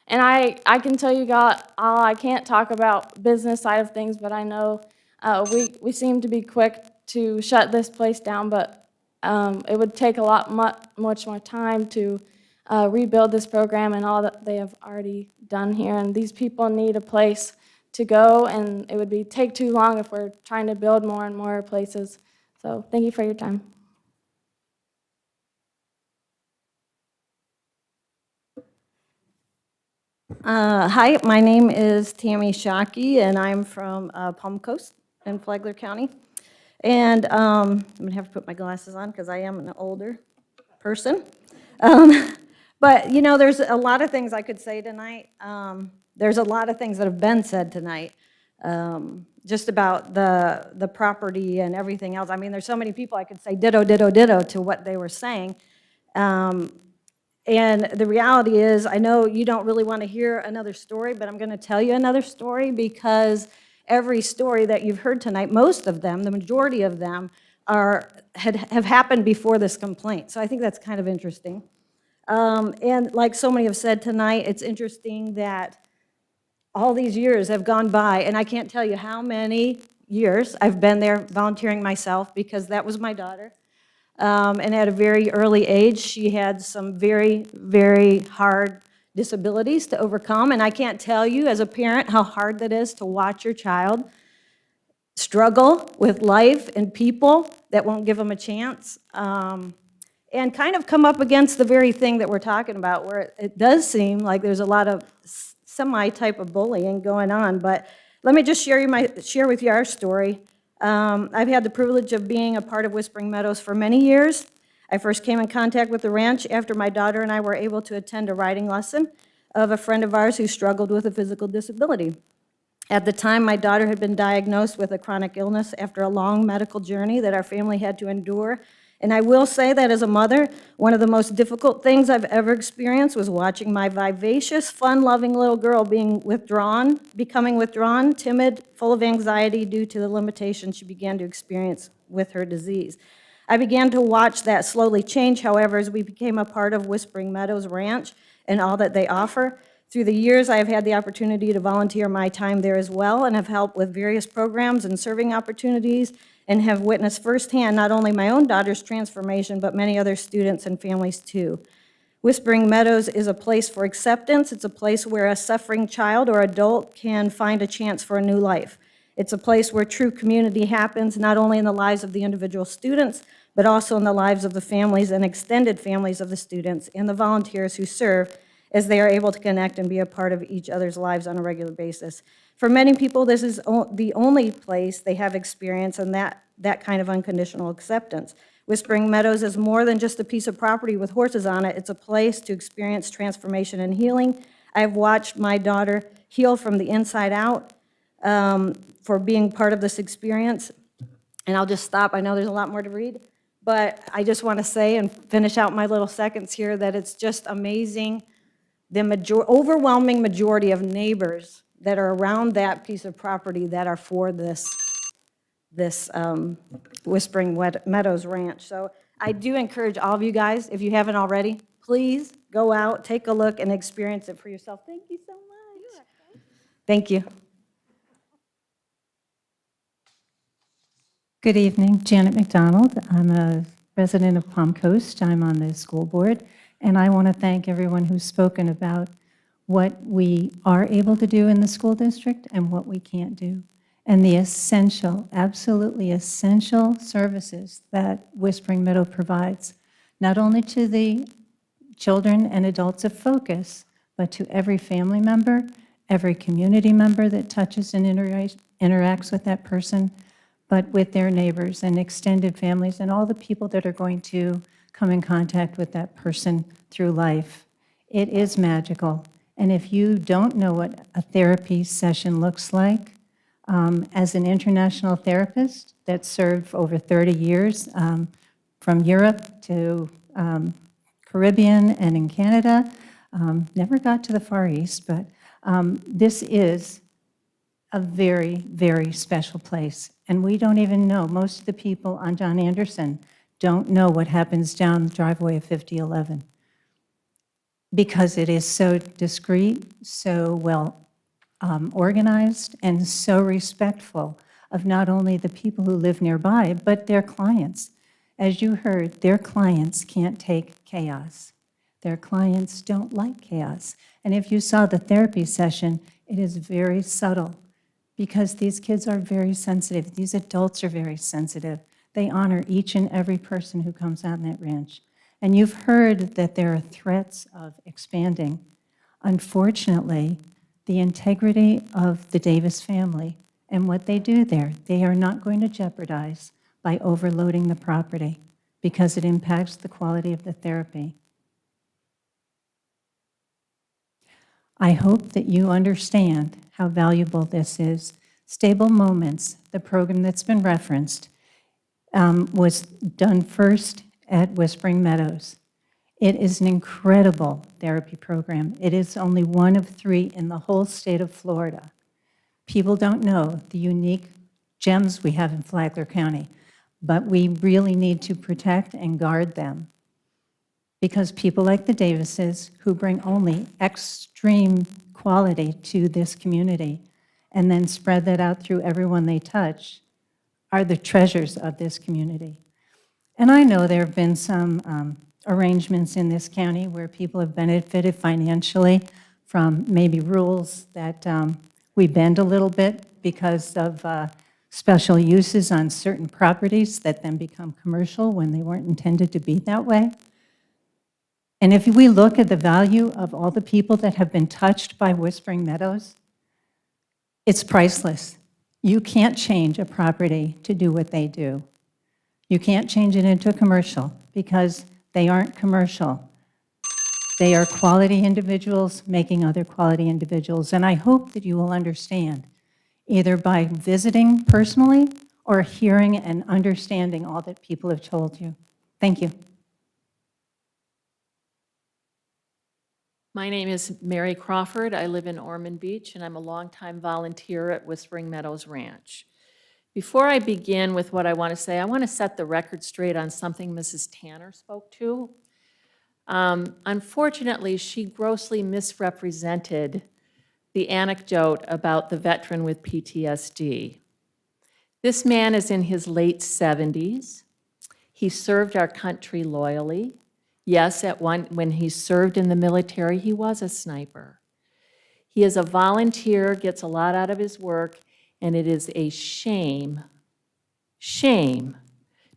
And I can tell you, God, I can't talk about business side of things, but I know we seem to be quick to shut this place down, but it would take much more time to rebuild this program and all that they have already done here. And these people need a place to go, and it would take too long if we're trying to build more and more places. So thank you for your time. Hi, my name is Tammy Shockey, and I'm from Palm Coast in Flagler County. And I'm going to have to put my glasses on because I am an older person. But, you know, there's a lot of things I could say tonight. There's a lot of things that have been said tonight, just about the property and everything else. I mean, there's so many people I could say ditto, ditto, ditto to what they were saying. And the reality is, I know you don't really want to hear another story, but I'm going to tell you another story because every story that you've heard tonight, most of them, the majority of them, have happened before this complaint. So I think that's kind of interesting. And like so many have said tonight, it's interesting that all these years have gone by, and I can't tell you how many years I've been there volunteering myself because that was my daughter. And at a very early age, she had some very, very hard disabilities to overcome. And I can't tell you as a parent how hard that is to watch your child struggle with life and people that won't give them a chance. And kind of come up against the very thing that we're talking about, where it does seem like there's a lot of semi-type of bullying going on. But let me just share with you our story. I've had the privilege of being a part of Whispering Meadows for many years. I first came in contact with the ranch after my daughter and I were able to attend a riding lesson of a friend of ours who struggled with a physical disability. At the time, my daughter had been diagnosed with a chronic illness after a long medical journey that our family had to endure. And I will say that as a mother, one of the most difficult things I've ever experienced was watching my vivacious, fun-loving little girl becoming withdrawn, timid, full of anxiety due to the limitations she began to experience with her disease. I began to watch that slowly change, however, as we became a part of Whispering Meadows Ranch, and all that they offer. Through the years, I have had the opportunity to volunteer my time there as well and have helped with various programs and serving opportunities and have witnessed firsthand not only my own daughter's transformation, but many other students and families too. Whispering Meadows is a place for acceptance. It's a place where a suffering child or adult can find a chance for a new life. It's a place where true community happens, not only in the lives of the individual students, but also in the lives of the families and extended families of the students and the volunteers who serve, as they are able to connect and be a part of each other's lives on a regular basis. For many people, this is the only place they have experience and that kind of unconditional acceptance. Whispering Meadows is more than just a piece of property with horses on it. It's a place to experience transformation and healing. I've watched my daughter heal from the inside out for being part of this experience. And I'll just stop. I know there's a lot more to read, but I just want to say and finish out my little seconds here that it's just amazing the overwhelming majority of neighbors that are around that piece of property that are for this Whispering Meadows Ranch. So I do encourage all of you guys, if you haven't already, please go out, take a look, and experience it for yourself. Thank you so much. Thank you. Good evening, Janet McDonald. I'm a resident of Palm Coast. I'm on the school board, and I want to thank everyone who's spoken about what we are able to do in the school district and what we can't do, and the essential, absolutely essential services that Whispering Meadow provides, not only to the children and adults of Focus, but to every family member, every community member that touches and interacts with that person, but with their neighbors and extended families and all the people that are going to come in contact with that person through life. It is magical. And if you don't know what a therapy session looks like, as an international therapist that served for over 30 years from Europe to Caribbean and in Canada, never got to the Far East, but this is a very, very special place. And we don't even know, most of the people on John Anderson don't know what happens down the driveway of 5011 because it is so discreet, so well organized, and so respectful of not only the people who live nearby, but their clients. As you heard, their clients can't take chaos. Their clients don't like chaos. And if you saw the therapy session, it is very subtle because these kids are very sensitive. These adults are very sensitive. They honor each and every person who comes on that ranch. And you've heard that there are threats of expanding. Unfortunately, the integrity of the Davis family and what they do there, they are not going to jeopardize by overloading the property because it impacts the quality of the therapy. I hope that you understand how valuable this is. Stable Moments, the program that's been referenced, was done first at Whispering Meadows. It is an incredible therapy program. It is only one of 3 in the whole state of Florida. People don't know the unique gems we have in Flagler County, but we really need to protect and guard them because people like the Davises, who bring only extreme quality to this community and then spread that out through everyone they touch, are the treasures of this community. And I know there have been some arrangements in this county where people have benefited financially from maybe rules that we bend a little bit because of special uses on certain properties that then become commercial when they weren't intended to be that way. And if we look at the value of all the people that have been touched by Whispering Meadows, it's priceless. You can't change a property to do what they do. You can't change it into a commercial because they aren't commercial. They are quality individuals making other quality individuals. And I hope that you will understand, either by visiting personally or hearing and understanding all that people have told you. Thank you. My name is Mary Crawford. I live in Ormond Beach, and I'm a longtime volunteer at Whispering Meadows Ranch. Before I begin with what I want to say, I want to set the record straight on something Mrs. Tanner spoke to. Unfortunately, she grossly misrepresented the anecdote about the veteran with PTSD. This man is in his late 70s. He served our country loyally. Yes, when he served in the military, he was a sniper. He is a volunteer, gets a lot out of his work, and it is a shame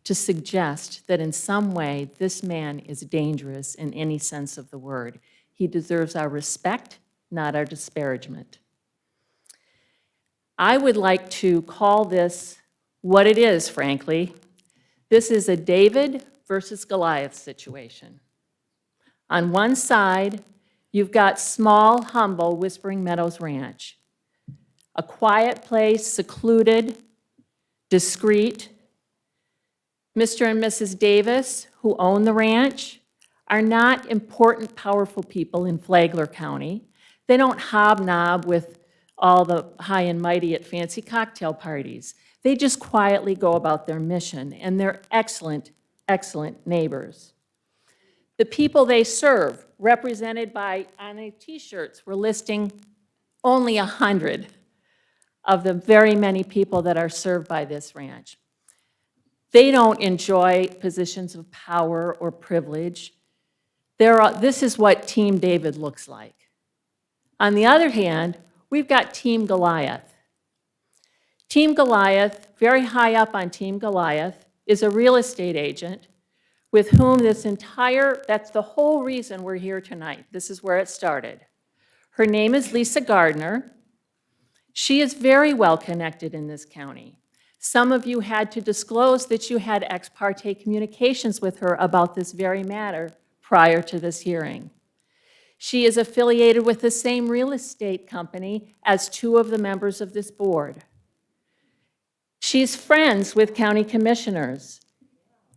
to suggest that in some way this man is dangerous in any sense of the word. He deserves our respect, not our disparagement. I would like to call this what it is, frankly. This is a David versus Goliath situation. On one side, you've got small, humble Whispering Meadows Ranch, a quiet place, secluded, discreet. Mr. and Mrs. Davis, who own the ranch, are not important, powerful people in Flagler County. They don't hobnob with all the high and mighty at fancy cocktail parties. They just quietly go about their mission, and they're excellent, excellent neighbors. The people they serve, represented by, on the t-shirts, we're listing only 100 of the very many people that are served by this ranch. They don't enjoy positions of power or privilege. This is what Team David looks like. On the other hand, we've got Team Goliath. Team Goliath, very high up on Team Goliath, is a real estate agent with whom that's the whole reason we're here tonight. This is where it started. Her name is Lisa Gardner. She is very well connected in this county. Some of you had to disclose that you had ex parte communications with her about this very matter prior to this hearing. She is affiliated with the same real estate company as 2 of the members of this board. She's friends with county commissioners,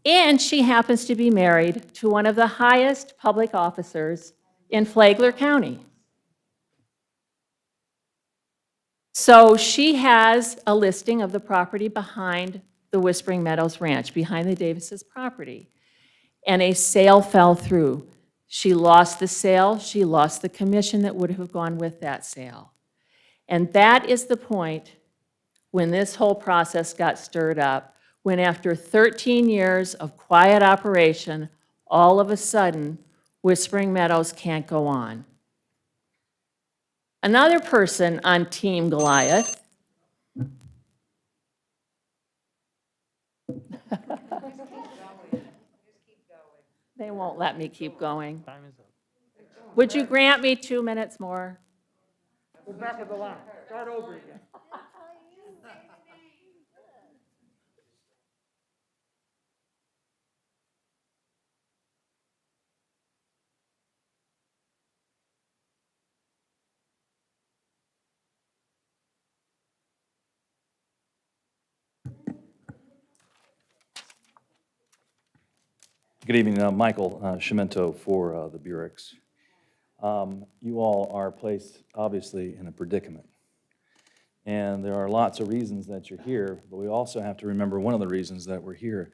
and she happens to be married to one of the highest public officers in Flagler County. So she has a listing of the property behind the Whispering Meadows Ranch, behind the Davis's property, and a sale fell through. She lost the sale, she lost the commission that would have gone with that sale. And that is the point when this whole process got stirred up, when after 13 years of quiet operation, all of a sudden, Whispering Meadows can't go on. Another person on Team Goliath They won't let me keep going. Time is up. Would you grant me 2 minutes more? We're back at the line. Start over again. Good evening, Michael Schimento for the Burecks. You all are placed, obviously, in a predicament. And there are lots of reasons that you're here, but we also have to remember one of the reasons that we're here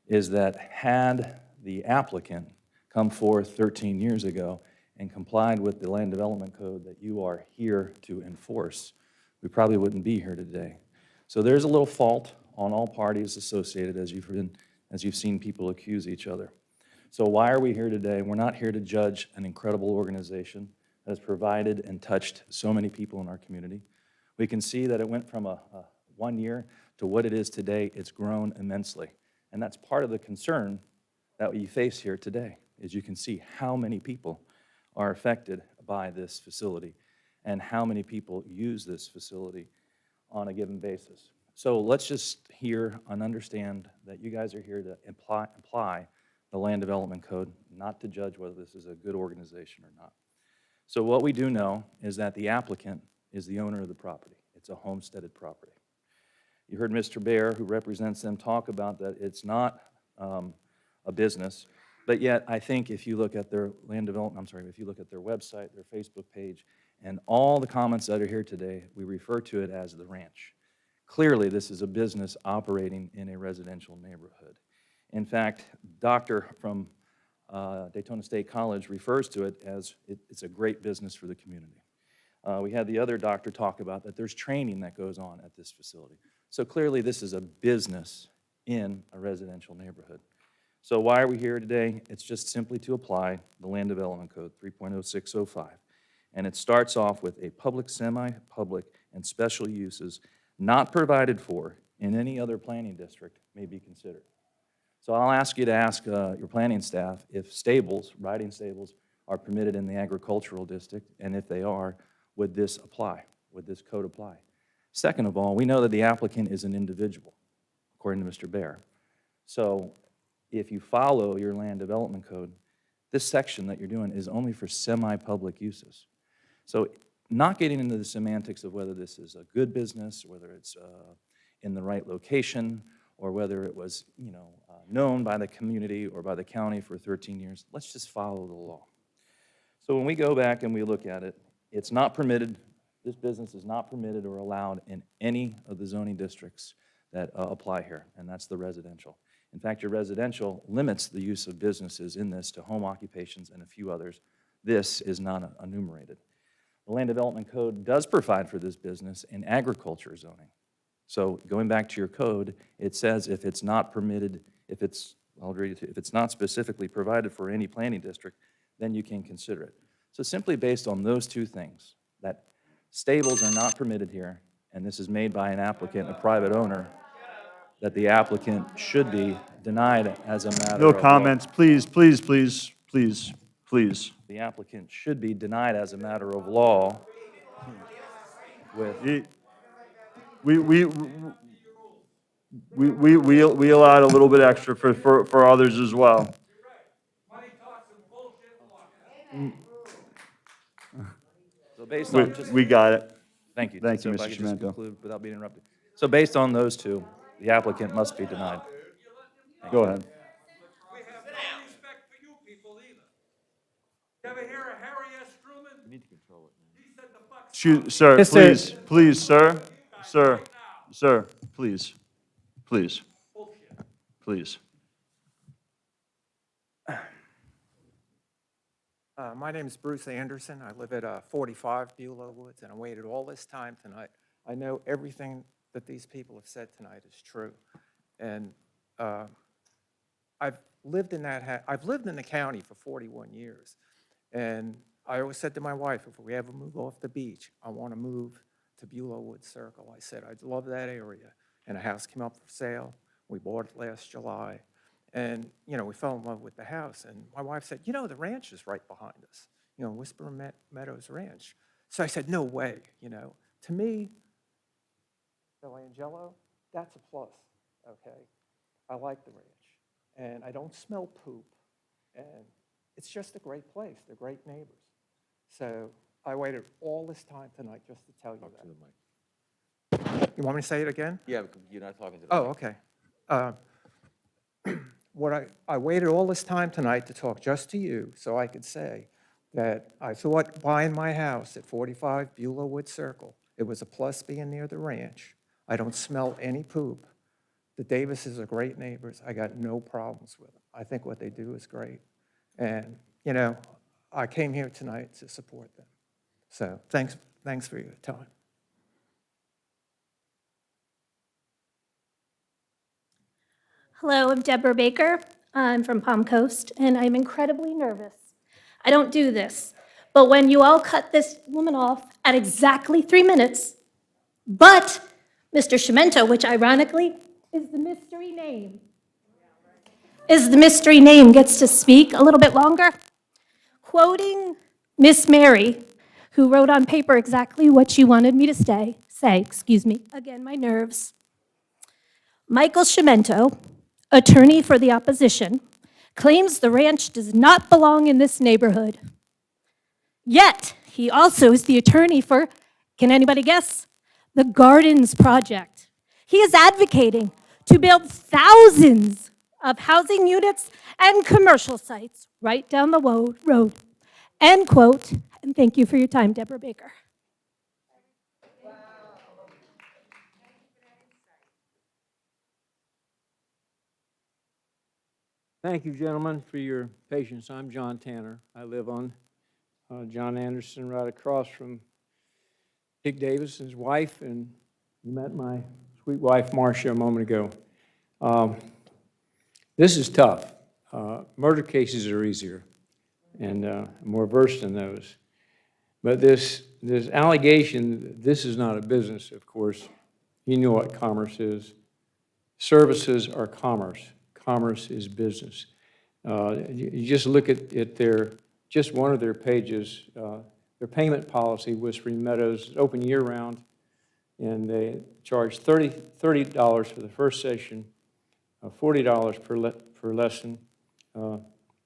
is that had the applicant come forth 13 years ago and complied with the Land Development Code that you are here to enforce, we probably wouldn't be here today. So there's a little fault on all parties associated, as you've seen people accuse each other. So why are we here today? We're not here to judge an incredible organization that has provided and touched so many people in our community. We can see that it went from a 1 year to what it is today. It's grown immensely. And that's part of the concern that we face here today, is you can see how many people are affected by this facility and how many people use this facility on a given basis. So let's just hear and understand that you guys are here to apply the Land Development Code, not to judge whether this is a good organization or not. So what we do know is that the applicant is the owner of the property. It's a homesteaded property. You heard Mr. Baer, who represents them, talk about that it's not a business, but yet I think if you look at their if you look at their website, their Facebook page, and all the comments that are here today, we refer to it as the ranch. Clearly, this is a business operating in a residential neighborhood. In fact, Doctor from Daytona State College refers to it as it's a great business for the community. We had the other doctor talk about that there's training that goes on at this facility. So clearly this is a business in a residential neighborhood. So why are we here today? It's just simply to apply the Land Development Code 3.0605. And it starts off with a public, semi-public, and special uses not provided for in any other planning district may be considered. So I'll ask you to ask your planning staff if stables, riding stables, are permitted in the agricultural district, and if they are, would this apply? Would this code apply? Second of all, we know that the applicant is an individual, according to Mr. Bear. So if you follow your land development code, this section that you're doing is only for semi-public uses. So not getting into the semantics of whether this is a good business, whether it's in the right location, or whether it was, known by the community or by the county for 13 years, let's just follow the law. So when we go back and we look at it, it's not permitted, this business is not permitted or allowed in any of the zoning districts that apply here, and that's the residential. In fact, your residential limits the use of businesses in this to home occupations and a few others. This is not enumerated. The Land Development Code does provide for this business in agriculture zoning. So going back to your code, it says if it's not permitted, I'll read it to you, if it's not specifically provided for any planning district, then you can consider it. So simply based on those two things, that stables are not permitted here, and this is made by an applicant, a private owner, that the applicant should be denied as a matter of No law. comments, please, please, please, please, please. The applicant should be denied as a matter of law with We allowed a little bit extra for others as well. So based on just... We got it. Thank you. Thank So you, if I Mr. could just Chimento. conclude without being interrupted. So based on those two, the applicant must be denied. Go ahead. We have no respect for you people either. You ever hear of Harry S. Truman? You need to control it, man. He said the buck Excuse, sir, please, sir, please, please. My name is Bruce Anderson. I live at 45 Beulah Woods, and I waited all this time tonight. I know everything that these people have said tonight is true. And I've lived in the county for 41 years. And I always said to my wife, if we ever move off the beach, I want to move to Beulah Woods Circle. I said, I love that area. And a house came up for sale. We bought it last July. And, we fell in love with the house. And my wife said, the ranch is right behind us, Whispering Meadows Ranch. So I said, no way, To me, Angelo, that's a plus, okay? I like the ranch. And I don't smell poop. And it's just a great place. They're great neighbors. So I waited all this time tonight just to tell you that. You want me to say it again? Yeah, you're not talking to the Oh, okay. I waited all this time tonight to talk just to you so I could say that I thought buying my house at 45 Beulah Woods Circle, it was a plus being near the ranch. I don't smell any poop. The Davises are great neighbors. I got no problems with them. I think what they do is great. And, I came here tonight to support them. So thanks for your time. Hello, I'm Deborah Baker. I'm from Palm Coast, and I'm incredibly nervous. I don't do this, but when you all cut this woman off at exactly 3 minutes, but Mr. Chimento, which ironically is the mystery name, gets to speak a little bit longer, quoting Miss Mary, who wrote on paper exactly what she wanted me to say, again, my nerves. Michael Chimento, attorney for the opposition, claims the ranch does not belong in this neighborhood. Yet, he also is the attorney for, can anybody guess? The Gardens Project. He is advocating to build thousands of housing units and commercial sites right down the road. End quote. And thank you for your time, Deborah Baker. Thank you, gentlemen, for your patience. I'm John Tanner. I live on John Anderson, right across from Dick Davis and his wife, and you met my sweet wife, Marcia, a moment ago. This is tough. Murder cases are easier, and I'm more versed in those. But this allegation, this is not a business, of course. You know what commerce is. Services are commerce. Commerce is business. You just look at their, just one of their pages, their payment policy, Whispering Meadows, is open year-round, and they charge $30 for the first session, $40 per lesson,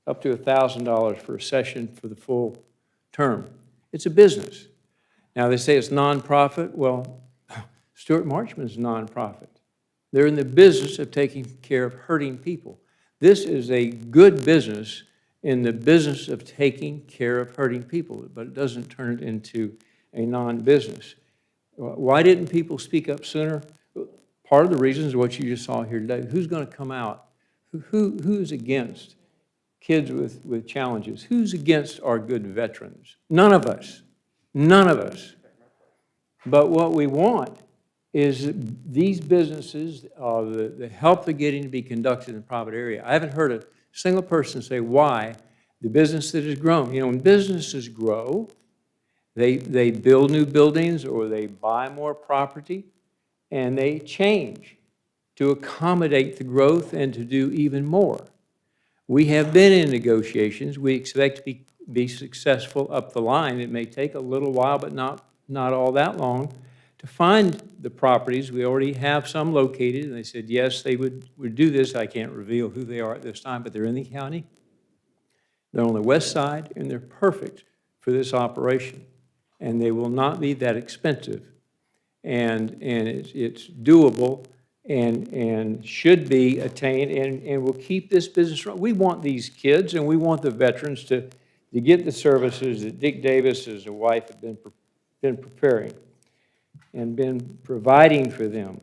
up to $1,000 for a session for the full term. It's a business. Now, they say it's nonprofit. Well, Stuart Marchman's nonprofit. They're in the business of taking care of hurting people. This is a good business in the business of taking care of hurting people, but it doesn't turn it into a non-business. Why didn't people speak up sooner? Part of the reason is what you just saw here today. Who's going to come out? Who's against kids with challenges? Who's against our good veterans? None of us. None of us. But what we want is these businesses, the help they're getting to be conducted in the private area. I haven't heard a single person say why the business that has grown. You know, when businesses grow, they build new buildings or they buy more property, and they change to accommodate the growth and to do even more. We have been in negotiations. We expect to be successful up the line. It may take a little while, but not all that long, to find the properties. We already have some located, and they said, yes, they would do this. I can't reveal who they are at this time, but they're in the county. They're on the west side, and they're perfect for this operation. And they will not be that expensive. And it's doable and should be attained, and will keep this business running. We want these kids, and we want the veterans to get the services that Dick Davis, as a wife, have been preparing and been providing for them.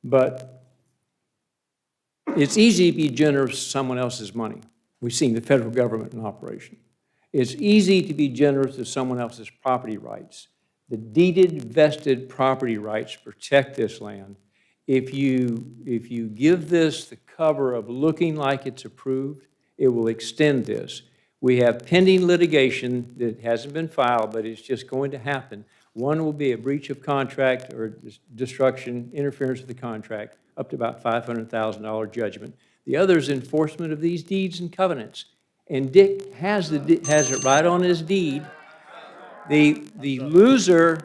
But it's easy to be generous with someone else's money. We've seen the federal government in operation. It's easy to be generous with someone else's property rights. The deeded, vested property rights protect this land. If you give this the cover of looking like it's approved, it will extend this. We have pending litigation that hasn't been filed, but it's just going to happen. One will be a breach of contract or destruction, interference with the contract, up to about $500,000 judgment. The other is enforcement of these deeds and covenants. And Dick has it right on his deed. The loser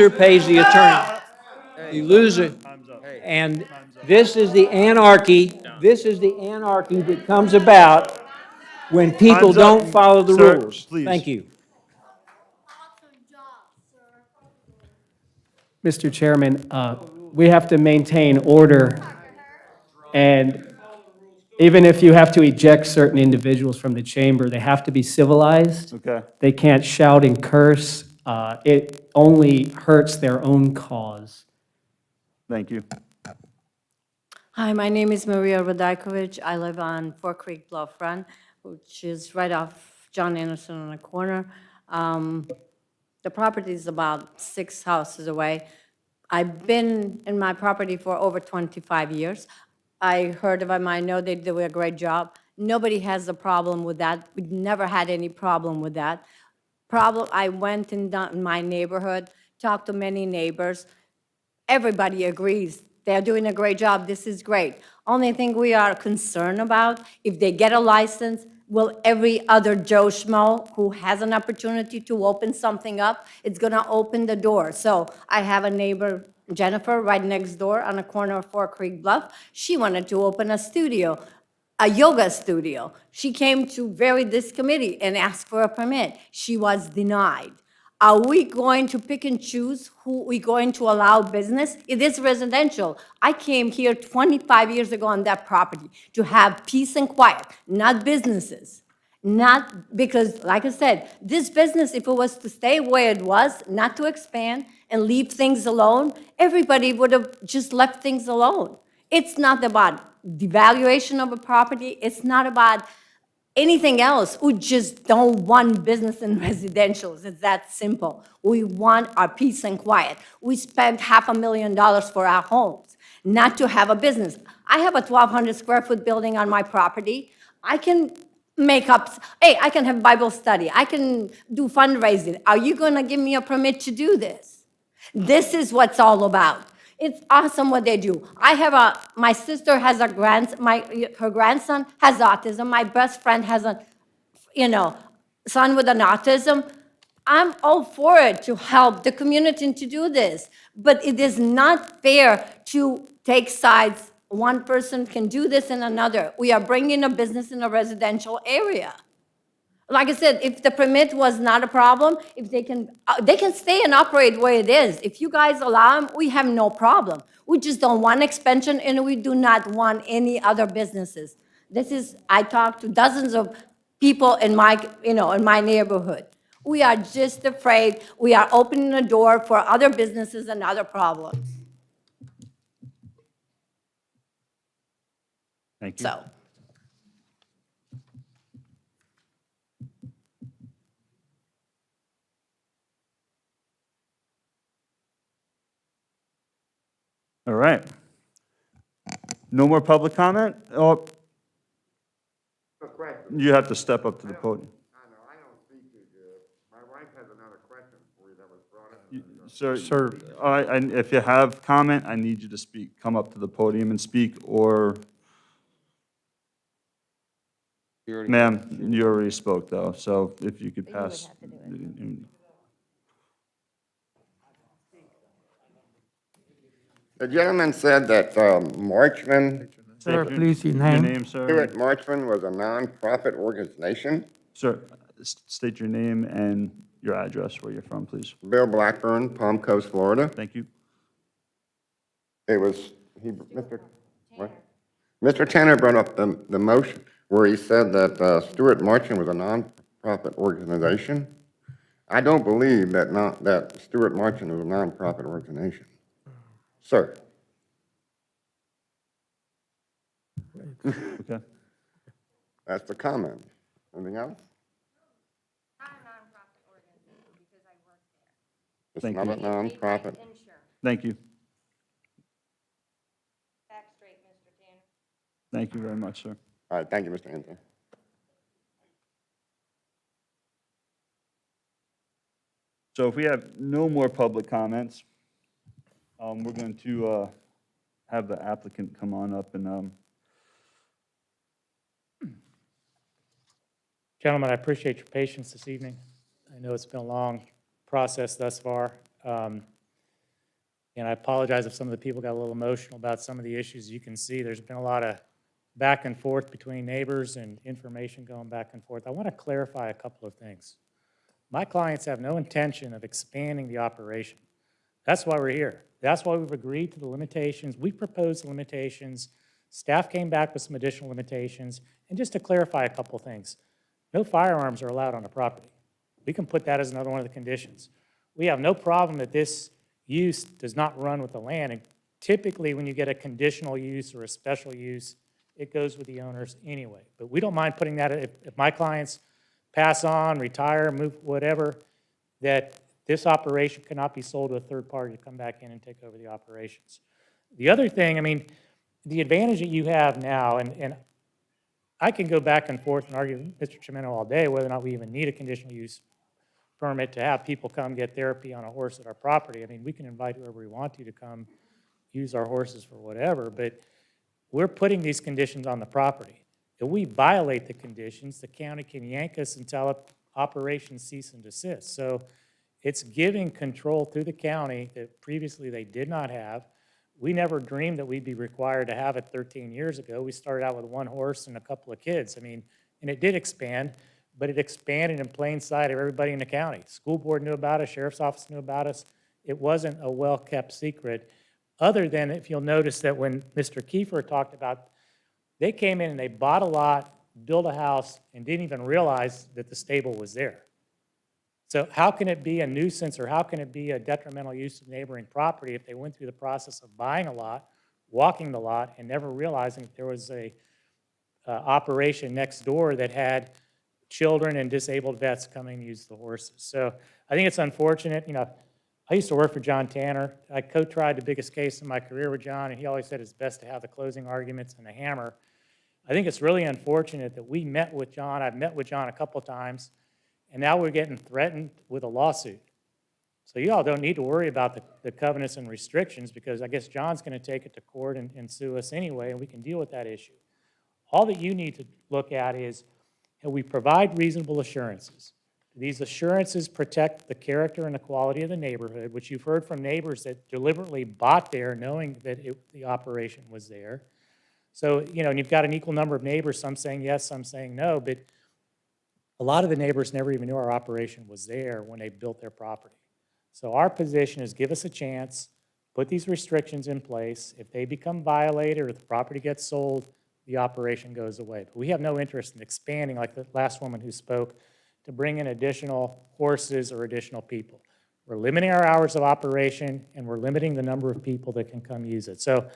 pays the attorney. The loser, and this is the anarchy. This is the anarchy that comes about when people don't follow the rules. Thank you. Mr. Chairman, we have to maintain order, and even if you have to eject certain individuals from the chamber, they have to be civilized. Okay. They can't shout and curse. It only hurts their own cause. Thank you. Hi, my name is Maria Radajkovic. I live on Fort Creek Bluff Run, which is right off John Anderson on the corner. The property is about 6 houses away. I've been in my property for over 25 years. I heard of them. I know they do a great job. Nobody has a problem with that. We've never had any problem with that. I went in my neighborhood, talked to many neighbors. Everybody agrees. They're doing a great job. This is great. Only thing we are concerned about, if they get a license, will every other Joe Schmo who has an opportunity to open something up, it's going to open the door. So I have a neighbor, Jennifer, right next door on the corner of Fort Creek Bluff. She wanted to open a studio, a yoga studio. She came to this committee and asked for a permit. She was denied. Are we going to pick and choose who we're going to allow business? It is residential. I came here 25 years ago on that property to have peace and quiet, not businesses. Not because, like I said, this business, if it was to stay where it was, not to expand and leave things alone, everybody would have just left things alone. It's not about devaluation of a property. It's not about anything else. We just don't want business in residentials. It's that simple. We want our peace and quiet. We spent $500,000 for our homes, not to have a business. I have a 1,200 square foot building on my property. I can make up, hey, I can have Bible study. I can do fundraising. Are you gonna give me a permit to do this? This is what's all about. It's awesome what they do. My sister has her grandson has autism. My best friend has a, son with an autism. I'm all for it to help the community to do this, but it is not fair to take sides. One person can do this and another. We are bringing a business in a residential area. Like I said, if the permit was not a problem, if they can stay and operate where it is. If you guys allow them, we have no problem. We just don't want expansion, and we do not want any other businesses. I talked to dozens of people in my neighborhood. We are just afraid we are opening the door for other businesses and other problems. Thank you. So. All right. No more public comment? Oh, you have to step up to the podium. Sir, if you have comment, I need you to speak. Come up to the podium and speak, or... Ma'am, you already spoke, though, so if you could pass... The gentleman said that Marchman. Sir, please, your name, sir. Stuart Marchman was a nonprofit organization. Sir, state your name and your address, where you're from, please. Bill Blackburn, Palm Coast, Florida. Thank you. It was, Mr. Tanner brought up the motion where he said that Stuart Marchman was a nonprofit organization. I don't believe that Stuart Marchman is a nonprofit organization. Sir. Okay. That's the comment. Anything else? It's Thank not you. a nonprofit. Thank you. Thank you very much, sir. All right, thank you, Mr. Anthony. So if we have no more public comments, we're going to have the applicant come on up and... Gentlemen, I appreciate your patience this evening. I know it's been a long process thus far. And I apologize if some of the people got a little emotional about some of the issues. You can see there's been a lot of back and forth between neighbors and information going back and forth. I want to clarify a couple of things. My clients have no intention of expanding the operation. That's why we're here. That's why we've agreed to the limitations. We proposed the limitations. Staff came back with some additional limitations. And just to clarify a couple of things, no firearms are allowed on the property. We can put that as another one of the conditions. We have no problem that this use does not run with the land. And typically, when you get a conditional use or a special use, it goes with the owners anyway. But we don't mind putting that, if my clients pass on, retire, move, whatever, that this operation cannot be sold to a third party to come back in and take over the operations. The other thing, I mean, the advantage that you have now, and I can go back and forth and argue with Mr. Chimento all day whether or not we even need a conditional use permit to have people come get therapy on a horse at our property. I mean, we can invite whoever we want to come use our horses for whatever, but we're putting these conditions on the property. If we violate the conditions, the county can yank us and tell operations cease and desist. So it's giving control through the county that previously they did not have. We never dreamed that we'd be required to have it 13 years ago. We started out with one horse and a couple of kids. I mean, and it did expand, but it expanded in plain sight of everybody in the county. School board knew about us, sheriff's office knew about us. It wasn't a well-kept secret, other than if you'll notice that when Mr. Kiefer talked about, they came in and they bought a lot, built a house, and didn't even realize that the stable was there. So how can it be a nuisance, or how can it be a detrimental use of neighboring property if they went through the process of buying a lot, walking the lot and never realizing that there was a operation next door that had children and disabled vets coming to use the horses. So I think it's unfortunate. You know, I used to work for John Tanner. I co-tried the biggest case in my career with John, and he always said it's best to have the closing arguments and the hammer. I think it's really unfortunate that we met with John. I've met with John a couple of times, and now we're getting threatened with a lawsuit. So you all don't need to worry about the covenants and restrictions, because I guess John's going to take it to court and sue us anyway, and we can deal with that issue. All that you need to look at is, can we provide reasonable assurances? Do these assurances protect the character and the quality of the neighborhood, which you've heard from neighbors that deliberately bought there knowing that the operation was there? So, you know, and you've got an equal number of neighbors, some saying yes, some saying no, but a lot of the neighbors never even knew our operation was there when they built their property. So our position is give us a chance, put these restrictions in place. If they become violated or the property gets sold, the operation goes away. But we have no interest in expanding, like the last woman who spoke, to bring in additional horses or additional people. We're limiting our hours of operation, and we're limiting the number of people that can come use it. So,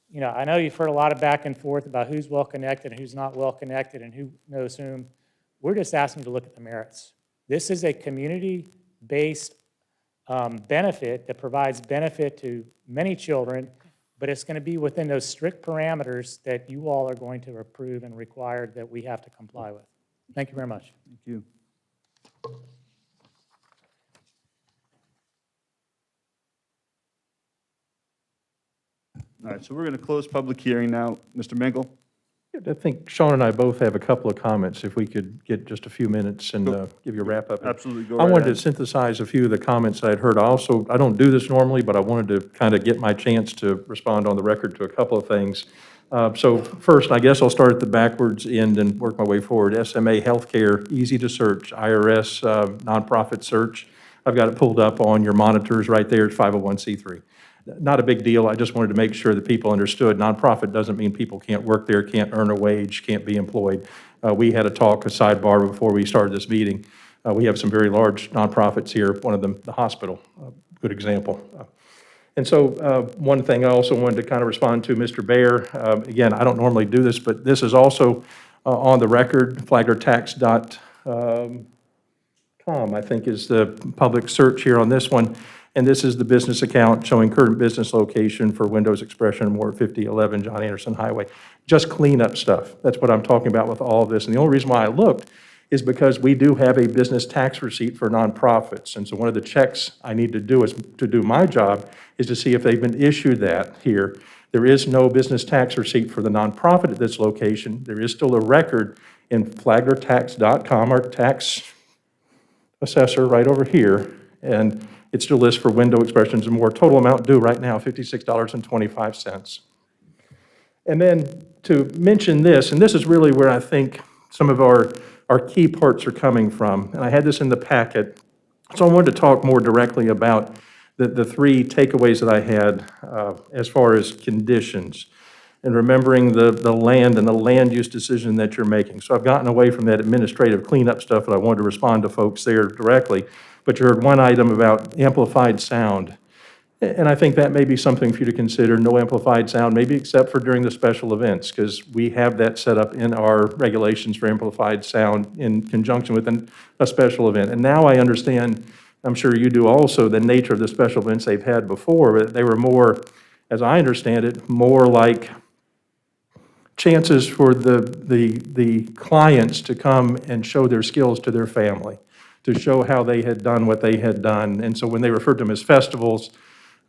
you know, I know you've heard a lot of back and forth about who's well-connected and who's not well-connected and who knows whom. We're just asking you to look at the merits. This is a community-based benefit that provides benefit to many children, but it's going to be within those strict parameters that you all are going to approve and require that we have to comply with. Thank you very much. Thank you. All right, so we're going to close public hearing now. Mr. Minkle? I think Sean and I both have a couple of comments, if we could get just a few minutes and give you a wrap-up. Absolutely, go I right wanted to ahead. synthesize a few of the comments I'd heard. I don't do this normally, but I wanted to kind of get my chance to respond on the record to a couple of things. So first, I guess I'll start at the backwards end and work my way forward. SMA Healthcare, easy to search, IRS nonprofit search. I've got it pulled up on your monitors right there. It's 501c3. Not a big deal. I just wanted to make sure that people understood nonprofit doesn't mean people can't work there, can't earn a wage, can't be employed. We had a sidebar before we started this meeting. We have some very large nonprofits here, one of them, the hospital, good example. And so one thing I also wanted to kind of respond to, Mr. Baer, again, I don't normally do this, but this is also on the record, flaglertax.com, I think is the public search here on this one. And this is the business account showing current business location for Windows Expression Award 5011 John Anderson Highway. Just cleanup stuff. That's what I'm talking about with all of this. And the only reason why I looked is because we do have a business tax receipt for nonprofits. And so one of the checks I need to do is to do my job is to see if they've been issued that here. There is no business tax receipt for the nonprofit at this location. There is still a record in flaglertax.com, our tax assessor right over here. And it still lists for window expressions and more. Total amount due right now, $56.25. And then to mention this, and this is really where I think some of our key parts are coming from, and I had this in the packet, so I wanted to talk more directly about the three takeaways that I had as far as conditions, and remembering the land and the land use decision that you're making. So I've gotten away from that administrative cleanup stuff, and I wanted to respond to folks there directly. But you heard one item about amplified sound. And I think that may be something for you to consider, no amplified sound, maybe except for during the special events, because we have that set up in our regulations for amplified sound in conjunction with a special event. And now I understand, I'm sure you do also, the nature of the special events they've had before, but they were more, as I understand it, more like chances for the clients to come and show their skills to their family, to show how they had done what they had done. And so when they referred to them as festivals,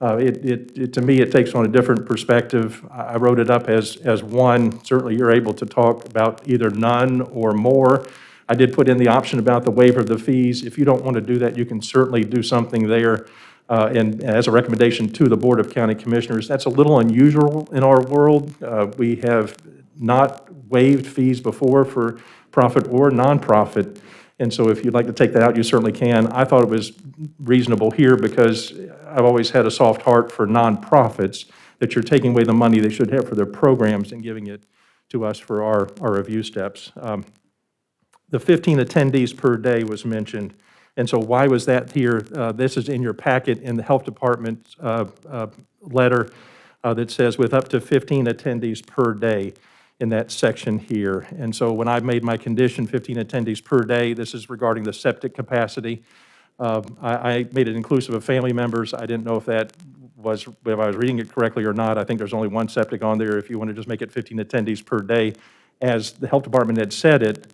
to me, it takes on a different perspective. I wrote it up as one. Certainly, you're able to talk about either none or more. I did put in the option about the waiver of the fees. If you don't want to do that, you can certainly do something there. And as a recommendation to the Board of County Commissioners, that's a little unusual in our world. We have not waived fees before for profit or nonprofit. And so if you'd like to take that out, you certainly can. I thought it was reasonable here because I've always had a soft heart for nonprofits, that you're taking away the money they should have for their programs and giving it to us for our review steps. The 15 attendees per day was mentioned. And so why was that here? This is in your packet in the Health Department letter. that says with up to 15 attendees per day in that section here. And so when I made my condition 15 attendees per day, this is regarding the septic capacity. I made it inclusive of family members. I didn't know if that was, if I was reading it correctly or not. I think there's only one septic on there. If you want to just make it 15 attendees per day, as the health department had said it,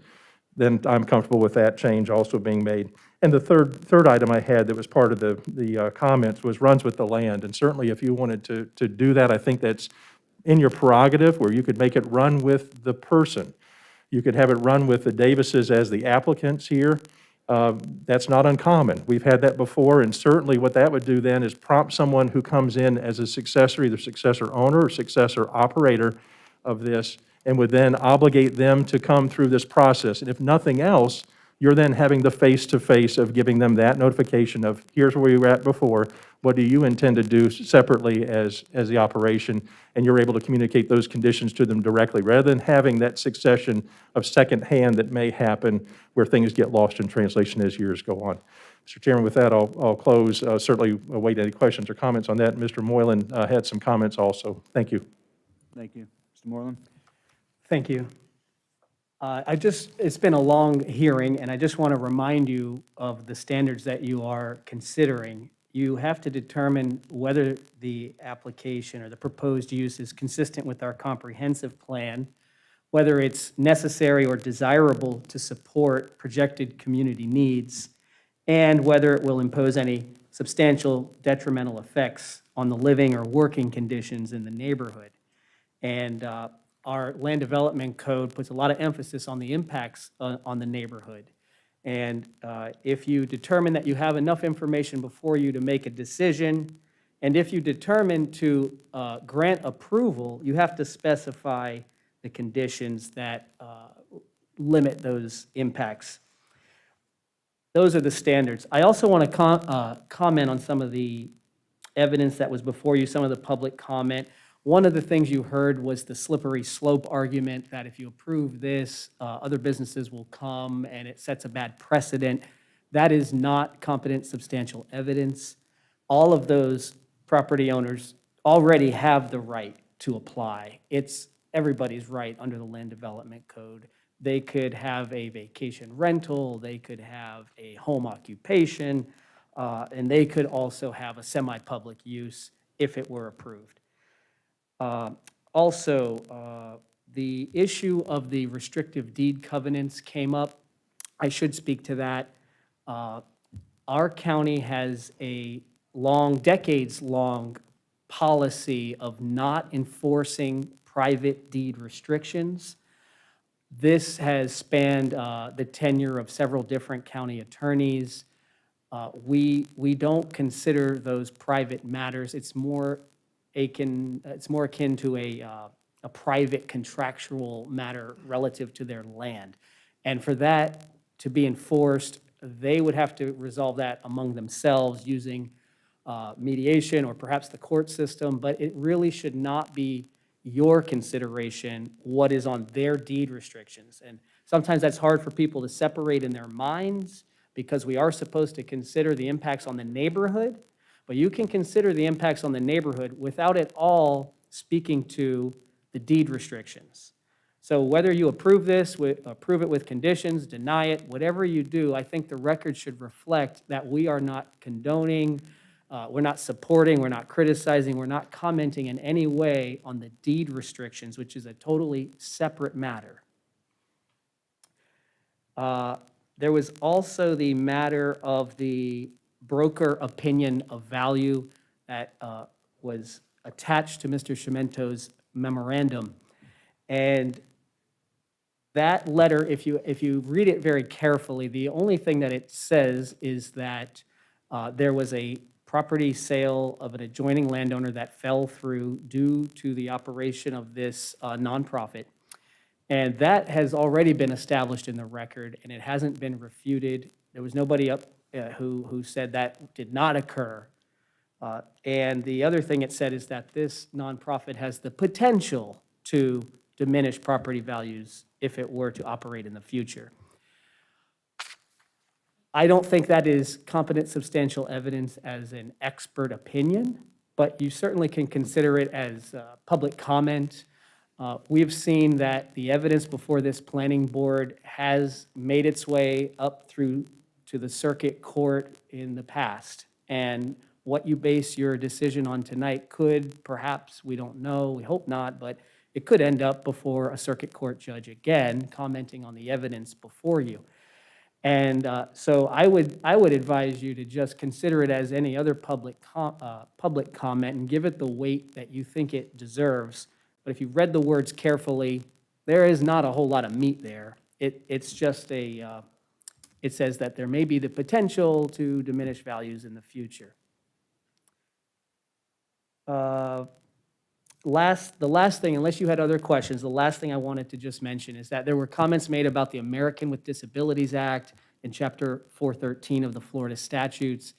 then I'm comfortable with that change also being made. And the third item I had that was part of the comments was runs with the land. And certainly if you wanted to do that, I think that's in your prerogative where you could make it run with the person. You could have it run with the Davises as the applicants here. That's not uncommon. We've had that before, and certainly what that would do then is prompt someone who comes in as a successor, either successor owner or successor operator of this, and would then obligate them to come through this process. And if nothing else, you're then having the face-to-face of giving them that notification of, here's where you were at before, what do you intend to do separately as the operation, and you're able to communicate those conditions to them directly, rather than having that succession of secondhand that may happen where things get lost in translation as years go on. Mr. Chairman, with that, I'll close. Certainly await any questions or comments on that. Mr. Moylan had some comments also. Thank you. Thank you. Mr. Moreland? Thank you. It's been a long hearing, and I just want to remind you of the standards that you are considering. You have to determine whether the application or the proposed use is consistent with our comprehensive plan, whether it's necessary or desirable to support projected community needs, and whether it will impose any substantial detrimental effects on the living or working conditions in the neighborhood. And our land development code puts a lot of emphasis on the impacts on the neighborhood. And if you determine that you have enough information before you to make a decision, and if you determine to grant approval, you have to specify the conditions that limit those impacts. Those are the standards. I also want to comment on some of the evidence that was before you, some of the public comment. One of the things you heard was the slippery slope argument that if you approve this, other businesses will come and it sets a bad precedent. That is not competent substantial evidence. All of those property owners already have the right to apply. It's everybody's right under the Land Development Code. They could have a vacation rental, they could have a home occupation, and they could also have a semi-public use if it were approved. Also, the issue of the restrictive deed covenants came up. I should speak to that. Our county has a decades-long policy of not enforcing private deed restrictions. This has spanned the tenure of several different county attorneys. We don't consider those private matters. It's more akin to a private contractual matter relative to their land. And for that to be enforced, they would have to resolve that among themselves using mediation or perhaps the court system, but it really should not be your consideration what is on their deed restrictions. And sometimes that's hard for people to separate in their minds because we are supposed to consider the impacts on the neighborhood, but you can consider the impacts on the neighborhood without at all speaking to the deed restrictions. So whether you approve this, approve it with conditions, deny it, whatever you do, I think the record should reflect that we are not condoning, we're not supporting, we're not criticizing, we're not commenting in any way on the deed restrictions, which is a totally separate matter. There was also the matter of the broker opinion of value that was attached to Mr. Scimento's memorandum. And that letter, if you read it very carefully, the only thing that it says is that there was a property sale of an adjoining landowner that fell through due to the operation of this nonprofit. And that has already been established in the record, and it hasn't been refuted. There was nobody up who said that did not occur. And the other thing it said is that this nonprofit has the potential to diminish property values if it were to operate in the future. I don't think that is competent substantial evidence as an expert opinion. but you certainly can consider it as public comment. We've seen that the evidence before this planning board has made its way up through to the circuit court in the past. And what you base your decision on tonight could, perhaps, we don't know, we hope not, but it could end up before a circuit court judge again, commenting on the evidence before you. And so I would advise you to just consider it as any other public comment and give it the weight that you think it deserves. But if you've read the words carefully, there is not a whole lot of meat there. It's just it says that there may be the potential to diminish values in the future. The last thing, unless you had other questions, the last thing I wanted to just mention is that there were comments made about the American with Disabilities Act in Chapter 413 of the Florida statutes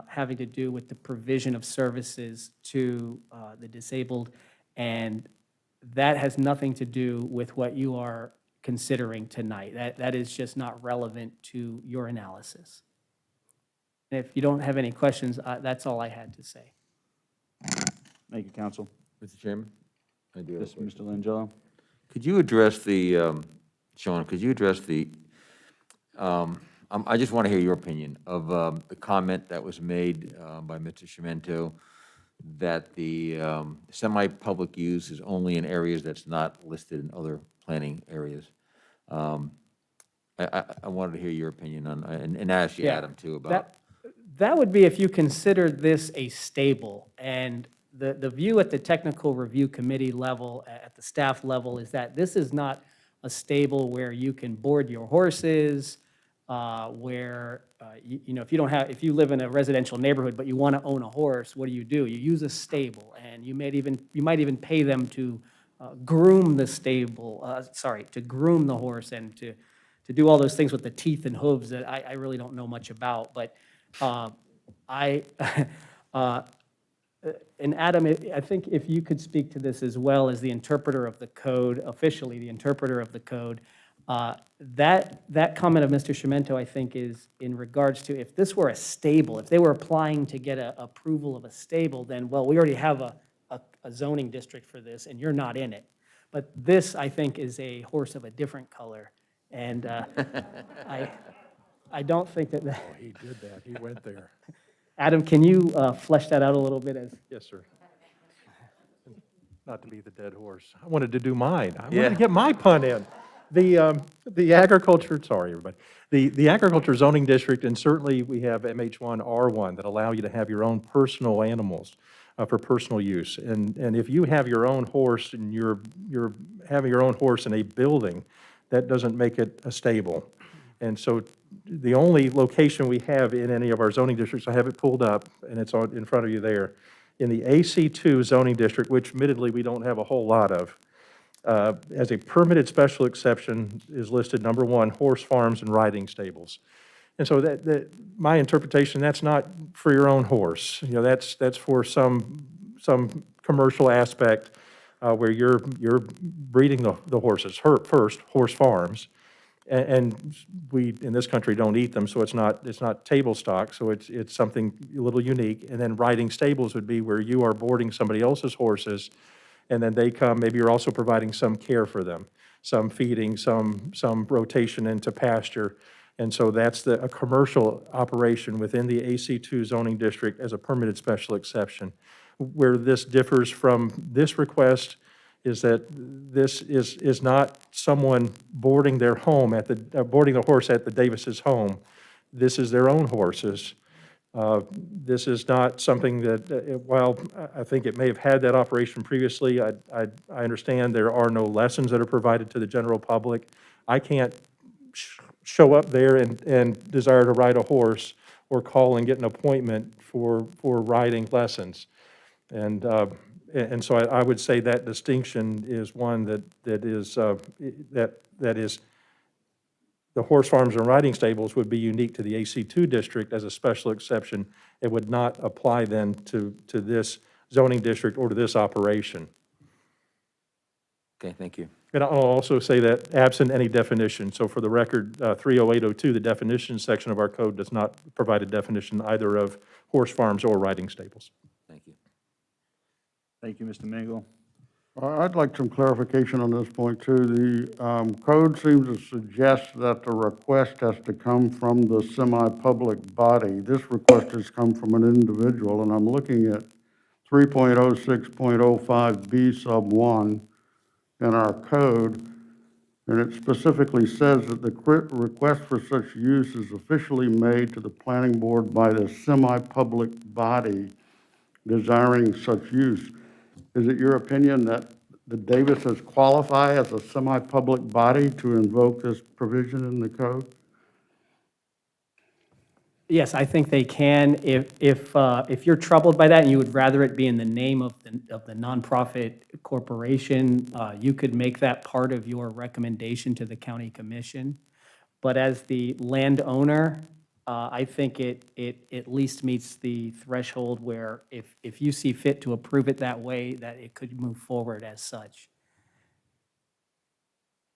having to do with the provision of services to the disabled, and that has nothing to do with what you are considering tonight. That is just not relevant to your analysis. And if you don't have any questions, that's all I had to say. Thank you, counsel. Mr. Chairman? I do have a Yes, question. Mr. Langella. Could you address the, Sean, could you address the, I just want to hear your opinion of the comment that was made by Mr. Chimento that the semi-public use is only in areas that's not listed in other planning areas. I wanted to hear your opinion on, and ask you, Yeah, Adam, too, about. That would be if you consider this a stable. And the view at the technical review committee level, at the staff level, is that this is not a stable where you can board your horses, where, you know, if you live in a residential neighborhood but you want to own a horse, what do? You use a stable, and you might even pay them to groom the stable, to groom the horse and to do all those things with the teeth and hooves that I really don't know much about. But and Adam, I think if you could speak to this as well as the interpreter of the code, officially the interpreter of the code, that comment of Mr. Chimento, I think, is in regards to if this were a stable, if they were applying to get approval of a stable, then, well, we already have a zoning district for this, and you're not in it. But this, I think, is a horse of a different color, and I don't think that. Oh, he did that. He went there. Adam, can you flesh that out a little bit? Yes, sir. Not to be the dead horse. I wanted to do mine. I Yeah. wanted to get my pun in. The agriculture, sorry, everybody. The agriculture zoning district, and certainly we have MH1, R1 that allow you to have your own personal animals for personal use. And if you have your own horse and you're having your own horse in a building, that doesn't make it a stable. And so the only location we have in any of our zoning districts, I have it pulled up, and it's in front of you there, in the AC2 zoning district, which admittedly we don't have a whole lot of, as a permitted special exception is listed number 1, horse farms and riding stables. And so that my interpretation, that's not for your own horse. You know, that's for some commercial aspect where you're breeding the horses. First, horse farms. And we, in this country, don't eat them, so it's not table stock, so it's something a little unique. And then riding stables would be where you are boarding somebody else's horses, and then they come, maybe you're also providing some care for them, some feeding, some rotation into pasture. And so that's a commercial operation within the AC2 zoning district as a permitted special exception. Where this differs from this request is that this is not someone boarding their home boarding the horse at the Davis's home. This is their own horses. This is not something that, while I think it may have had that operation previously, I understand there are no lessons that are provided to the general public. I can't show up there and desire to ride a horse or call and get an appointment for riding lessons. And so I would say that distinction is one that is the horse farms and riding stables would be unique to the AC2 district as a special exception. It would not apply then to this zoning district or to this operation. Okay, thank you. And I'll also say that absent any definition, so for the record, 30802, the definition section of our code does not provide a definition either of horse farms or riding stables. Thank you. Thank you, Mr. Mingle. I'd like some clarification on this point, too. The code seems to suggest that the request has to come from the semi-public body. This request has come from an individual, and I'm looking at 3.06.05B sub 1 in our code, and it specifically says that the request for such use is officially made to the planning board by the semi-public body desiring such use. Is it your opinion that the Davises qualify as a semi-public body to invoke this provision in the code? Yes, I think they can. If you're troubled by that and you would rather it be in the name of the nonprofit corporation, you could make that part of your recommendation to the county commission. But as the landowner, I think it at least meets the threshold where if you see fit to approve it that way, that it could move forward as such.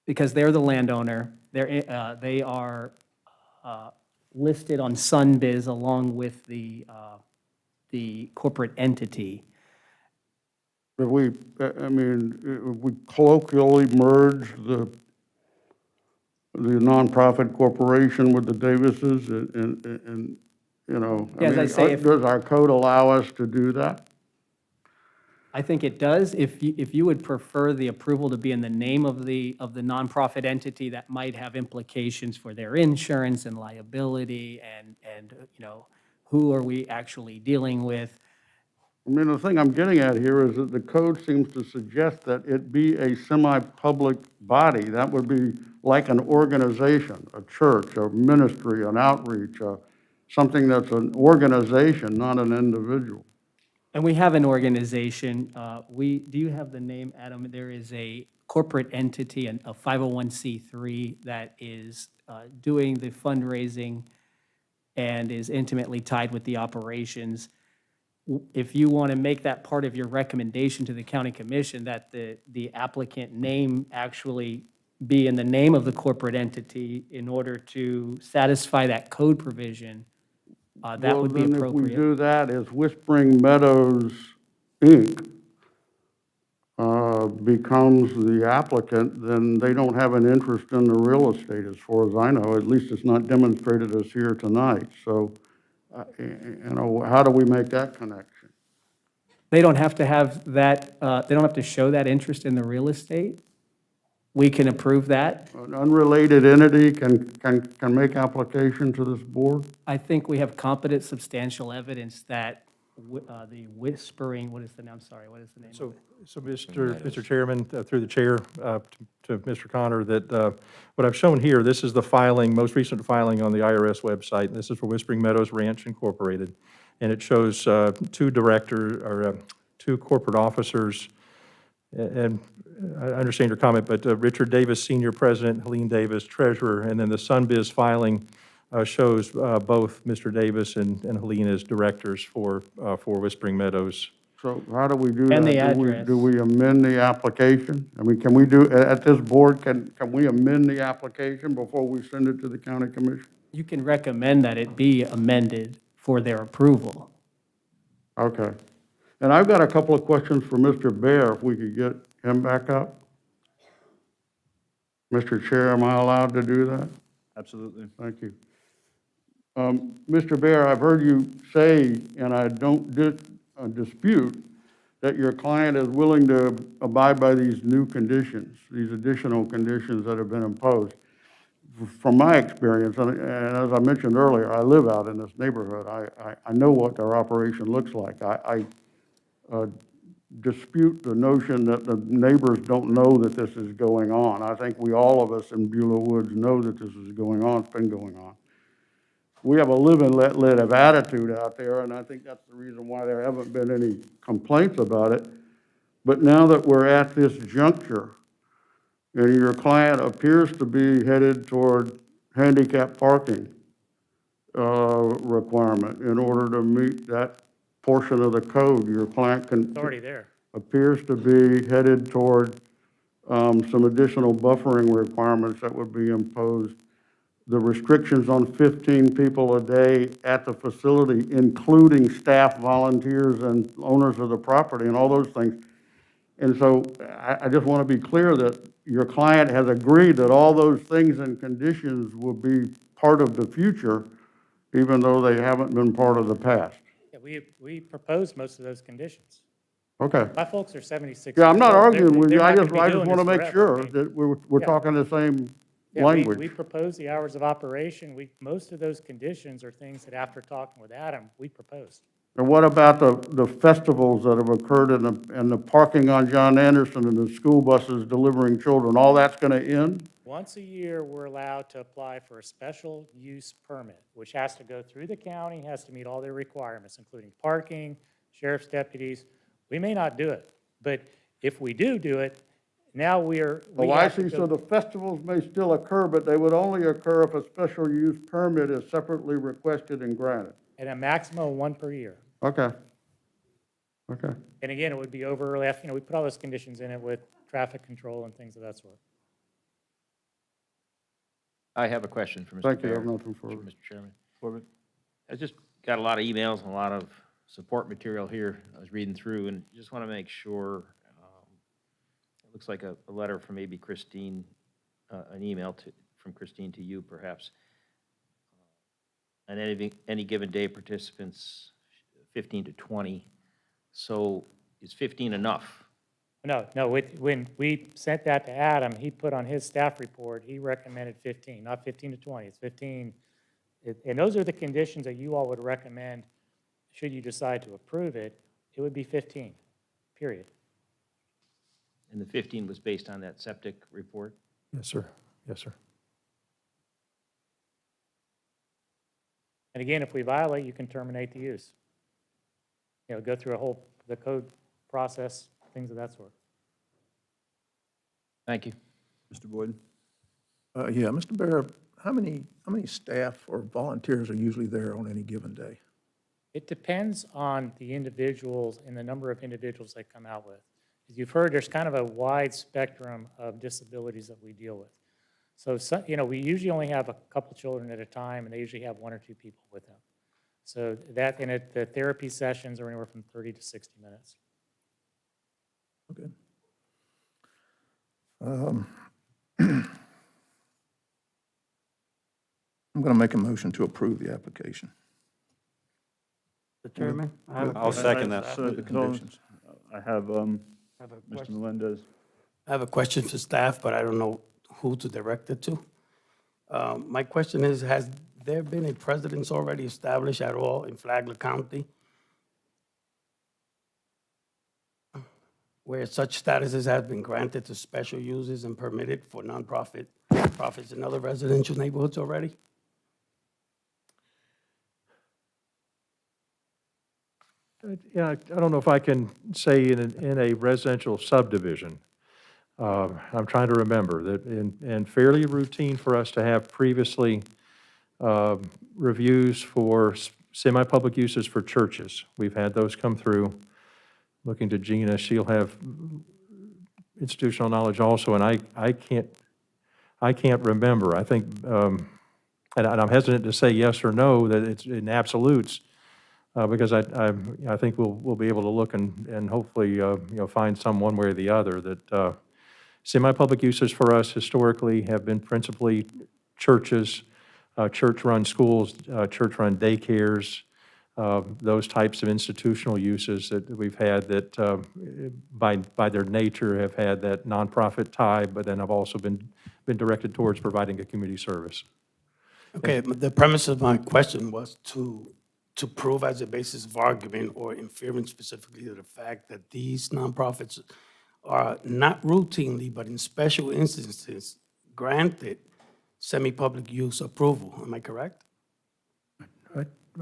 Because they're the landowner, they are listed on Sunbiz along with the corporate entity. If we, I mean, if we colloquially merge the nonprofit corporation with the Davises and you know, I As I mean, say, does our code allow us to do that? I think it does. If you would prefer the approval to be in the name of the nonprofit entity, that might have implications for their insurance and liability and you know, who are we actually dealing with? I mean, the thing I'm getting at here is that the code seems to suggest that it be a semi-public body. That would be like an organization, a church, a ministry, an outreach, something that's an organization, not an individual. And we have an organization. Do you have the name, Adam? There is a corporate entity, a 501c3 that is doing the fundraising and is intimately tied with the operations. If you want to make that part of your recommendation to the county commission, that the applicant name actually be in the name of the corporate entity in order to satisfy that code provision, that would be Well, then if we appropriate. do that as Whispering Meadows, Inc. Becomes the applicant, then they don't have an interest in the real estate, as far as I know. At least it's not demonstrated as here tonight. So, you know, how do we make that connection? They don't have to have that, they don't have to show that interest in the real estate. We can approve that. An unrelated entity can make application to this board? I think we have competent, substantial evidence that the Whispering, what is the name? I'm sorry, what is the name of it? So Mr. Chairman, through the chair, to Mr. Connor, that what I've shown here, this is the filing, most recent filing on the IRS website, and this is for Whispering Meadows Ranch Incorporated. And it shows two corporate officers, and I understand your comment, but Richard Davis, Senior President, Helene Davis, Treasurer, and then the Sunbiz filing shows both Mr. Davis and Helene as directors for Whispering Meadows. So how do we do And that? the address. Do we amend the application? I mean, can we do, at this board, can we amend the application before we send it to the county commission? You can recommend that it be amended for their approval. Okay. And I've got a couple of questions for Mr. Bear, if we could get him back up. Mr. Chair, am I allowed to do that? Absolutely. Thank you. Mr. Bear, I've heard you say, and I don't dispute, that your client is willing to abide by these new conditions, these additional conditions that have been imposed. From my experience, and as I mentioned earlier, I live out in this neighborhood. I know what their operation looks like. I dispute the notion that the neighbors don't know that this is going on. I think all of us in Beulah Woods know that this is going on. It's been going on. We have a live and let live attitude out there, and I think that's the reason why there haven't been any complaints about it. But now that we're at this juncture, and your client appears to be headed toward handicap parking requirement in order to meet that portion of the code, your client It's already there. appears to be headed toward some additional buffering requirements that would be imposed the restrictions on 15 people a day at the facility, including staff, volunteers, and owners of the property, and all those things. And so I just want to be clear that your client has agreed that all those things and conditions will be part of the future, even though they haven't been part of the past. Yeah, we proposed most of those conditions. Okay. My folks are 76. Yeah, I'm not years old. arguing with They're you. I not just gonna be doing want to this make forever. I sure mean, that we're yeah. talking the same Yeah, language. we proposed the hours of operation. Most of those conditions are things that after talking with Adam, we proposed. And what about the festivals that have occurred and the parking on John Anderson and the school buses delivering children? All that's going to end? Once a year, we're allowed to apply for a special use permit, which has to go through the county, has to meet all their requirements, including parking, sheriff's deputies. We may not do it, but if we do it, now we Oh, I have to see. go- So the festivals may still occur, but they would only occur if a special use permit is separately requested and granted. at a maximum of one per year. Okay. Okay. And again, it would be over early, we put all those conditions in it with traffic control and things of that sort. I have a question for Mr. Thank you. I have Bear, nothing further. Mr. Chairman. I just got a lot of emails and a lot of support material here. I was reading through and just want to make sure, it looks like a letter from maybe Christine, an email from Christine to you perhaps. And any given day participants, 15 to 20. So is 15 enough? No, when we sent that to Adam, he put on his staff report, he recommended 15, not 15 to 20, it's 15. And those are the conditions that you all would recommend, should you decide to approve it, it would be 15, period. And the 15 was based on that septic report? Yes, sir. Yes, sir. And again, if we violate, you can terminate the use. Go through the code process, things of that sort. Thank you. Mr. Boyd? Yeah, Mr. Bear, how many staff or volunteers are usually there on any given day? It depends on the individuals and the number of individuals they come out with. As you've heard, there's kind of a wide spectrum of disabilities that we deal with. So, we usually only have a couple children at a time, and they usually have 1 or 2 people with them. So that, and the therapy sessions are anywhere from 30 to 60 minutes. Okay. I'm going to make a motion to approve the application. Mr. Chairman? I'll second that. With the conditions. I have Mr. Melendez. I have a question for staff, but I don't know who to direct it to. My question is, has there been a precedence already established at all in Flagler County where such statuses have been granted to special uses and permitted for nonprofits in other residential neighborhoods already? Yeah, I don't know if I can say in a residential subdivision. I'm trying to remember that and fairly routine for us to have previously reviews for semi-public uses for churches. We've had those come through. Looking to Gina, she'll have institutional knowledge also, and I can't remember. I think, and I'm hesitant to say yes or no, that it's in absolutes, because I think we'll be able to look and hopefully find some one way or the other that semi-public uses for us historically have been principally churches, church-run schools, church-run daycares, those types of institutional uses that we've had that by their nature have had that nonprofit tie, but then have also been directed towards providing a community service. Okay, the premise of my question was to prove as a basis of argument or inferring specifically to the fact that these nonprofits are not routinely, but in special instances, granted semi-public use approval. Am I correct?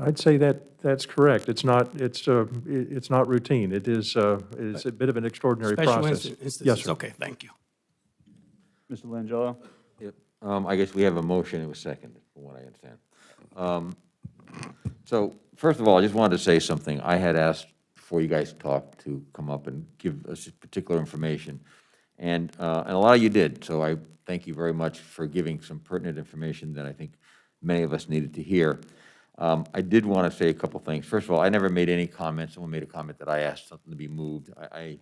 I'd say that's correct. It's not routine. It is a bit of an extraordinary process. Special instances. Yes, sir. Okay, thank you. Mr. Langella? Yep. I guess we have a motion, it was seconded, from what I understand. So, first of all, I just wanted to say something. I had asked, before you guys talked, to come up and give us particular information. And a lot of you did, so I thank you very much for giving some pertinent information that I think many of us needed to hear. I did want to say a couple things. First of all, I never made any comments. Someone made a comment that I asked something to be moved. I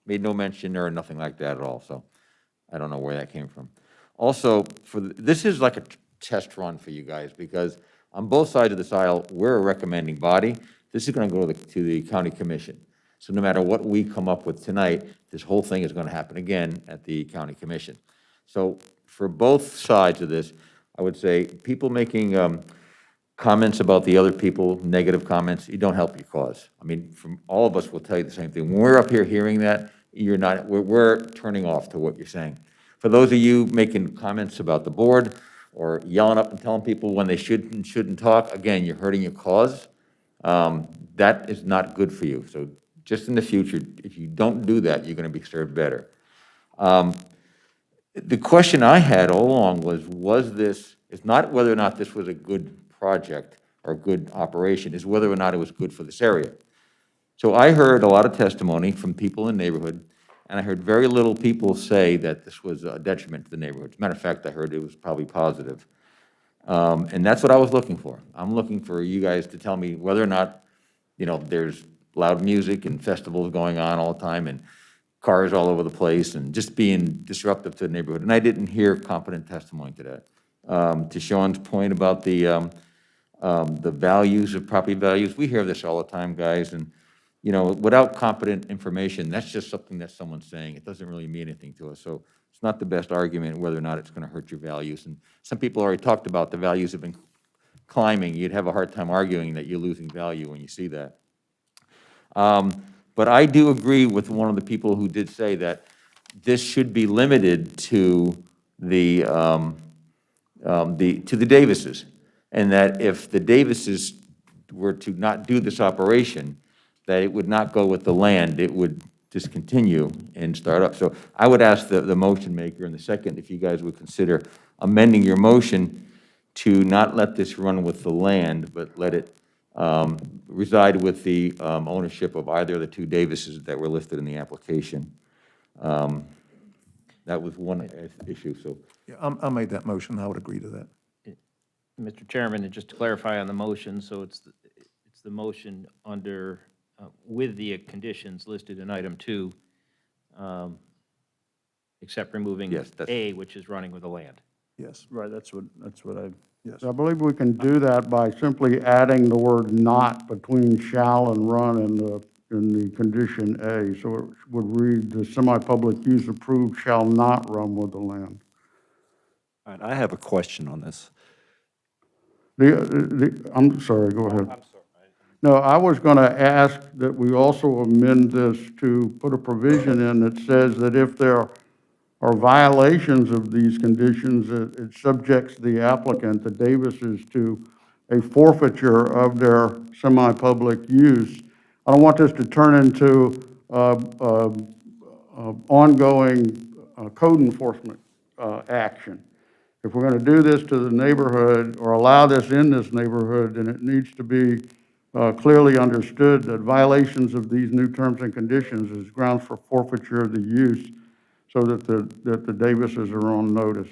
made no mention or nothing like that at all, so I don't know where that came from. Also, this is like a test run for you guys, because on both sides of this aisle, we're a recommending body. This is going to go to the county commission. So no matter what we come up with tonight, this whole thing is going to happen again at the county commission. So for both sides of this, I would say people making comments about the other people, negative comments, you don't help your cause. I mean, from all of us will tell you the same thing. When we're up here hearing that, we're turning off to what you're saying. For those of you making comments about the board or yelling up and telling people when they should and shouldn't talk, again, you're hurting your cause. That is not good for you. So just in the future, if you don't do that, you're going to be served better. The question I had all along was this, it's not whether or not this was a good project or a good operation, is whether or not it was good for this area. So I heard a lot of testimony from people in the neighborhood, and I heard very little people say that this was a detriment to the neighborhood. As a matter of fact, I heard it was probably positive. And that's what I was looking for. I'm looking for you guys to tell me whether or not, there's loud music and festivals going on all the time and cars all over the place and just being disruptive to the neighborhood. And I didn't hear competent testimony to that. To Sean's point about the values of property values, we hear this all the time, guys, and without competent information, that's just something that someone's saying. It doesn't really mean anything to us. So it's not the best argument whether or not it's going to hurt your values. And some people already talked about the values have been climbing. You'd have a hard time arguing that you're losing value when you see that. But I do agree with one of the people who did say that this should be limited to the Davises, and that if the Davises were to not do this operation, that it would not go with the land, it would discontinue and start up. So I would ask the motion maker in the second if you guys would consider amending your motion to not let this run with the land, but let it reside with the ownership of either of the two Davises that were listed in the application. That was one issue, so. Yeah, I made that motion. I would agree to that. Mr. Chairman, and just to clarify on the motion, so it's the motion under, with the conditions listed in item 2, except removing A, which is running with the land. Yes. Right, that's what I, Yes. I believe we can do that by simply adding the word "not" between "shall" and "run" in the condition A. So it would read, "The semi-public use approved shall not run with the land." All right, I have a question on this. I'm sorry, go ahead. I'm sorry. No, I was going to ask that we also amend this to put a provision in that says that if there are violations of these conditions, it subjects the applicant, the Davises, to a forfeiture of their semi-public use. I don't want this to turn into ongoing code enforcement action. If we're going to do this to the neighborhood or allow this in this neighborhood, then it needs to be clearly understood that violations of these new terms and conditions is grounds for forfeiture of the use, so that the Davises are on notice.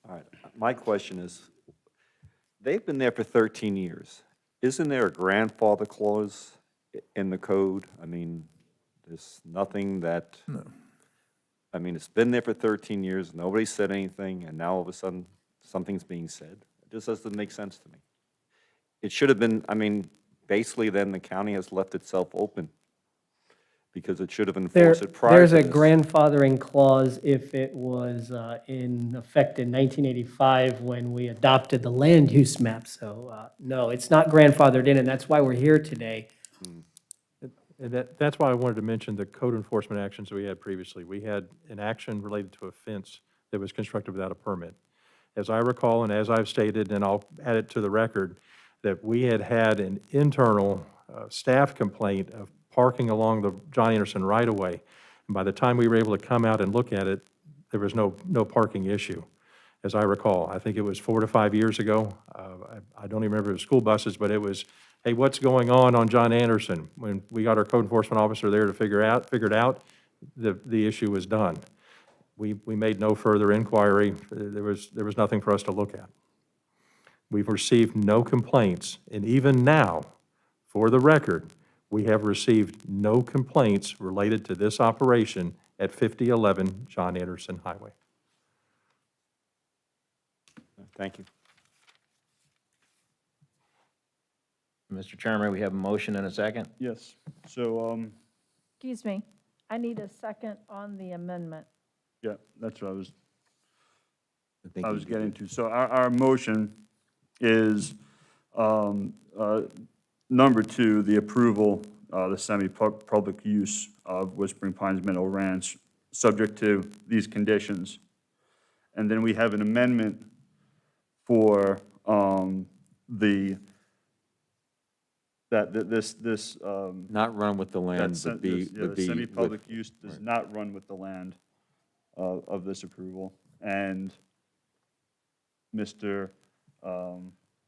All right, my question is, they've been there for 13 years. Isn't there a grandfather clause in the code? I mean, there's nothing that, No. I mean, it's been there for 13 years, nobody said anything, and now all of a sudden, something's being said. It just doesn't make sense to me. It should have been, I mean, basically then the county has left itself open, because it should have enforced it prior to There's a this. grandfathering clause if it was in effect in 1985 when we adopted the land use map. So no, it's not grandfathered in, and that's why we're here today. And that's why I wanted to mention the code enforcement actions that we had previously. We had an action related to a fence that was constructed without a permit. As I recall, and as I've stated, and I'll add it to the record, that we had an internal staff complaint of parking along the John Anderson right-of-way. And by the time we were able to come out and look at it, there was no parking issue, as I recall. I think it was 4 to 5 years ago. I don't even remember if it was school buses, but it was hey, what's going on John Anderson? When we got our code enforcement officer there to figure it out, the issue was done. We made no further inquiry. There was nothing for us to look at. We've received no complaints, and even now, for the record, we have received no complaints related to this operation at 5011 John Anderson Highway. Thank you. Mr. Chairman, we have a motion and a second. Yes. So, Excuse me, I need a second on the amendment. yeah, that's what think I you was did getting to. So our motion is number 2, the approval, the semi-public use of Whispering Pines Meadow Ranch, subject to these conditions. And then we have an amendment for this. Not run with the land, but be, The would be. semi-public with- use does not run with the land of this approval. And Mr.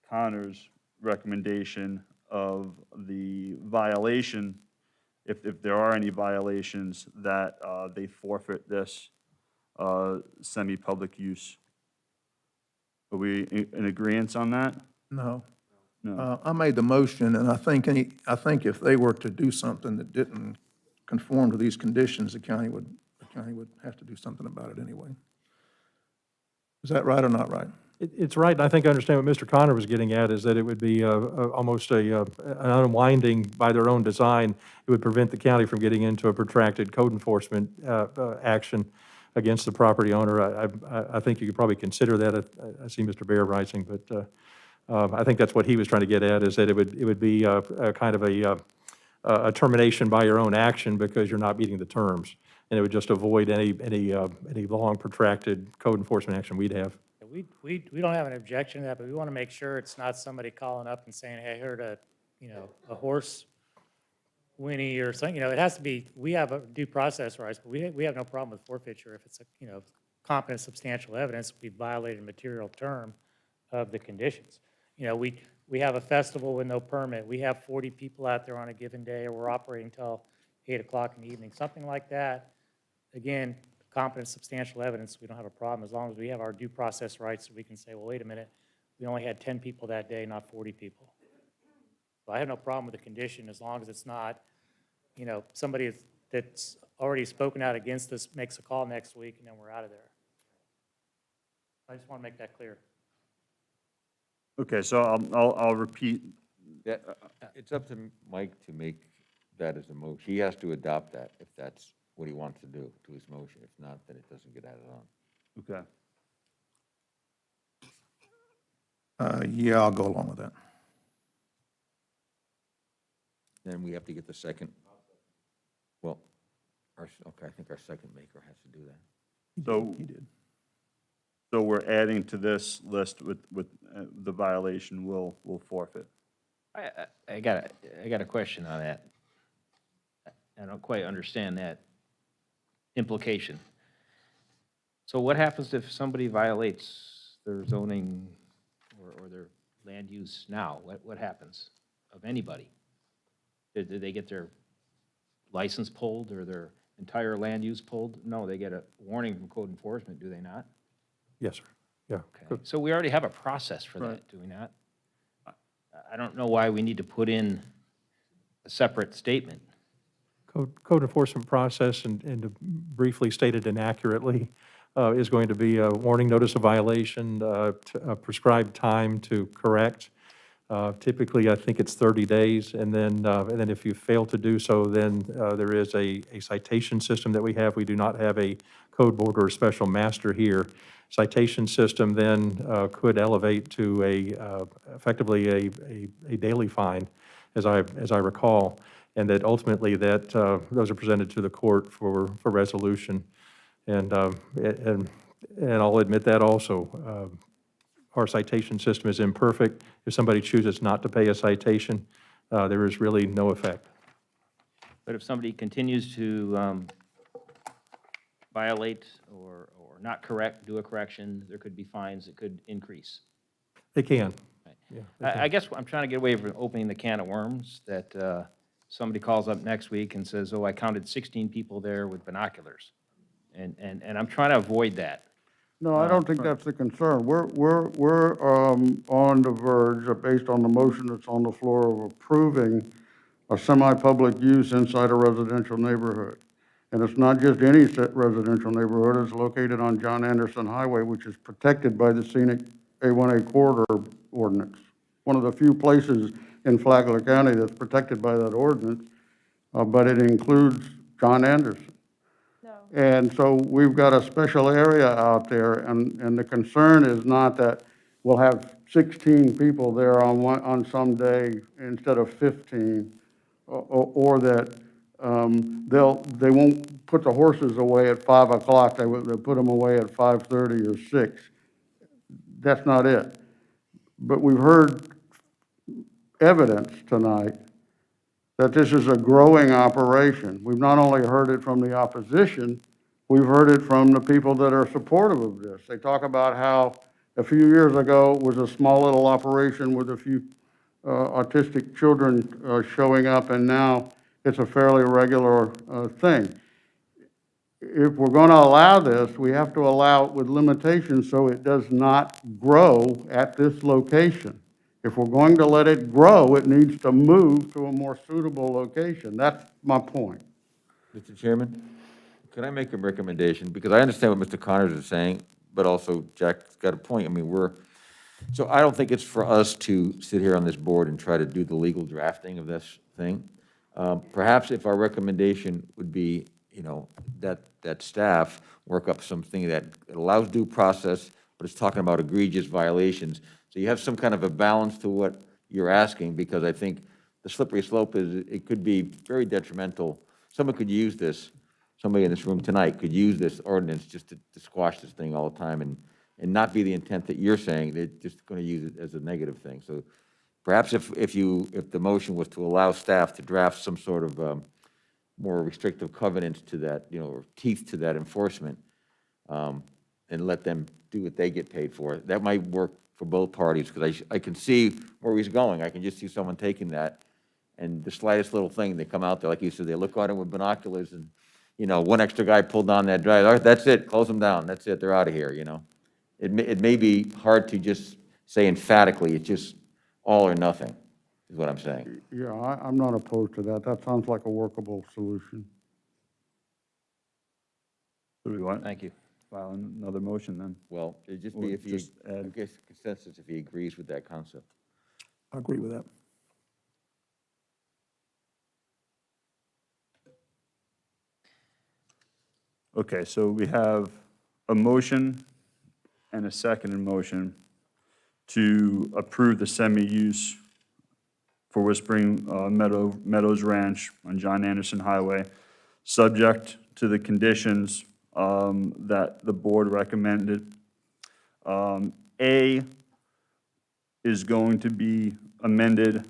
Connor's recommendation of the violation, if there are any violations, that they forfeit this semi-public use. Are we in agreement on that? No. No. I made the motion, and I think if they were to do something that didn't conform to these conditions, the county would have to do something about it anyway. Is that right or not right? It's right, and I think I understand what Mr. Connor was getting at, is that it would be almost an unwinding by their own design. It would prevent the county from getting into a protracted code enforcement action against the property owner. I think you could probably consider that. I see Mr. Bear rising, but I think that's what he was trying to get at, is that it would be a kind of a termination by your own action because you're not meeting the terms. And it would just avoid any long protracted code enforcement action we'd have. We don't have an objection to that, but we want to make sure it's not somebody calling up and saying, hey, I heard a horse whinny or something. It has to be, we have a due process rights, but we have no problem with forfeiture if it's competent, substantial evidence. We violated a material term of the conditions. We have a festival with no permit. We have 40 people out there on a given day, or we're operating until 8 o'clock in the evening, something like that. Again, competent, substantial evidence, we don't have a problem as long as we have our due process rights, so we can say, well, wait a minute, we only had 10 people that day, not 40 people. So I have no problem with the condition as long as it's not, somebody that's already spoken out against us makes a call next week and then we're out of there. I just want to make that clear. Okay, so I'll repeat. It's up to Mike to make that as a motion. He has to adopt that if that's what he wants to do to his motion. If not, then it doesn't get added on. Okay. Yeah, I'll go along with that. Then we have to get the second. Well, okay, I think our second maker has to do that. So He did. So we're adding to this list with the violation will forfeit. I got a question on that. I don't quite understand that implication. So what happens if somebody violates their zoning or their land use now? What happens of anybody? Did they get their license pulled or their entire land use pulled? No, they get a warning from code enforcement, do they not? Yes, sir. Yeah. Okay. So we already have a process for that, do we not? I don't know why we need to put in a separate statement. Code enforcement process, and to briefly state it inaccurately, is going to be a warning, notice of violation, a prescribed time to correct. Typically, I think it's 30 days, and then if you fail to do so, then there is a citation system that we have. We do not have a code board or a special master here. Citation system then could elevate to effectively a daily fine, as I recall, and that ultimately that those are presented to the court for resolution, and I'll admit that also. Our citation system is imperfect. If somebody chooses not to pay a citation, there is really no effect. But if somebody continues to violate or not correct, do a correction, there could be fines that could increase. They can. Right. I guess I'm trying to get away from opening the can of worms, that somebody calls up next week and says, oh, I counted 16 people there with binoculars. And I'm trying to avoid that. No, I don't think that's the concern. We're on the verge, based on the motion that's on the floor, of approving a semi-public use inside a residential neighborhood. And it's not just any residential neighborhood, it's located on John Anderson Highway, which is protected by the scenic A1A corridor ordinance. One of the few places in Flagler County that's protected by that ordinance, but it includes John Anderson. And so we've got a special area out there, and the concern is not that we'll have 16 people there on some day instead of 15, or that they won't put the horses away at 5 o'clock, they'll put them away at 5:30 or 6. That's not it. But we've heard evidence tonight that this is a growing operation. We've not only heard it from the opposition, we've heard it from the people that are supportive of this. They talk about how a few years ago it was a small little operation with a few autistic children showing up, and now it's a fairly regular thing. If we're going to allow this, we have to allow it with limitations so it does not grow at this location. If we're going to let it grow, it needs to move to a more suitable location. That's my point. Mr. Chairman, can I make a recommendation? Because I understand what Mr. Connors is saying, but also Jack's got a point. I mean, so I don't think it's for us to sit here on this board and try to do the legal drafting of this thing. Perhaps if our recommendation would be, that staff work up something that allows due process, but it's talking about egregious violations. So you have some kind of a balance to what you're asking, because I think the slippery slope is, it could be very detrimental. Someone could use this, somebody in this room tonight could use this ordinance just to squash this thing all the time, and not be the intent that you're saying. They're just going to use it as a negative thing. So perhaps if the motion was to allow staff to draft some sort of more restrictive covenants to that, or teeth to that enforcement, and let them do what they get paid for, that might work for both parties, because I can see where he's going. I can just see someone taking that, and the slightest little thing, they come out there, like you said, they look at it with binoculars, and, one extra guy pulled down that drive. All right, that's it, close them down, that's it, they're out of here, It may be hard to just say emphatically, it's just all or nothing, is what I'm saying. Yeah, I'm not opposed to that. That sounds like a workable solution. What do we want? Thank you. File another motion then. Well, it'd just Or be if he, just I add- guess consensus if he agrees with that concept. I agree with that. Okay, so we have a motion and a seconded motion to approve the semi-use for Whispering Meadows Ranch on John Anderson Highway, subject to the conditions that the board recommended. A is going to be amended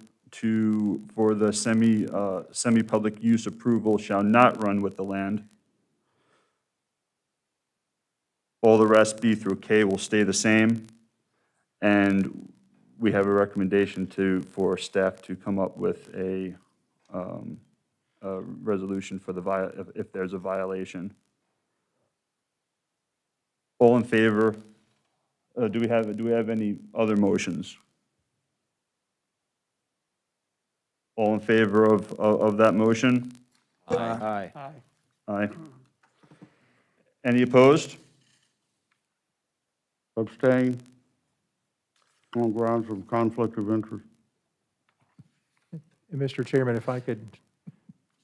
for the semi-public use approval shall not run with the land. All the rest, B through K, will stay the same. And we have a recommendation for staff to come up with a resolution for if there's a violation. All in favor? Do we have any other motions? All in favor of that motion? Aye. Aye. Any opposed? Abstain on grounds of conflict of interest. And Mr. Chairman, if I could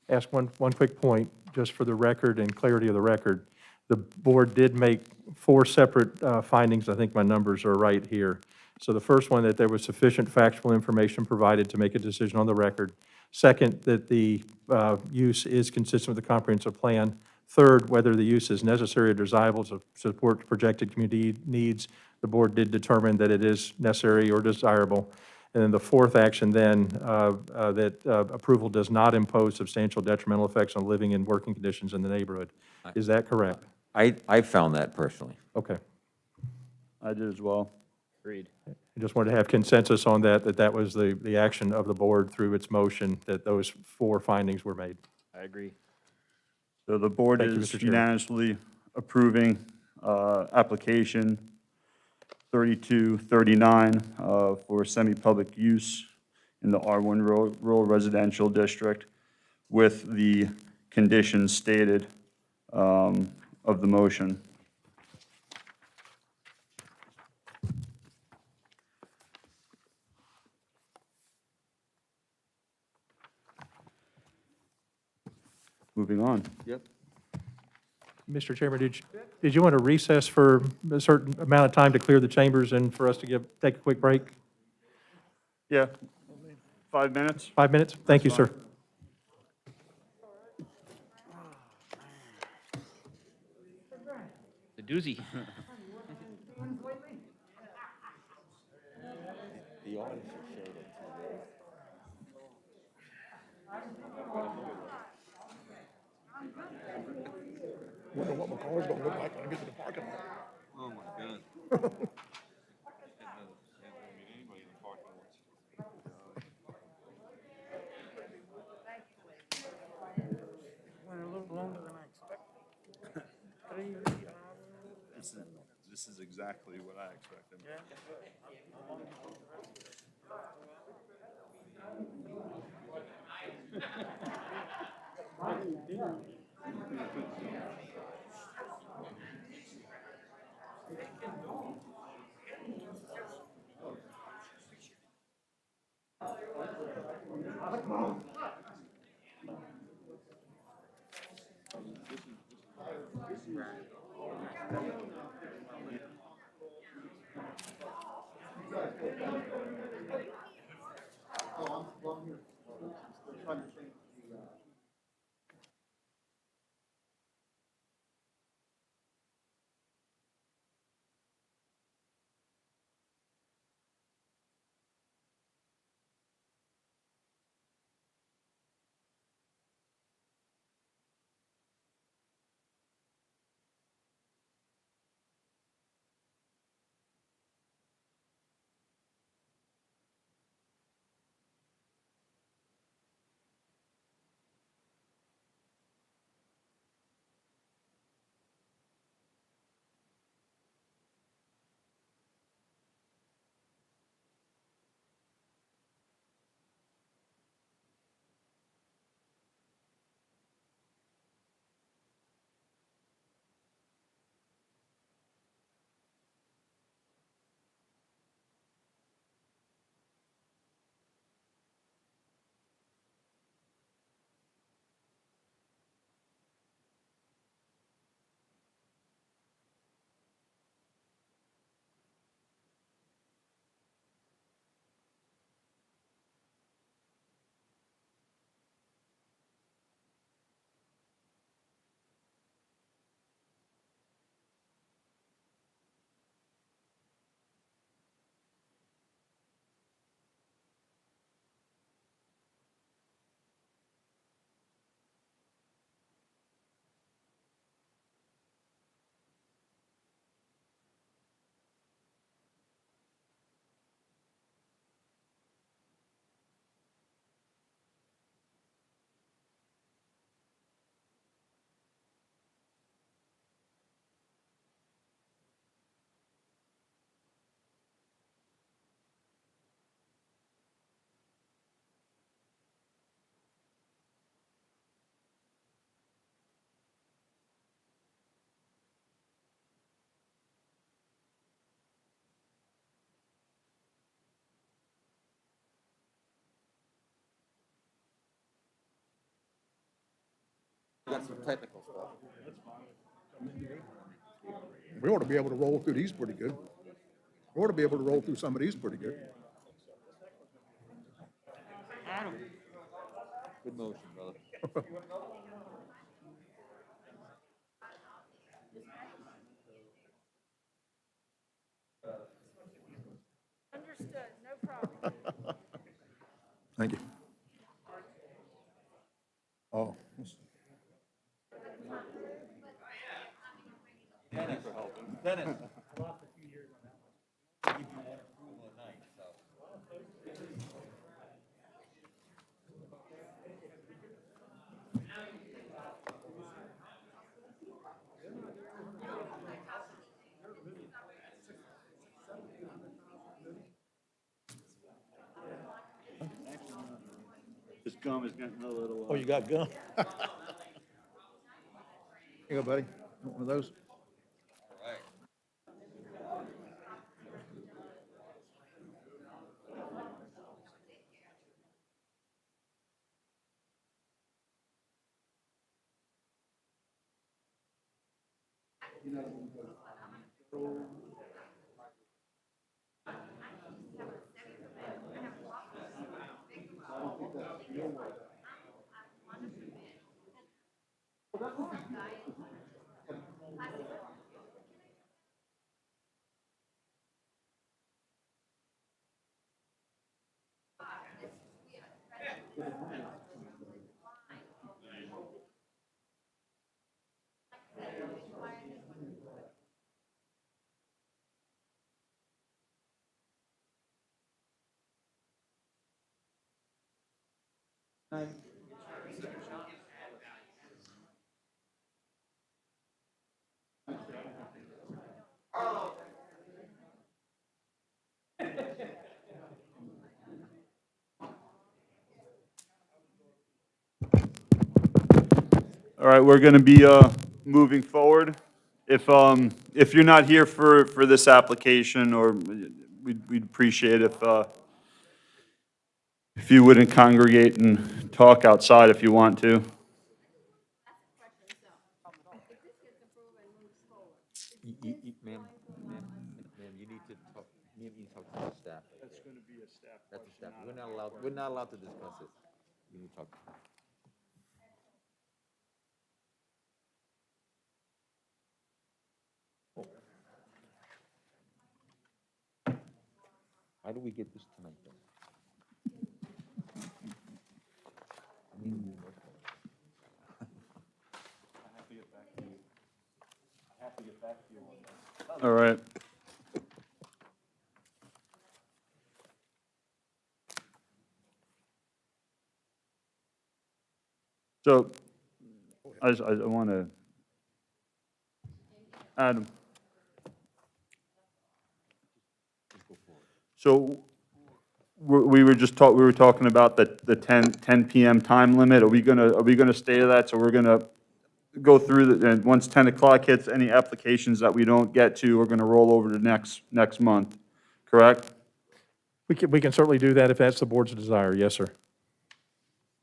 ask one quick point, just for the record and clarity of the record. The board did make 4 separate findings. I think my numbers are right here. So the first one, that there was sufficient factual information provided to make a decision on the record. Second, that the use is consistent with the comprehensive plan. Third, whether the use is necessary or desirable to support projected community needs. The board did determine that it is necessary or desirable. And then the fourth action then, that approval does not impose substantial detrimental effects on living and working conditions in the neighborhood. Is that correct? I found that personally. Okay. I did as well. Agreed. I just wanted to have consensus on that, that was the action of the board through its motion, that those 4 findings were made. I agree. So the board Thank you, is Mr. Chairman. unanimously approving application 3239 for semi-public use in the R1 Rural Residential District with the conditions stated of the motion. Moving on. Yep. Mr. Chairman, did you want to recess for a certain amount of time to clear the chambers and for us to take a quick break? Yeah, 5 minutes? 5 minutes? Thank you, sir. The doozy. The audience will show that. Wonder what my car's gonna look like when I get to the parking lot. Oh, my God. Went a little longer than I expected. 3 hours. This is exactly what I expected. Got some technical stuff. We ought to be able to roll through these pretty good. We ought to be able to roll through some of these pretty good. Good motion, brother. Understood, no problem. Thank you. Oh. Dennis for helping. Dennis. Gum is getting a little. Oh, you got gum? Here you go, buddy. Want one of those? All right, we're going to be moving forward. If you're not here for this application, or we'd appreciate if you wouldn't congregate and talk outside if you want to. Ma'am, you need to talk, you need to talk to the staff. That's going to be a staff. That's a staff. We're not allowed to discuss it. You need to talk. How do we get this tonight, then? All right. So, I want to, Adam. So, we were talking about the 10 PM time limit. Are we gonna stay to that? So we're gonna go through and once 10 o'clock hits, any applications that we don't get to, we're gonna roll over to next month, correct? We can certainly do that if that's the board's desire, yes, sir.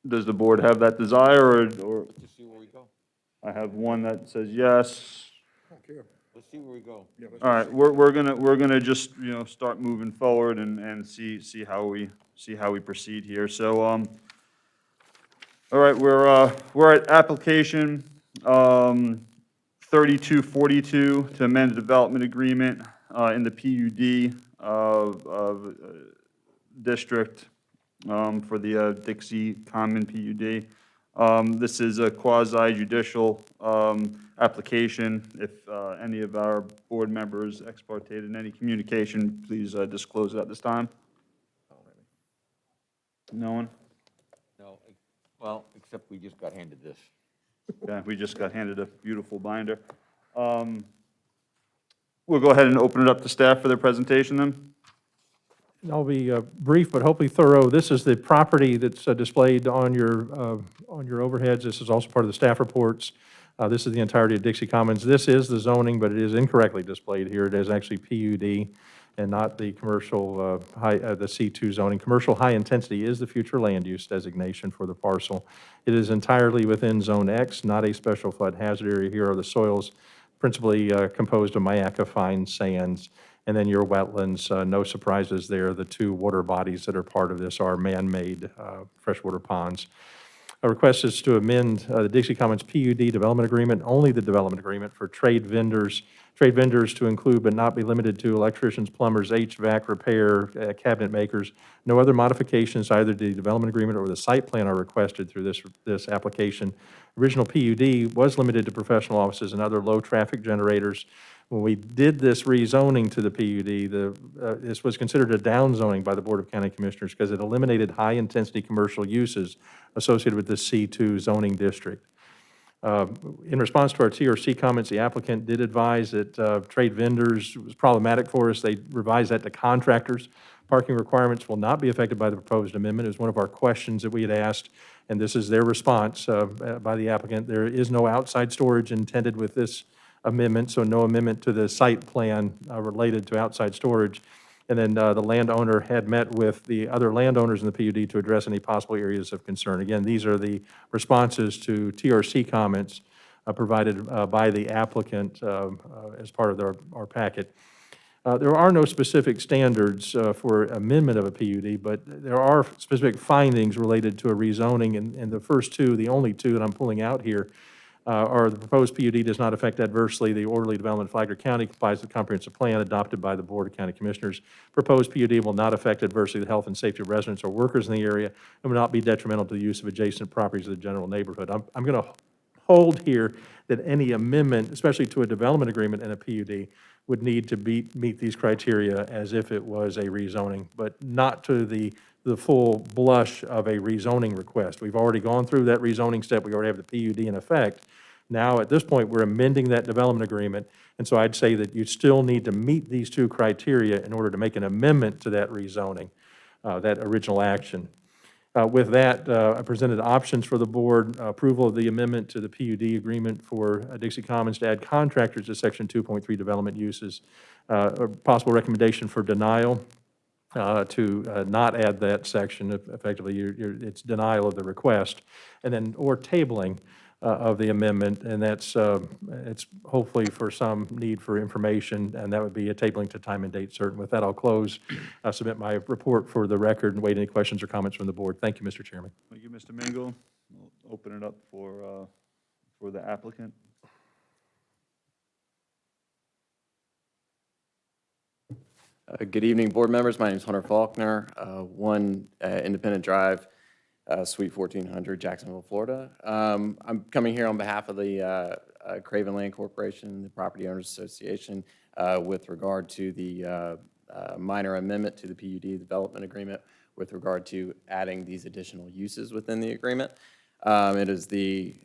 Does the board have that desire, or Let's just see where we go. I have one that says yes. Let's see where we go. All right, we're gonna just, start moving forward and see how we proceed here. So, all right, we're at application 3242 to amend the development agreement in the PUD of district for the Dixie Common PUD. This is a quasi judicial application. If any of our board members ex parte in any communication, please disclose it at this time. No one? No, well, except we just got handed this. Yeah, we just got handed a beautiful binder. We'll go ahead and open it up to staff for their presentation then. I'll be brief, but hopefully thorough. This is the property that's displayed on your overheads. This is also part of the staff reports. This is the entirety of Dixie Commons. This is the zoning, but it is incorrectly displayed here. It is actually PUD and not the commercial, the C2 zoning. Commercial high intensity is the future land use designation for the parcel. It is entirely within Zone X, not a special flood hazard area. Here are the soils principally composed of mica fine sands. And then your wetlands, no surprises there. The two water bodies that are part of this are man-made freshwater ponds. A request is to amend the Dixie Commons PUD development agreement, only the development agreement for trade vendors to include but not be limited to electricians, plumbers, HVAC repair, cabinet makers. No other modifications, either the development agreement or the site plan are requested through this application. Original PUD was limited to professional offices and other low-traffic generators. When we did this rezoning to the PUD, this was considered a downzoning by the Board of County Commissioners because it eliminated high-intensity commercial uses associated with the C2 zoning district. In response to our TRC comments, the applicant did advise that trade vendors was problematic for us. They revised that to contractors. Parking requirements will not be affected by the proposed amendment. It was one of our questions that we had asked, and this is their response by the applicant. There is no outside storage intended with this amendment, so no amendment to the site plan related to outside storage. And then the landowner had met with the other landowners in the PUD to address any possible areas of concern. Again, these are the responses to TRC comments provided by the applicant as part of our packet. There are no specific standards for amendment of a PUD, but there are specific findings related to a rezoning, and the first two, the only two that I'm pulling out here, are the proposed PUD does not affect adversely the orderly development of Flagler County, complies with the comprehensive plan adopted by the Board of County Commissioners. Proposed PUD will not affect adversely the health and safety of residents or workers in the area and will not be detrimental to the use of adjacent properties of the general neighborhood. I'm going to hold here that any amendment, especially to a development agreement and a PUD, would need to meet these criteria as if it was a rezoning, but not to the full blush of a rezoning request. We've already gone through that rezoning step. We already have the PUD in effect. Now, at this point, we're amending that development agreement, and so I'd say that you still need to meet these two criteria in order to make an amendment to that rezoning, that original action. With that, I presented options for the board, approval of the amendment to the PUD agreement for Dixie Commons to add contractors to Section 2.3 development uses, a possible recommendation for denial to not add that section. Effectively, it's denial of the request, and then or tabling of the amendment, and that's it's hopefully for some need for information, and that would be a tabling to time and date certain. With that, I'll close, submit my report for the record, and wait any questions or comments from the board. Thank you, Mr. Chairman. Thank you, Mr. Mingle. We'll open it up for the applicant. Good evening, board members. My name is Hunter Faulkner, 1 Independent Drive, Suite 1400, Jacksonville, Florida. I'm coming here on behalf of the Craven Land Corporation, the Property Owners Association, with regard to the minor amendment to the PUD development agreement with regard to adding these additional uses within the agreement. It is the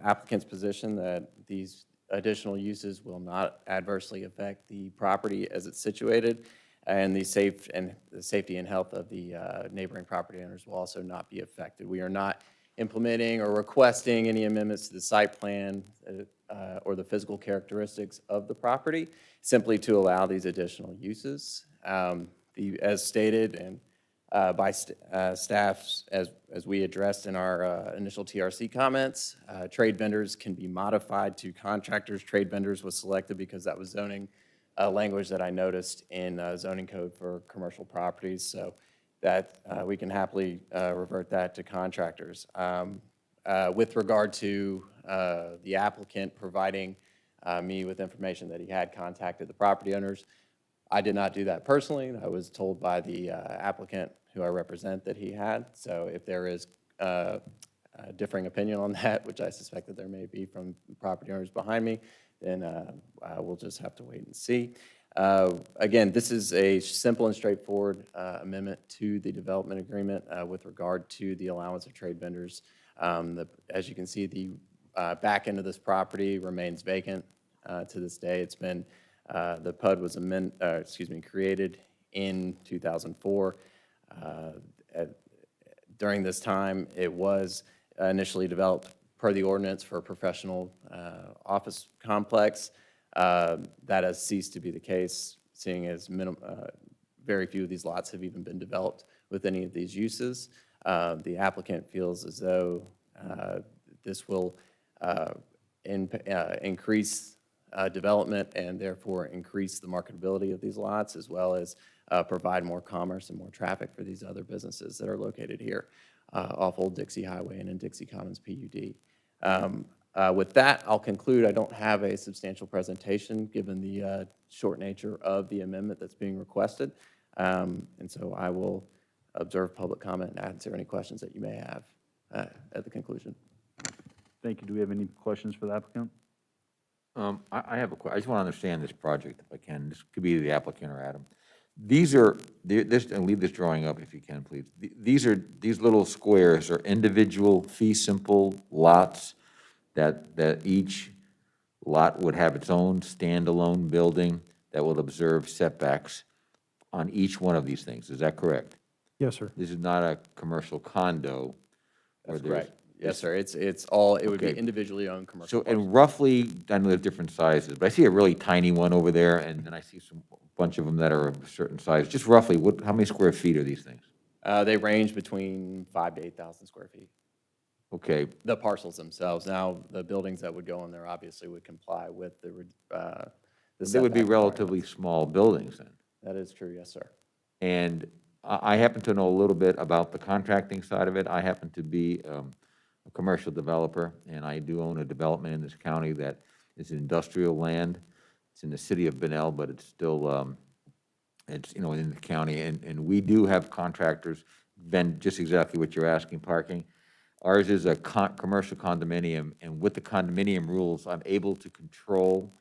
applicant's position that these additional uses will not adversely affect the property as it's situated, and the safety and health of the neighboring property owners will also not be affected. We are not implementing or requesting any amendments to the site plan or the physical characteristics of the property, simply to allow these additional uses. As stated and by staff, as we addressed in our initial TRC comments, trade vendors can be modified to contractors. Trade vendors was selected because that was zoning language that I noticed in zoning code for commercial properties, so that we can happily revert that to contractors. With regard to the applicant providing me with information that he had contacted the property owners, I did not do that personally. I was told by the applicant who I represent that he had. So if there is a differing opinion on that, which I suspect that there may be from property owners behind me, then we'll just have to wait and see. Again, this is a simple and straightforward amendment to the development agreement with regard to the allowance of trade vendors. As you can see, the back end of this property remains vacant to this day. It's been, the PUD was created in 2004. During this time, it was initially developed per the ordinance for a professional office complex. That has ceased to be the case, seeing as very few of these lots have even been developed with any of these uses. The applicant feels as though this will increase development and therefore increase the marketability of these lots, as well as provide more commerce and more traffic for these other businesses that are located here off Old Dixie Highway and in Dixie Commons PUD. With that, I'll conclude. I don't have a substantial presentation given the short nature of the amendment that's being requested. And so I will observe public comment and answer any questions that you may have at the conclusion. Thank you. Do we have any questions for the applicant? I have a question. I just want to understand this project if I can. This could be the applicant or Adam. These are, and leave this drawing up if you can, please. These little squares are individual fee simple lots that each lot would have its own standalone building that will observe setbacks on each one of these things. Is that correct? Yes, sir. This is not a commercial condo. That's correct. Yes, sir. It's all, it would be Okay. individually owned commercial. So, and roughly, I know there's different sizes, but I see a really tiny one over there, and then I see a bunch of them that are of a certain size. Just roughly, how many square feet are these things? They range between 5,000 to 8,000 square feet. Okay, The parcels themselves. Now, the buildings that would go in there obviously would comply with the they would be setback relatively small buildings then. That is true, yes, sir. And I happen to know a little bit about the contracting side of it. I happen to be a commercial developer, and I do own a development in this county that is industrial land. It's in the city of Bunnell, but it's still, it's, you know, in the county. And we do have contractors, then just exactly what you're asking, parking. Ours is a commercial condominium, and with the condominium rules, I'm able to control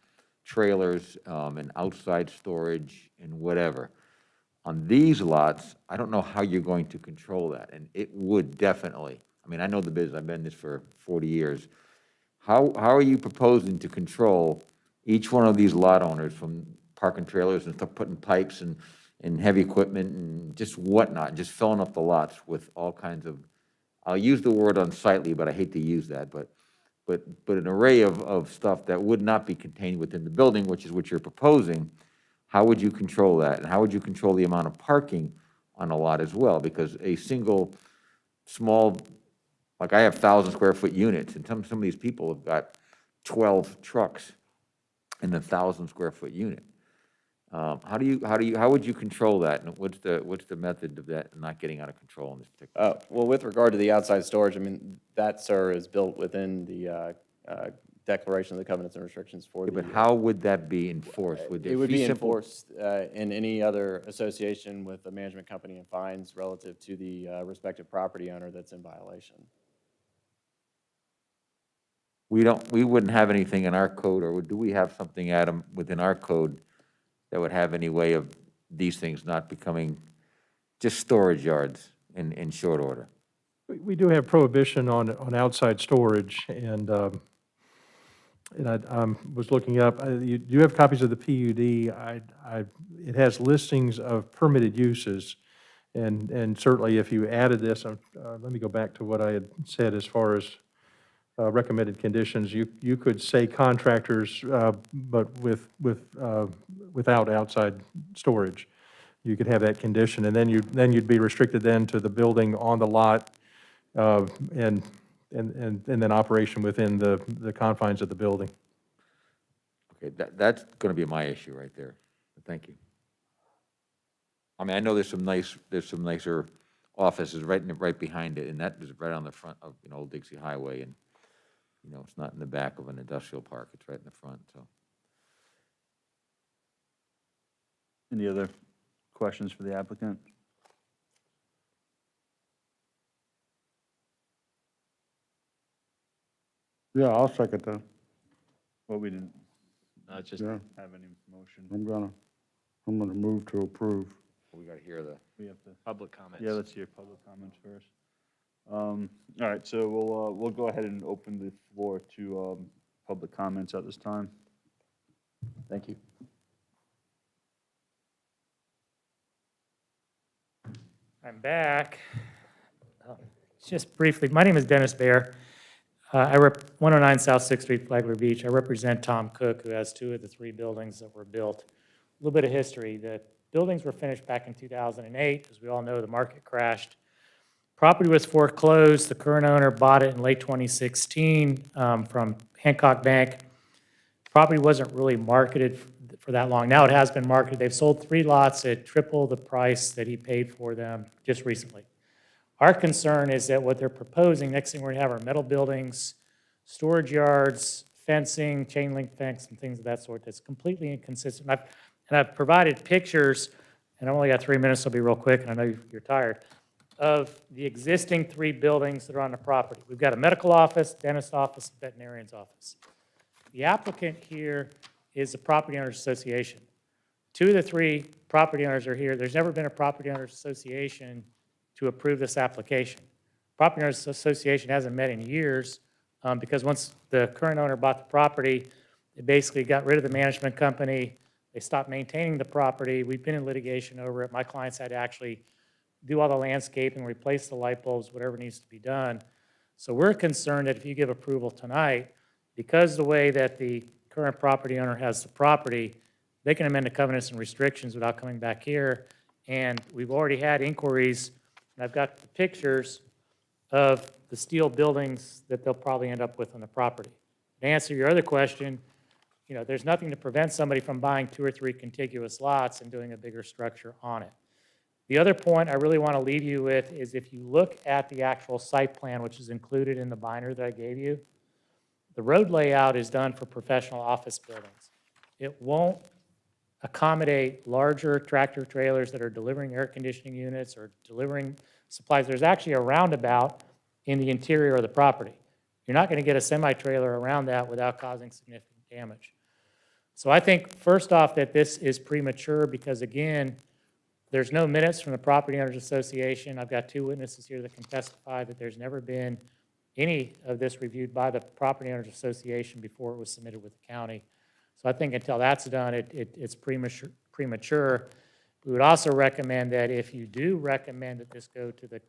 trailers and outside storage and whatever. On these lots, I don't know how you're going to control that, and it would definitely, I mean, I know the business, I've been in this for 40 years. How are you proposing to control each one of these lot owners from parking trailers and stuff, putting pipes and heavy equipment and just whatnot, just filling up the lots with all kinds of, I'll use the word unsightly, but I hate to use that, but an array of stuff that would not be contained within the building, which is what you're proposing. How would you control that? And how would you control the amount of parking on a lot as well? Because a single, small, like I have 1,000 square foot units, and some of these people have got 12 trucks in a 1,000 square foot unit. How would you control that? And what's the method of that not getting out of control in this particular? Well, with regard to the outside storage, I mean, that, sir, is built within the declaration of the covenants and restrictions for the. But how would that be enforced? Would It would be enforced in any other association with the management company and fines relative to the respective property owner that's in violation. We wouldn't have anything in our code, or do we have something, Adam, within our code that would have any way of these things not becoming just storage yards in short order? We do have prohibition on outside storage, and I was looking up, you do have copies of the PUD. It has listings of permitted uses, and certainly if you added this, let me go back to what I had said as far as recommended conditions. You could say contractors, but without outside storage. You could have that condition, and then you'd be restricted then to the building on the lot, and then operation within the confines of the building. Okay, that's going to be my issue right there. Thank you. I mean, I know there's some nicer offices right behind it, and that is right on the front of, Old Dixie Highway, and, it's not in the back of an industrial park, it's right in the front, so. Any other questions for the applicant? Yeah, I'll second that. Well, we didn't Just Yeah, have any motion. I'm gonna move to approve. We got to hear We have to, public comments. yeah, let's hear public comments first. All right, so we'll go ahead and open the floor to public comments at this time. Thank you. I'm back. Just briefly, my name is Dennis Baer. I rep 109 South 6th Street, Flagler Beach. I represent Tom Cook, who has 2 of the 3 buildings that were built. A little bit of history. The buildings were finished back in 2008. As we all know, the market crashed. Property was foreclosed. The current owner bought it in late 2016 from Hancock Bank. Property wasn't really marketed for that long. Now it has been marketed. They've sold 3 lots at triple the price that he paid for them just recently. Our concern is that what they're proposing, next thing we're going to have are metal buildings, storage yards, fencing, chain link fence, and things of that sort. That's completely inconsistent. I've provided pictures, and I've only got 3 minutes, so I'll be real quick, and I know you're tired, of the existing 3 buildings that are on the property. We've got a medical office, dentist office, and veterinarian's office. The applicant here is the Property Owners Association. 2 of the 3 property owners are here. There's never been a Property Owners Association to approve this application. Property Owners Association hasn't met in years. Because once the current owner bought the property, they basically got rid of the management company. They stopped maintaining the property. We've been in litigation over it. My clients had to actually do all the landscaping, replace the light bulbs, whatever needs to be done. So we're concerned that if you give approval tonight, because the way that the current property owner has the property, they can amend the covenants and restrictions without coming back here. And we've already had inquiries, and I've got the pictures of the steel buildings that they'll probably end up with on the property. To answer your other question, there's nothing to prevent somebody from buying 2 or 3 contiguous lots and doing a bigger structure on it. The other point I really want to leave you with is if you look at the actual site plan, which is included in the binder that I gave you, the road layout is done for professional office buildings. It won't accommodate larger tractor trailers that are delivering air conditioning units or delivering supplies. There's actually a roundabout in the interior of the property. You're not going to get a semi-trailer around that without causing significant damage. So I think, first off, that this is premature because, again, there's no minutes from the Property Owners Association. I've got 2 witnesses here that can testify that there's never been any of this reviewed by the Property Owners Association before it was submitted with the county. So I think until that's done, it's premature. We would also recommend that if you do recommend that this go to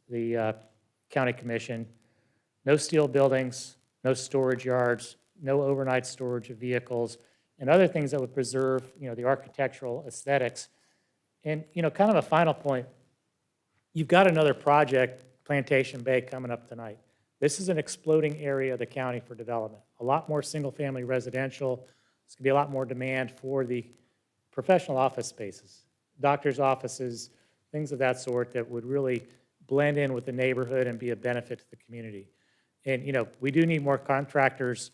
the county commission, no steel buildings, no storage yards, no overnight storage of vehicles, and other things that would preserve, the architectural aesthetics. And, kind of a final point, you've got another project, Plantation Bay, coming up tonight. This is an exploding area of the county for development. A lot more single-family residential. There's going to be a lot more demand for the professional office spaces, doctors' offices, things of that sort that would really blend in with the neighborhood and be a benefit to the community. And, we do need more contractors'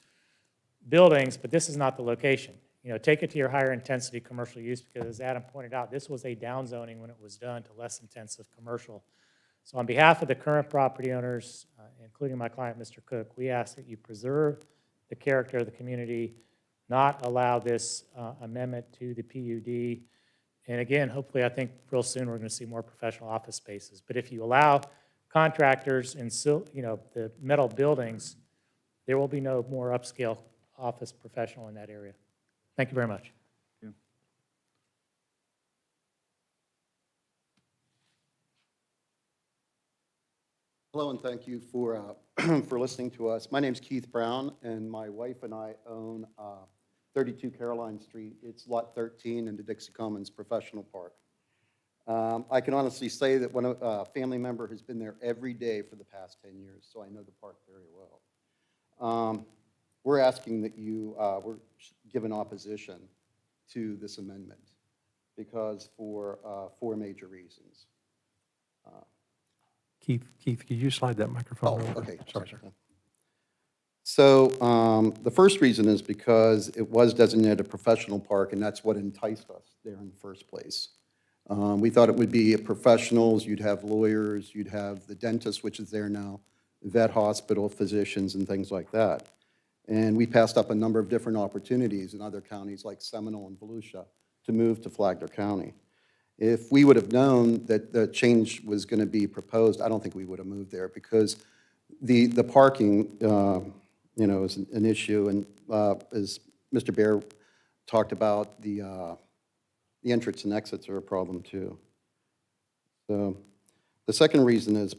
buildings, but this is not the location. Take it to your higher intensity commercial use because, as Adam pointed out, this was a downzoning when it was done to less intensive commercial. So on behalf of the current property owners, including my client, Mr. Cook, we ask that you preserve the character of the community, not allow this amendment to the PUD. And again, hopefully, I think real soon we're going to see more professional office spaces. But if you allow contractors in the metal buildings, there will be no more upscale office professional in that area. Thank you very much. Hello, and thank you for, for listening to us. My name's Keith Brown, and my wife and I own 32 Caroline Street. It's Lot 13 in the Dixie Commons Professional Park. I can honestly say that a family member has been there every day for the past 10 years, so I know the park very well. We're asking that you we're given opposition to this amendment because for 4 major reasons. Keith, could you slide that microphone over? Okay. Sorry, sir. So the first reason is because it was designated a professional park, and that's what enticed us there in the first place. We thought it would be professionals, you'd have lawyers, you'd have the dentist, which is there now, vet hospital, physicians, and things like that. And we passed up a number of different opportunities in other counties like Seminole and Volusia to move to Flagler County. If we would have known that the change was going to be proposed, I don't think we would have moved there because the parking, is an issue. And as Mr. Baer talked about, the entrance and exits are a problem too. So the second reason is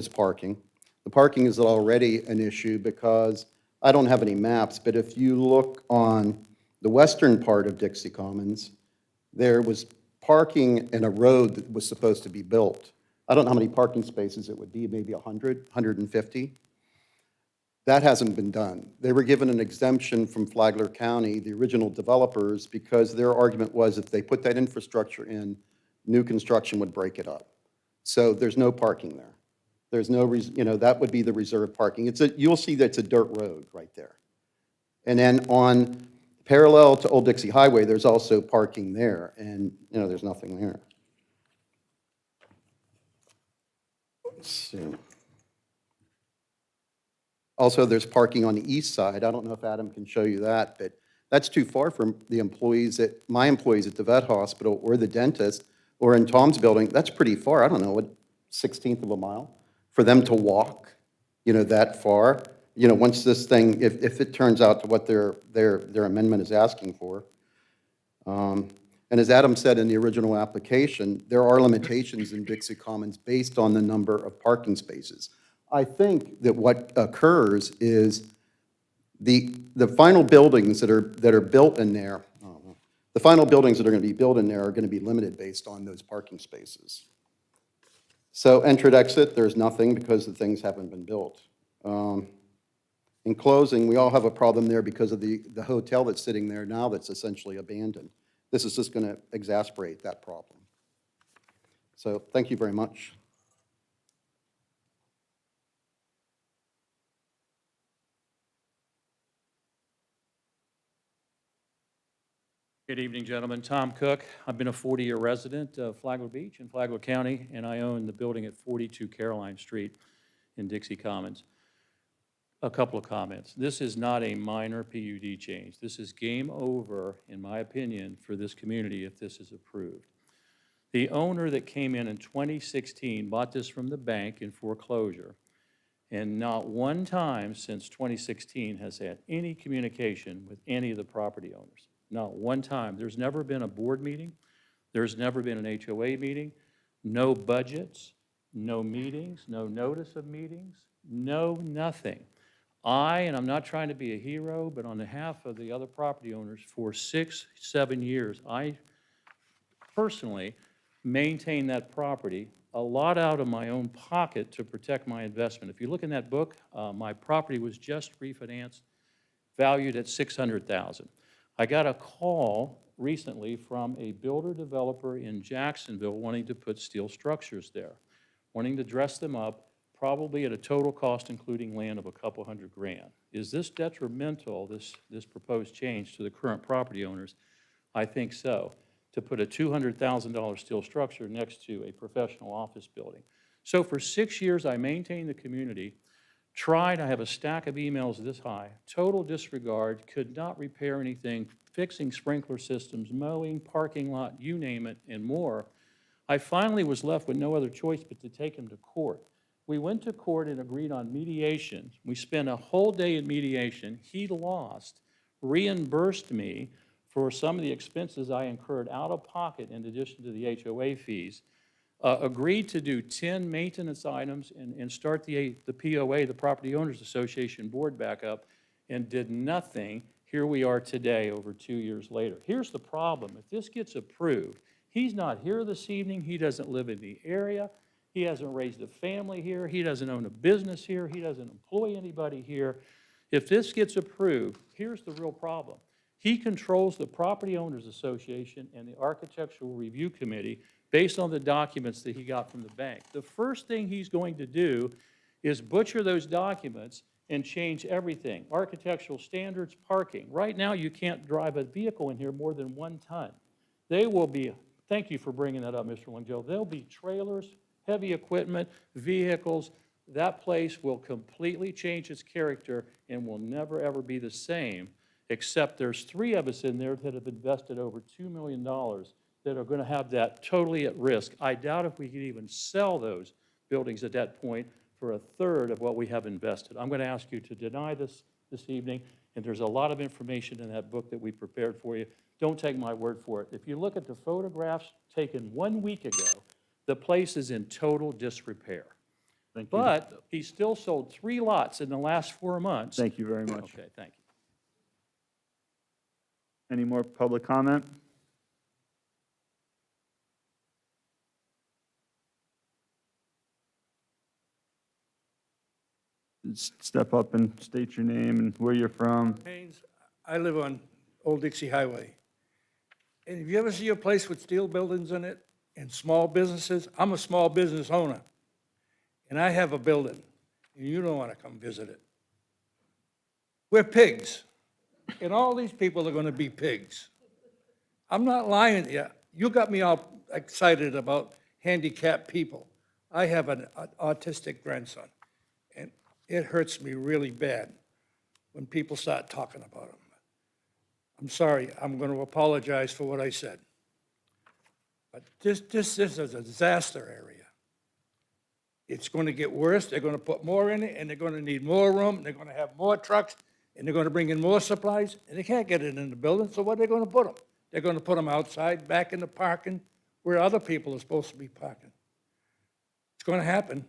parking. The parking is already an issue because I don't have any maps, but if you look on the western part of Dixie Commons, there was parking in a road that was supposed to be built. I don't know how many parking spaces it would be, maybe 100, 150. That hasn't been done. They were given an exemption from Flagler County, the original developers, because their argument was if they put that infrastructure in, new construction would break it up. So there's no parking there. There's no reason, that would be the reserved parking. You'll see that it's a dirt road right there. And then on parallel to Old Dixie Highway, there's also parking there, and there's nothing there. Let's see. Also, there's parking on the east side. I don't know if Adam can show you that, but that's too far from the employees my employees at the vet hospital or the dentist or in Tom's building. That's pretty far. I don't know, what, 1/16 of a mile for them to walk, that far. you know, once this thing, if it turns out to what their amendment is asking for. And as Adam said in the original application, there are limitations in Dixie Commons based on the number of parking spaces. I think that what occurs is the final buildings that are built in there, the final buildings that are going to be built in there are going to be limited based on those parking spaces. So entrance, exit, there's nothing because the things haven't been built. In closing, we all have a problem there because of the hotel that's sitting there now that's essentially abandoned. This is just going to exacerbate that problem. So thank you very much. Good evening, gentlemen. Tom Cook. I've been a 40-year resident of Flagler Beach in Flagler County, and I own the building at 42 Caroline Street in Dixie Commons. A couple of comments. This is not a minor PUD change. This is game over, in my opinion, for this community if this is approved. The owner that came in 2016 bought this from the bank in foreclosure, and not one time since 2016 has had any communication with any of the property owners. Not one time. There's never been a board meeting. There's never been an HOA meeting. No budgets, no meetings, no notice of meetings, no nothing. And I'm not trying to be a hero, but on behalf of the other property owners, for 6-7 years, I personally maintained that property, a lot out of my own pocket to protect my investment. If you look in that book, my property was just refinanced, valued at $600,000. I got a call recently from a builder developer in Jacksonville wanting to put steel structures there, wanting to dress them up, probably at a total cost, including land, of a couple $100,000. Is this detrimental, this proposed change, to the current property owners? I think so, to put a $200,000 steel structure next to a professional office building. So for 6 years, I maintained the community, tried, I have a stack of emails this high, total disregard, could not repair anything, fixing sprinkler systems, mowing, parking lot, you name it, and more. I finally was left with no other choice but to take him to court. We went to court and agreed on mediation. We spent a whole day in mediation. He lost, reimbursed me for some of the expenses I incurred out of pocket in addition to the HOA fees, agreed to do 10 maintenance items and start the POA, the Property Owners Association board back up, and did nothing. Here we are today, over 2 years later. Here's the problem. If this gets approved, he's not here this evening. He doesn't live in the area. He hasn't raised a family here. He doesn't own a business here. He doesn't employ anybody here. If this gets approved, here's the real problem. He controls the Property Owners Association and the Architectural Review Committee based on the documents that he got from the bank. The first thing he's going to do is butcher those documents and change everything. Architectural standards, parking. Right now, you can't drive a vehicle in here more than 1 ton. They will be, thank you for bringing that up, Mr. Langell. There'll be trailers, heavy equipment, vehicles. That place will completely change its character and will never, ever be the same, except there's 3 of us in there that have invested over $2 million that are going to have that totally at risk. I doubt if we could even sell those buildings at that point for 1/3 of what we have invested. I'm going to ask you to deny this evening, and there's a lot of information in that book that we prepared for you. Don't take my word for it. If you look at the photographs taken 1 week ago, the place is in total disrepair. Thank you. But he still sold 3 lots in the last 4 months. Thank you very much. Okay, thank you. Any more public comment? Step up and state your name and where you're from. Haynes, I live on Old Dixie Highway. And if you ever see a place with steel buildings in it and small businesses, I'm a small business owner. And I have a building, and you don't want to come visit it. We're pigs. And all these people are going to be pigs. I'm not lying to you. You got me all excited about handicapped people. I have an autistic grandson, and it hurts me really bad when people start talking about him. I'm sorry, I'm going to apologize for what I said. But this is a disaster area. It's going to get worse. They're going to put more in it, and they're going to need more room, and they're going to have more trucks, and they're going to bring in more supplies, and they can't get it in the building, so where are they going to put them? They're going to put them outside, back in the parking, where other people are supposed to be parking. It's going to happen.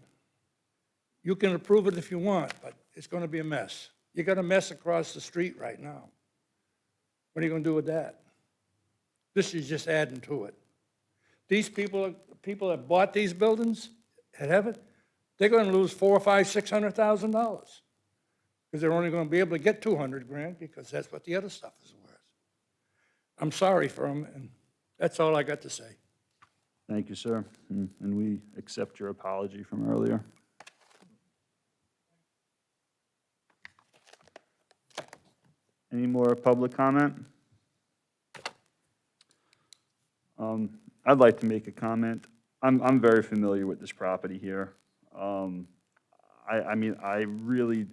You can approve it if you want, but it's going to be a mess. You got a mess across the street right now. What are you going to do with that? This is just adding to it. These people that bought these buildings, that have it, they're going to lose $400,000 or $500,000, $600,000 because they're only going to be able to get $200,000 because that's what the other stuff is worth. I'm sorry for them, and that's all I got to say. Thank you, sir. And we accept your apology from earlier. Any more public comment? I'd like to make a comment. I'm very familiar with this property here. I mean, I really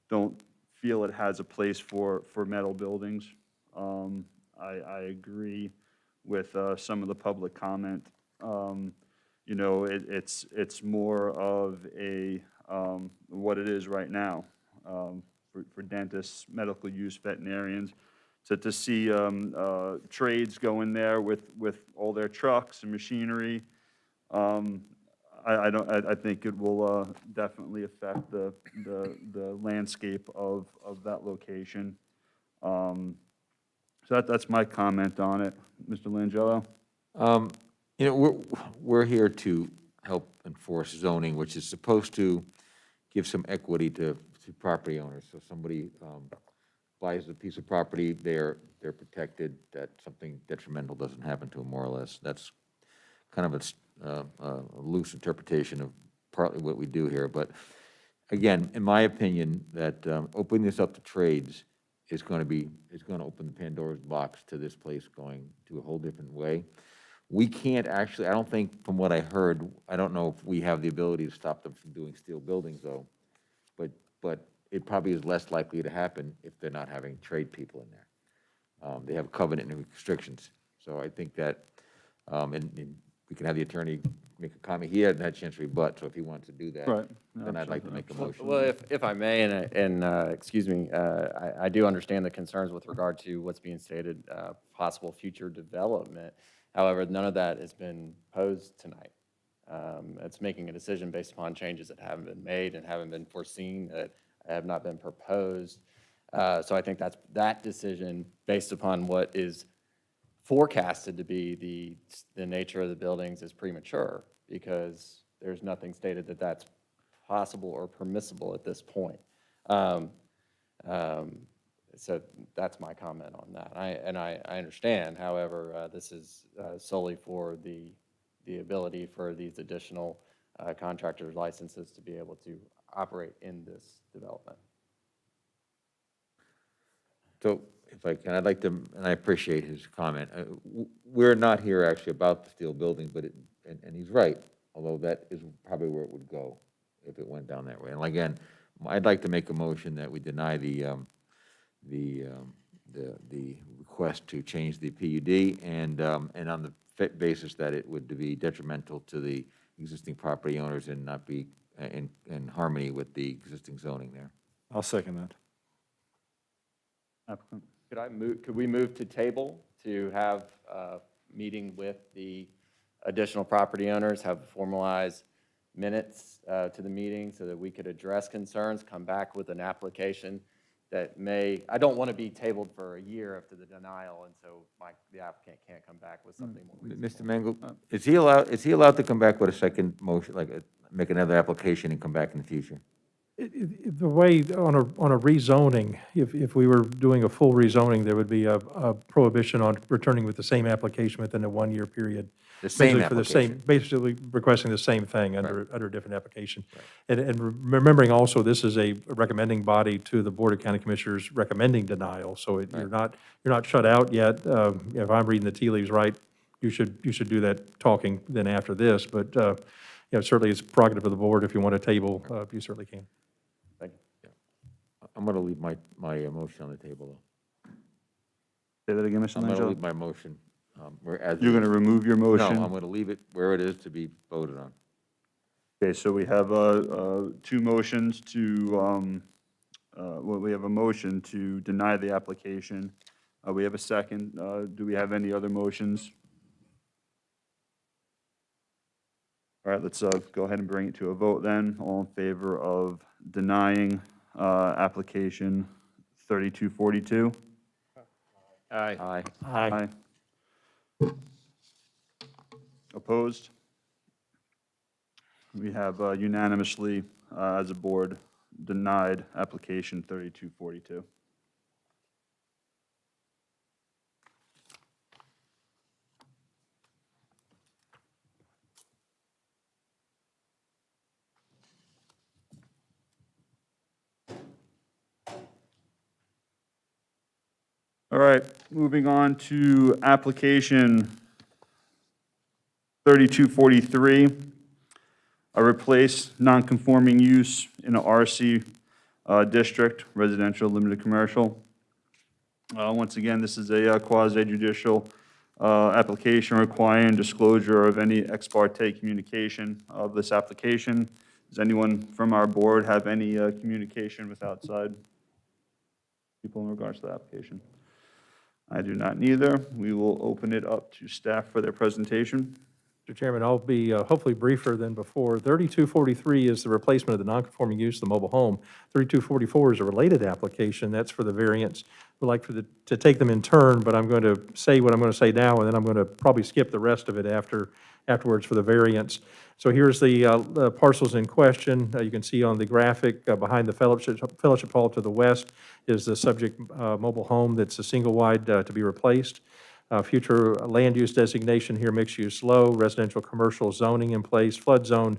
don't feel it has a place for metal buildings. I agree with some of the public comment. You know, it's more of a, what it is right now, for dentists, medical use veterinarians, to see trades go in there with all their trucks and machinery. I think it will definitely affect the landscape of that location. So that's my comment on it. Mr. Langello? You know, we're here to help enforce zoning, which is supposed to give some equity to property owners. So somebody buys a piece of property, they're protected, that something detrimental doesn't happen to them, more or less. That's kind of a loose interpretation of partly what we do here. But again, in my opinion, that opening this up to trades is going to open the Pandora's box to this place going to a whole different way. We can't actually, I don't think, from what I heard, I don't know if we have the ability to stop them from doing steel buildings, though, but it probably is less likely to happen if they're not having trade people in there. They have covenant and restrictions. So I think that, and we can have the attorney make a comment. He hadn't had a chance to rebut, so if he wants to do that, Right. then I'd like to make a motion. Well, if I may, and excuse me, I do understand the concerns with regard to what's being stated, possible future development. However, none of that has been posed tonight. It's making a decision based upon changes that haven't been made and haven't been foreseen, that have not been proposed. So I think that decision, based upon what is forecasted to be the nature of the buildings, is premature, because there's nothing stated that that's possible or permissible at this point. So that's my comment on that. I understand, however, this is solely for the ability for these additional contractors' licenses to be able to operate in this development. So if I can, I'd like to, and I appreciate his comment. We're not here actually about the steel building, but and he's right, although that is probably where it would go if it went down that way. And again, I'd like to make a motion that we deny the request to change the PUD, and on the basis that it would be detrimental to the existing property owners and not be in harmony with the existing zoning there. I'll second that. Applicant? Could we move to table to have a meeting with the additional property owners, have formalized minutes to the meeting so that we could address concerns, come back with an application that may, I don't want to be tabled for a year after the denial, and so the applicant can't come back with something more reasonable. Mr. Mangle, is he allowed to come back with a second motion, like make another application and come back in the future? The way, on a rezoning, if we were doing a full rezoning, there would be a prohibition on returning with the same application within a one-year period. The same Basically for the same, application. basically requesting the same thing under a different application. And remembering also, this is a recommending body to the Board of County Commissioners recommending denial, so you're not shut out yet. If I'm reading the tea leaves right, you should do that talking then after this, but certainly it's prerogative of the board. If you want to table, you certainly can. Thank you. I'm going to leave my motion on the table, though. Say that again, Mr. I'm going to Langell? leave my motion. You're going to remove your motion? No, I'm going to leave it where it is to be voted on. Okay, so we have two motions to, well, we have a motion to deny the application. We have a second. Do we have any other motions? All right, let's go ahead and bring it to a vote then. All in favor of denying application 3242? Aye. Aye. Opposed? We have unanimously, as a board, denied application 3242. All right, moving on to application 3243. Replace non-conforming use in an RC district, residential limited commercial. Once again, this is a quasi-judicial application requiring disclosure of any ex parte communication of this application. Does anyone from our board have any communication with outside people in regards to the application? I do not neither. We will open it up to staff for their presentation. Mr. Chairman, I'll be hopefully briefer than before. 3243 is the replacement of the non-conforming use of the mobile home. 3244 is a related application. That's for the variance. We'd like to take them in turn, but I'm going to say what I'm going to say now, and then I'm going to probably skip the rest of it afterwards for the variance. So here's the parcels in question. You can see on the graphic behind the fellowship hall to the west is the subject mobile home that's a single wide to be replaced. Future land use designation here, mixed use low, residential commercial zoning in place, flood zone,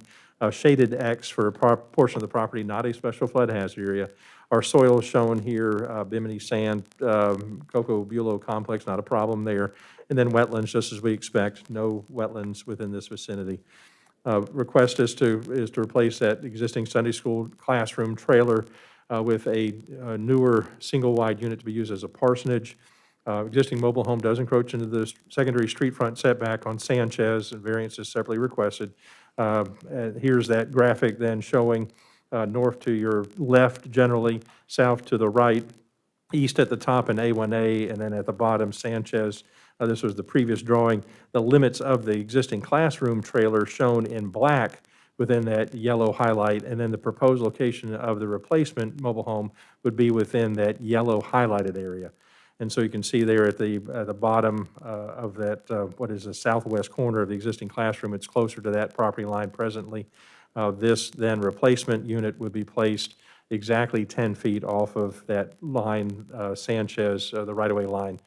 shaded X for a portion of the property, not a special flood hazard area. Our soil is shown here, Bimini sand, Cocoa Bulow complex, not a problem there. And then wetlands, just as we expect, no wetlands within this vicinity. Request is to replace that existing Sunday school classroom trailer with a newer single-wide unit to be used as a parsonage. Existing mobile home does encroach into the secondary street front setback on Sanchez, and variance is separately requested. Here's that graphic then showing north to your left generally, south to the right, east at the top in A1A, and then at the bottom Sanchez. This was the previous drawing. The limits of the existing classroom trailer shown in black within that yellow highlight, and then the proposed location of the replacement mobile home would be within that yellow highlighted area. And so you can see there at the bottom of that, what is the southwest corner of the existing classroom, it's closer to that property line presently. This then replacement unit would be placed exactly 10 feet off of that line, Sanchez, the right-of-way line.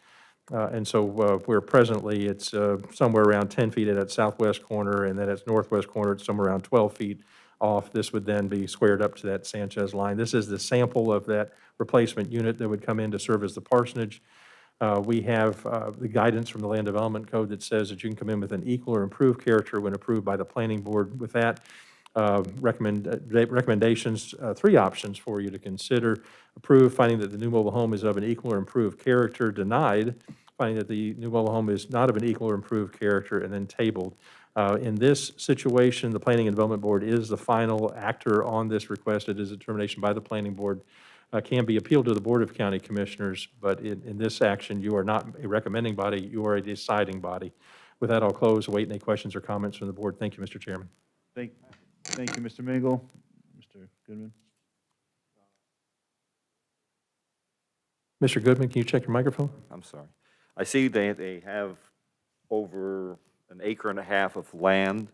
And so where presently it's somewhere around 10 feet at that southwest corner, and then its northwest corner, it's somewhere around 12 feet off. This would then be squared up to that Sanchez line. This is the sample of that replacement unit that would come in to serve as the parsonage. We have the guidance from the Land Development Code that says that you can come in with an equal or improved character when approved by the planning board. With that, recommendations, three options for you to consider. Approved, finding that the new mobile home is of an equal or improved character. Denied, finding that the new mobile home is not of an equal or improved character, and then tabled. In this situation, the Planning and Development Board is the final actor on this request. It is a determination by the Planning Board. Can be appealed to the Board of County Commissioners, but in this action, you are not a recommending body, you are a deciding body. With that, I'll close, await any questions or comments from the board. Thank you, Mr. Chairman. Thank you, Mr. Mingle. Mr. Goodman? Mr. Goodman, can you check your microphone? I'm sorry. I see they have over an acre and a half of land.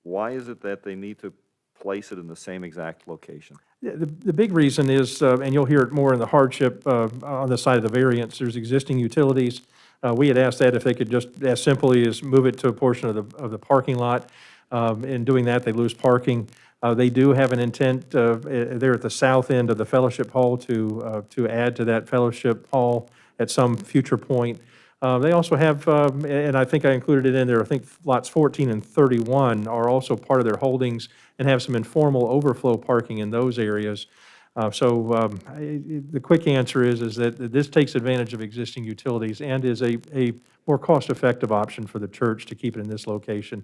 Why is it that they need to place it in the same exact location? The big reason is, and you'll hear it more in the hardship on the side of the variance, there's existing utilities. We had asked that if they could just as simply as move it to a portion of the parking lot. In doing that, they lose parking. They do have an intent there at the south end of the fellowship hall to add to that fellowship hall at some future point. They also have, and I think I included it in there, I think lots 14 and 31 are also part of their holdings and have some informal overflow parking in those areas. The quick answer is that this takes advantage of existing utilities and is a more cost-effective option for the church to keep it in this location.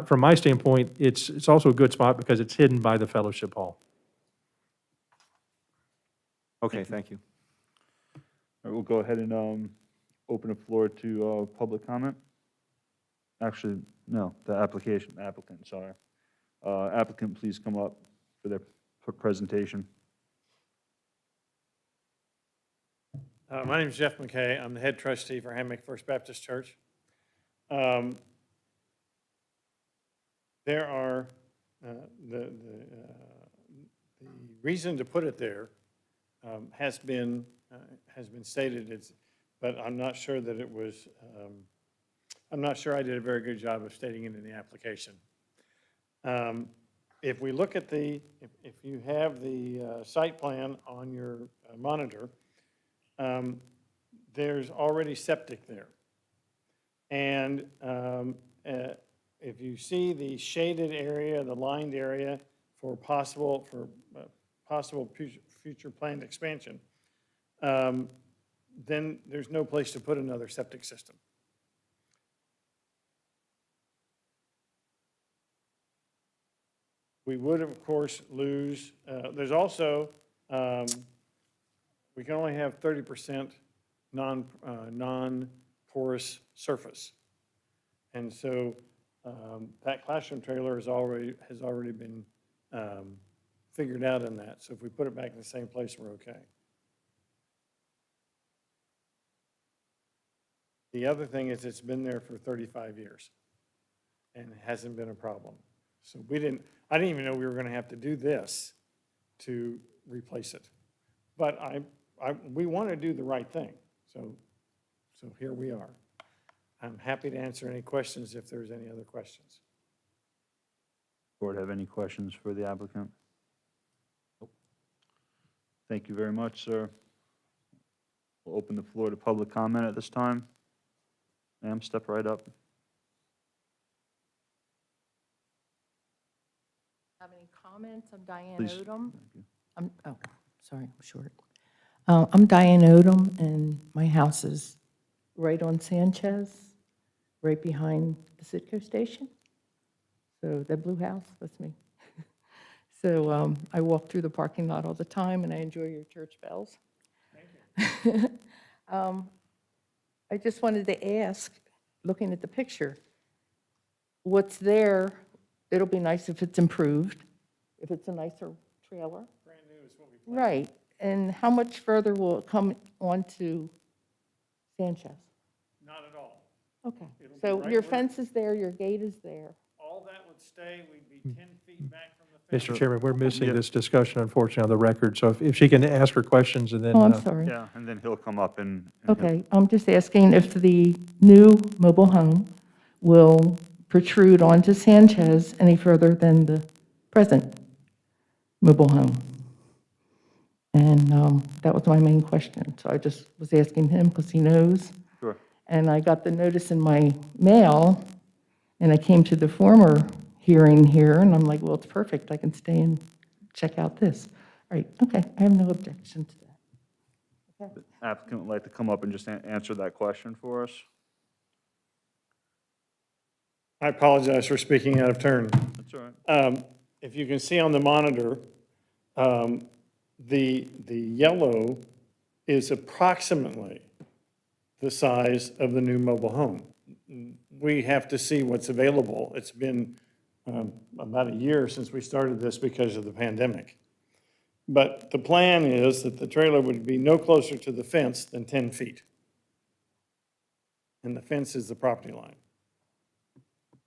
From my standpoint, it's also a good spot because it's hidden by the fellowship hall. Okay, thank you. All right, we'll go ahead and open the floor to public comment. Actually, no, the applicant, sorry. Applicant, please come up for their presentation. My name is Jeff McKay. I'm the head trustee for Hammock First Baptist Church. There are, the reason to put it there has been stated, but I'm not sure that it was, I'm not sure I did a very good job of stating it in the application. If we look at if you have the site plan on your monitor, there's already septic there. And if you see the shaded area, the lined area for possible future planned expansion, then there's no place to put another septic system. We would, of course, lose, there's also, we can only have 30% non-porous surface. And so that classroom trailer has already been figured out in that. So if we put it back in the same place, we're okay. The other thing is it's been there for 35 years and it hasn't been a problem. So I didn't even know we were going to have to do this to replace it. But we want to do the right thing. So here we are. I'm happy to answer any questions if there's any other questions. Board have any questions for the applicant? Thank you very much, sir. We'll open the floor to public comment at this time. Ma'am, step right up. Have any comments? I'm Diane Please. Odom. Thank you. Sorry, I'm short. I'm Diane Odom, and my house is right on Sanchez, right behind the Sitco station. So that blue house, that's me. So I walk through the parking lot all the time, and I enjoy your church bells. I just wanted to ask, looking at the picture, what's there, it'll be nice if it's improved, if it's a nicer trailer. Brand new is what we planned. Right, and how much further will it come onto Sanchez? Not at all. Okay, It'll be so right your where- fence is there, your gate is there. All that would stay, we'd be 10 feet back from the fence. Mr. Chairman, we're missing this discussion, unfortunately, on the record. So if she can ask her questions and then. Oh, I'm sorry. Yeah, and then he'll come up and Okay, I'm just asking if the new mobile home will protrude onto Sanchez any further than the present mobile home. And that was my main question. So I just was asking him because he knows. Sure. And I got the notice in my mail, and I came to the former hearing here, and I'm like, well, it's perfect. I can stay and check out this. All right, okay, I have no objection to that. Okay. applicant would like to come up and just answer that question for us. I apologize for speaking out of turn. That's all right. If you can see on the monitor, the yellow is approximately the size of the new mobile home. We have to see what's available. It's been about a year since we started this because of the pandemic. But the plan is that the trailer would be no closer to the fence than 10 feet. And the fence is the property line.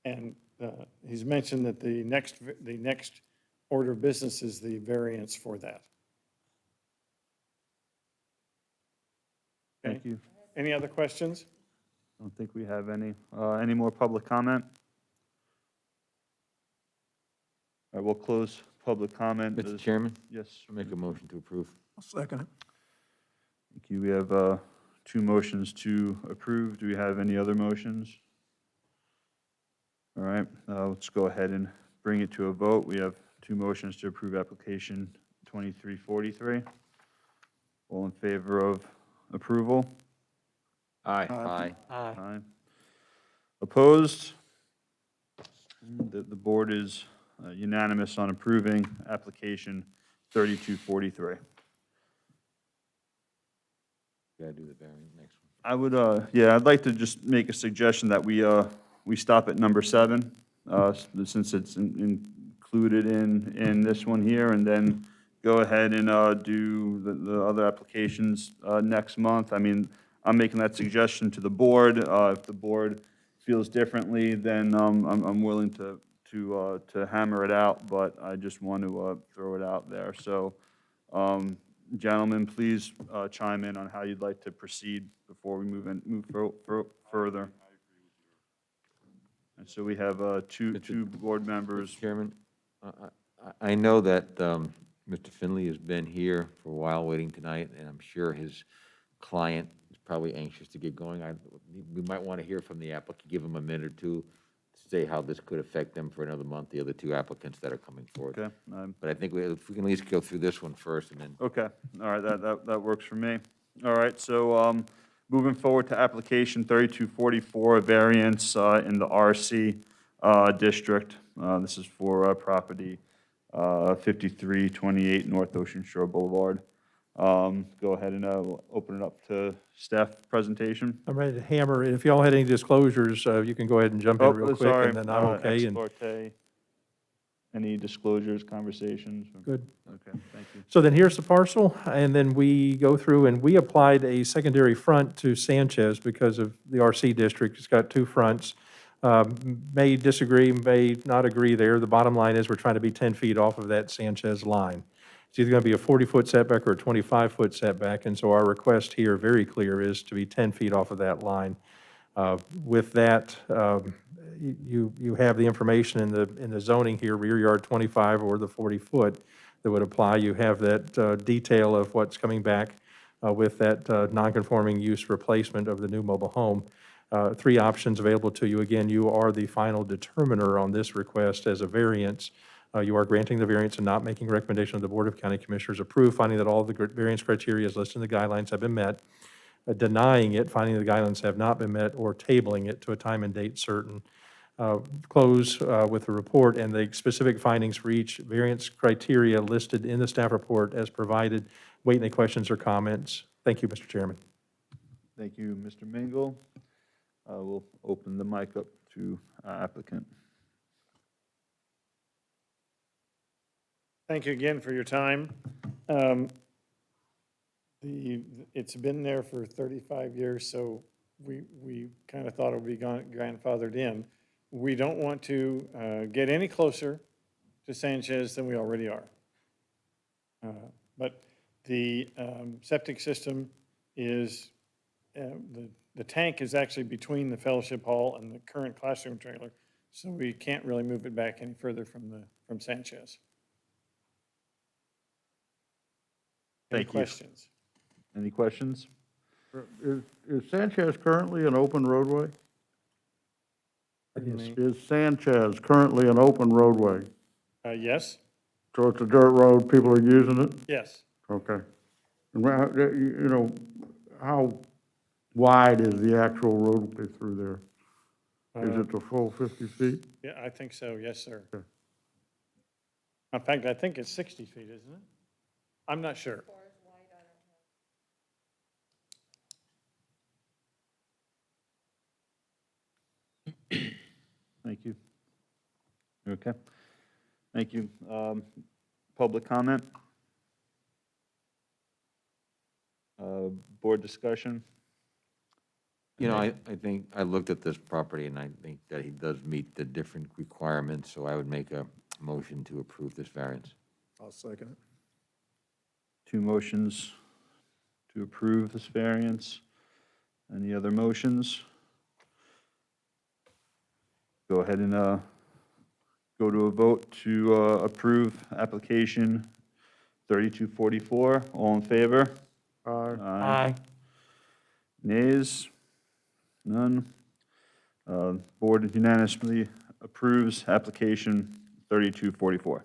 And he's mentioned that the next order of business is the variance for that. Okay. Thank you. Any other questions? I don't think we have any. Any more public comment? All right, we'll close public comment. Mr. Chairman? Yes. I'll make a motion to approve. I'll second it. Thank you. We have two motions to approve. Do we have any other motions? All right, let's go ahead and bring it to a vote. We have two motions to approve application 2343. All in favor of approval? Aye. Aye. Aye. Opposed? The board is unanimous on approving application 3243. Gotta do the variant next one. I would, yeah, I'd like to just make a suggestion that we stop at number 7, since it's included in this one here, and then go ahead and do the other applications next month. I mean, I'm making that suggestion to the board. If the board feels differently, then I'm willing to hammer it out, but I just want to throw it out there. So, gentlemen, please chime in on how you'd like to proceed before we move further. And so we have two board members. Mr. Chairman, I know that Mr. Finley has been here for a while waiting tonight, and I'm sure his client is probably anxious to get going. We might want to hear from the applicant, give him a minute or two to say how this could affect them for another month, the other two applicants that are coming forward. Okay. But I think if we can at least go through this one first and then. Okay, all right, that works for me. All right, so moving forward to application 3244, a variance in the RC district. This is for property 5328 North Ocean Shore Boulevard. Go ahead and open it up to staff presentation. I'm ready to hammer. If y'all had any disclosures, you can go ahead and jump in real quick, Sorry, and then I'm okay. ex And parte. Any disclosures, conversations? Good. Okay, thank you. so then here's the parcel, and then we go through, and we applied a secondary front to Sanchez because of the RC district. It's got 2 fronts. May disagree, may not agree there. The bottom line is we're trying to be 10 feet off of that Sanchez line. It's either going to be a 40-foot setback or a 25-foot setback, and so our request here, very clear, is to be 10 feet off of that line. With that, you have the information in the zoning here, rear yard 25 or the 40-foot that would apply. You have that detail of what's coming back with that non-conforming use replacement of the new mobile home. 3 options available to you. Again, you are the final determiner on this request as a variance. You are granting the variance and not making recommendation of the Board of County Commissioners approve, finding that all of the variance criteria as listed in the guidelines have been met, denying it, finding the guidelines have not been met, or tabling it to a time and date certain. Close with the report and the specific findings for each variance criteria listed in the staff report as provided. Wait any questions or comments. Thank you, Mr. Chairman. Thank you, Mr. Mingle. We'll open the mic up to applicant. Thank you again for your time. It's been there for 35 years, so we kind of thought it would be grandfathered in. We don't want to get any closer to Sanchez than we already are. But the septic system is, the tank is actually between the fellowship hall and the current classroom trailer, so we can't really move it back any further from Sanchez. Any Thank you. questions? Any questions? Is Sanchez currently an open roadway? Is Sanchez currently an open roadway? Yes? So it's a dirt road, people are using it? Yes. Okay. And you know, how wide is the actual roadway through there? Is it the full 50 feet? Yeah, I think so, yes, sir. In fact, I think it's 60 feet, isn't it? I'm not sure. Thank you. Okay. Thank you. Public comment? Board discussion? You know, I think, I looked at this property and I think that he does meet the different requirements, so I would make a motion to approve this variance. I'll second it. 2 motions to approve this variance. Any other motions? Go ahead and go to a vote to approve application 3244. All in favor? Aye. Aye. Nays? None. Board unanimously approves application 3244.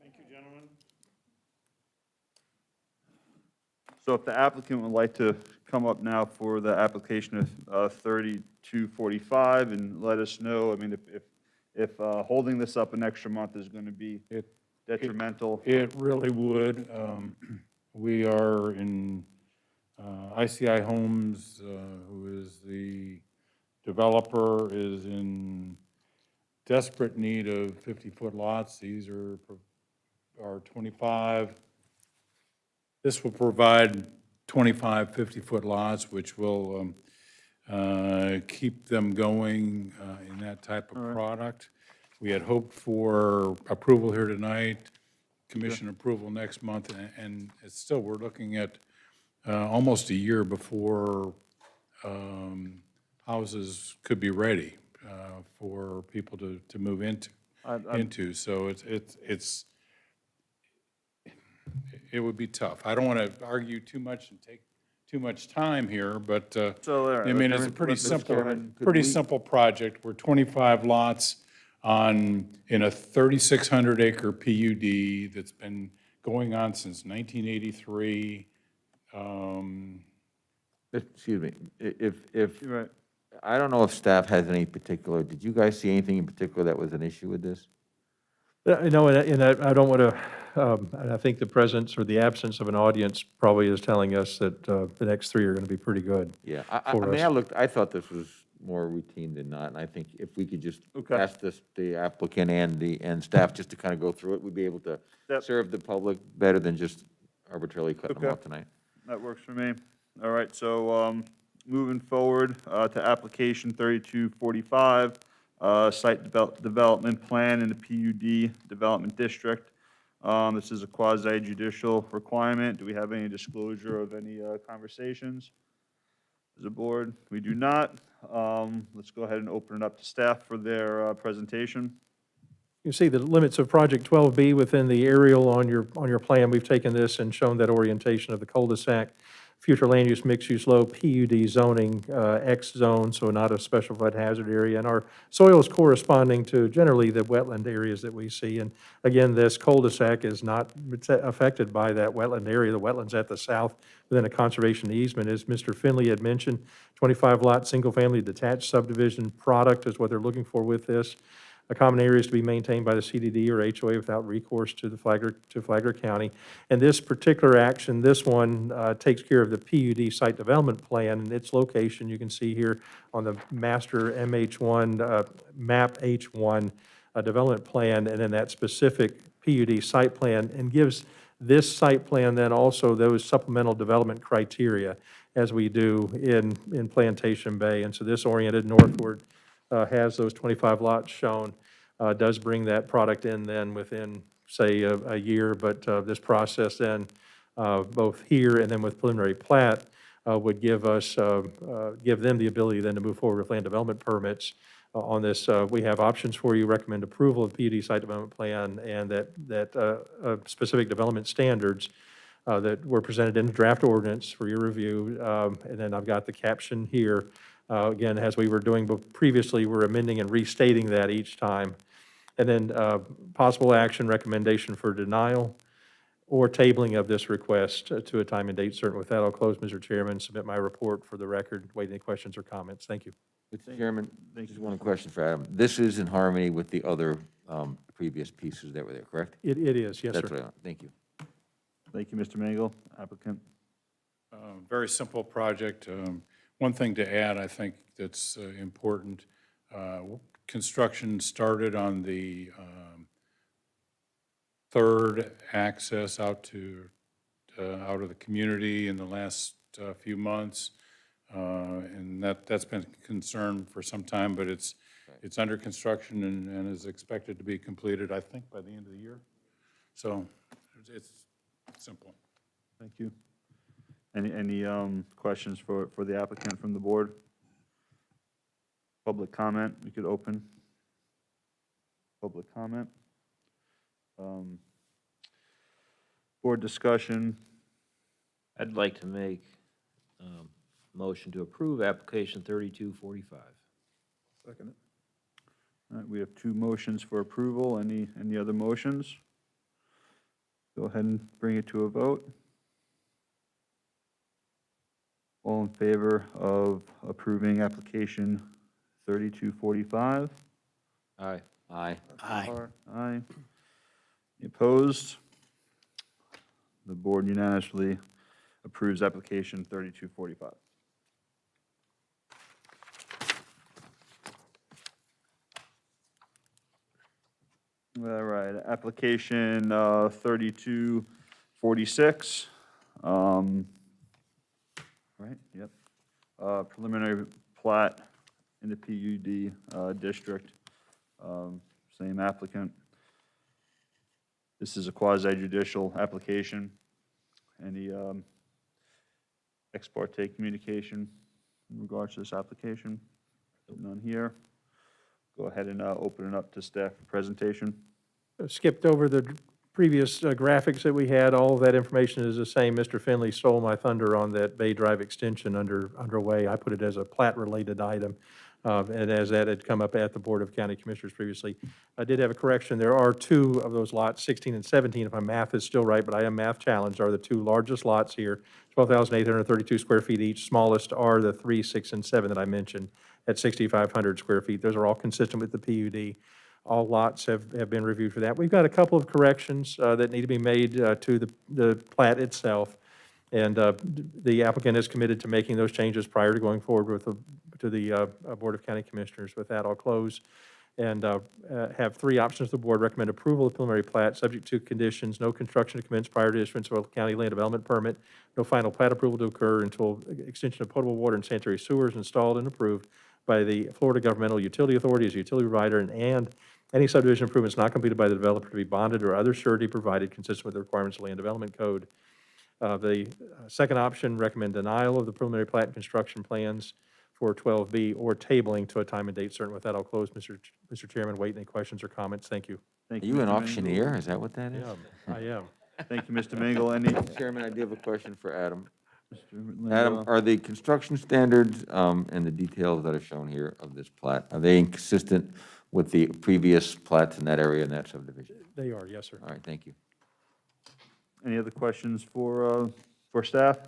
Thank you, gentlemen. So if the applicant would like to come up now for the application of 3245 and let us know, I mean, if if holding this up an extra month is going to be detrimental. It really would. We are in, ICI Homes, who is the developer, is in desperate need of 50-foot lots. These are 25. This will provide 25 50-foot lots, which will keep them going in that type of product. We had hoped for approval here tonight, commission approval next month, and it's still, we're looking at almost a year before houses could be ready for people to move into. So it would be tough. I don't want to argue too much and take too much time here, but I mean, it's a pretty simple project. We're 25 lots in a 3,600 acre PUD that's been going on since 1983. Excuse me, if, I don't know if staff has any particular, did you guys see anything in particular that was an issue with this? No, and I don't want to, and I think the presence or the absence of an audience probably is telling us that the next three are going to be pretty good. Yeah, I mean, I thought this was more routine than not, and I think if we could just ask the applicant and staff just to kind of go through it, we'd be able to serve the public better than just arbitrarily cutting them off tonight. That works for me. All right, so moving forward to application 3245, site development plan in the PUD development district. This is a quasi-judicial requirement. Do we have any disclosure of any conversations as a board? We do not. Let's go ahead and open it up to staff for their presentation. You see the limits of Project 12B within the aerial on your plan. We've taken this and shown that orientation of the cul-de-sac, future land use, mixed-use, low PUD zoning, X zone, so not a special flood hazard area. And our soils corresponding to generally the wetland areas that we see. And again, this cul-de-sac is not affected by that wetland area. The wetlands at the south within a conservation easement, as Mr. Finley had mentioned, 25-lot, single-family detached subdivision product is what they're looking for with this. A common area is to be maintained by the CDD or HOA without recourse to Flagler County. And this particular action, this one takes care of the PUD site development plan and its location. You can see here on the master MH1, map H1 development plan, and then that specific PUD site plan, and gives this site plan then also those supplemental development criteria as we do in Plantation Bay. And so this oriented northward has those 25 lots shown, does bring that product in then within, say, a year, but this process then, both here and then with preliminary plat, would give us, give them the ability then to move forward with land development permits on this. We have options for you, recommend approval of PUD site development plan and that specific development standards that were presented in the draft ordinance for your review. And then I've got the caption here. Again, as we were doing previously, we're amending and restating that each time. And then possible action recommendation for denial or tabling of this request to a time and date certain. With that, I'll close, Mr. Chairman, submit my report for the record. Wait any questions or comments. Thank you. Mr. Chairman, just one question for Adam. This is in harmony with the other previous pieces that were there, correct? It is, yes, That's sir. what I want. Thank you. Thank you, Mr. Mangle. Applicant. Very simple project. One thing to add, I think that's important, construction started on the third access out of the community in the last few months, and that's been a concern for some time, but it's under construction and is expected to be completed, I think, by the end of the year. So it's simple. Thank you. Any questions for the applicant from the board? Public comment, we could open. Public comment. Board discussion. I'd like to make motion to approve application 3245. Second it. All right, we have two motions for approval. Any other motions? Go ahead and bring it to a vote. All in favor of approving application 3245? Aye. Aye. Aye. Aye. Any opposed? The board unanimously approves application 3245. All right, application 3246. Right, yep. Preliminary plat in the PUD district. Same applicant. This is a quasi-judicial application. Any ex parte communication in regards to this application? None here. Go ahead and open it up to staff for presentation. Skipped over the previous graphics that we had. All of that information is the same. Mr. Finley stole my thunder on that Bay Drive extension underway. I put it as a plat-related item, and as that had come up at the Board of County Commissioners previously. I did have a correction. There are two of those lots, 16 and 17, if my math is still right, but I am math challenged, are the two largest lots here, 12,832 square feet each. Smallest are the 3, 6, and 7 that I mentioned at 6,500 square feet. Those are all consistent with the PUD. All lots have been reviewed for that. We've got a couple of corrections that need to be made to the plat itself, and the applicant is committed to making those changes prior to going forward with to the Board of County Commissioners. With that, I'll close and have three options. The board recommend approval of preliminary plat, subject to conditions: no construction to commence prior to issuance of a county land development permit, no final plat approval to occur until extension of potable water and sanitary sewers installed and approved by the Florida Governmental Utility Authority as a utility provider, and any subdivision improvements not completed by the developer to be bonded or other surety provided consistent with the requirements of the Land Development Code. The second option, recommend denial of the preliminary plat and construction plans for 12B or tabling to a time and date certain. With that, I'll close, Mr. Chairman. Wait, any questions or comments? Thank you. Thank Are you, you an Mr. auctioneer? Is that what that is? I am. Thank you, Mr. Mingle. Any? Chairman, I do have a question for Adam. Mr. Adam, Lingo? are the construction standards and the details that are shown here of this plat, are they consistent with the previous plats in that area and that subdivision? They are, yes, sir. All right, thank you. Any other questions for staff?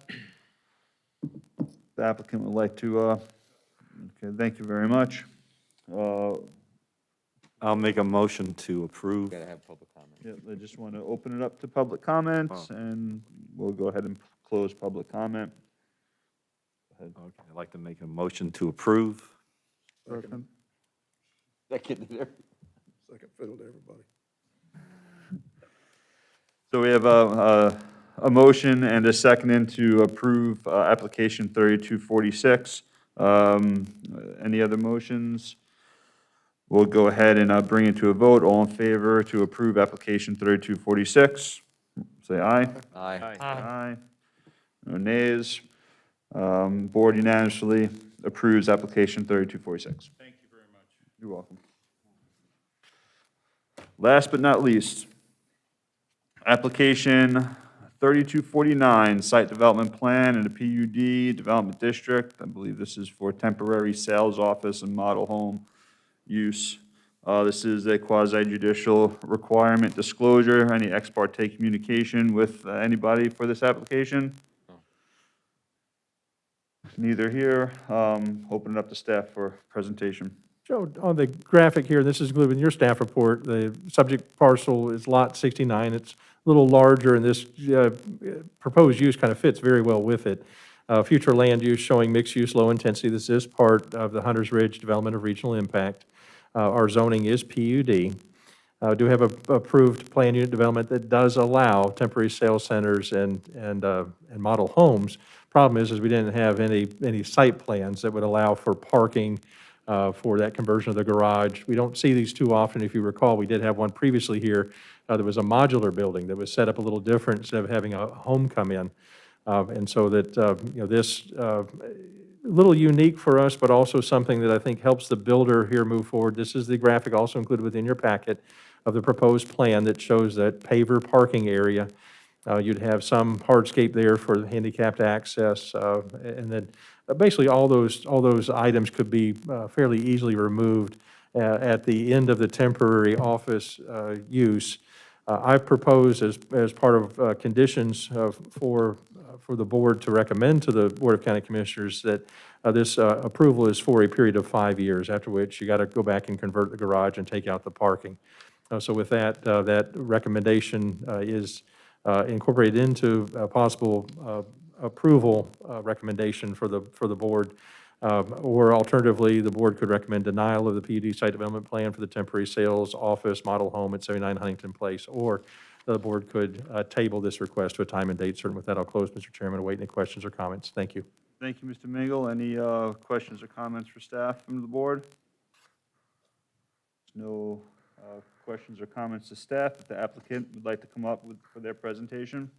The applicant would like to, okay, thank you very much. I'll make a motion to approve. Got to have public comment. Yeah, I just want to open it up to public comments, and we'll go ahead and close public comment. Go ahead. Okay, I'd like to make a motion to approve. Second. Second fiddle to everybody. So we have a motion and a second to approve application 3246. Any other motions? We'll go ahead and bring it to a vote. All in favor to approve application 3246, say aye. Aye. Aye. No nays. Board unanimously approves application 3246. Thank you very much. You're welcome. Last but not least, application 3249, site development plan in the PUD Development District. I believe this is for temporary sales office and model home use. This is a quasi-judicial requirement disclosure. Any ex parte communication with anybody for this application? Neither here. Open it up to staff for presentation. Joe, on the graphic here, this is included in your staff report, the subject parcel is lot 69. It's a little larger, and this proposed use kind of fits very well with it. Future land use showing mixed use, low intensity. This is part of the Hunters Ridge Development of Regional Impact. Our zoning is PUD. Do have a approved plan unit development that does allow temporary sales centers and model homes. Problem is we didn't have any site plans that would allow for parking for that conversion of the garage. We don't see these too often. If you recall, we did have one previously here. There was a modular building that was set up a little different instead of having a home come in. And so that, this a little unique for us, but also something that I think helps the builder here move forward. This is the graphic also included within your packet of the proposed plan that shows that paver parking area. You'd have some hardscape there for the handicapped access, and then basically all those items could be fairly easily removed at the end of the temporary office use. I've proposed as part of conditions for for the board to recommend to the Board of County Commissioners that this approval is for a period of 5 years, after which you got to go back and convert the garage and take out the parking. So with that, that recommendation is incorporated into a possible approval recommendation for the board. Or alternatively, the board could recommend denial of the PUD site development plan for the temporary sales office model home at 79 Huntington Place, or the board could table this request to a time and date certain. With that, I'll close, Mr. Chairman, await any questions or comments. Thank you. Thank you, Mr. Mingle. Any questions or comments for staff from the board? No questions or comments to staff. If the applicant would like to come up for their presentation.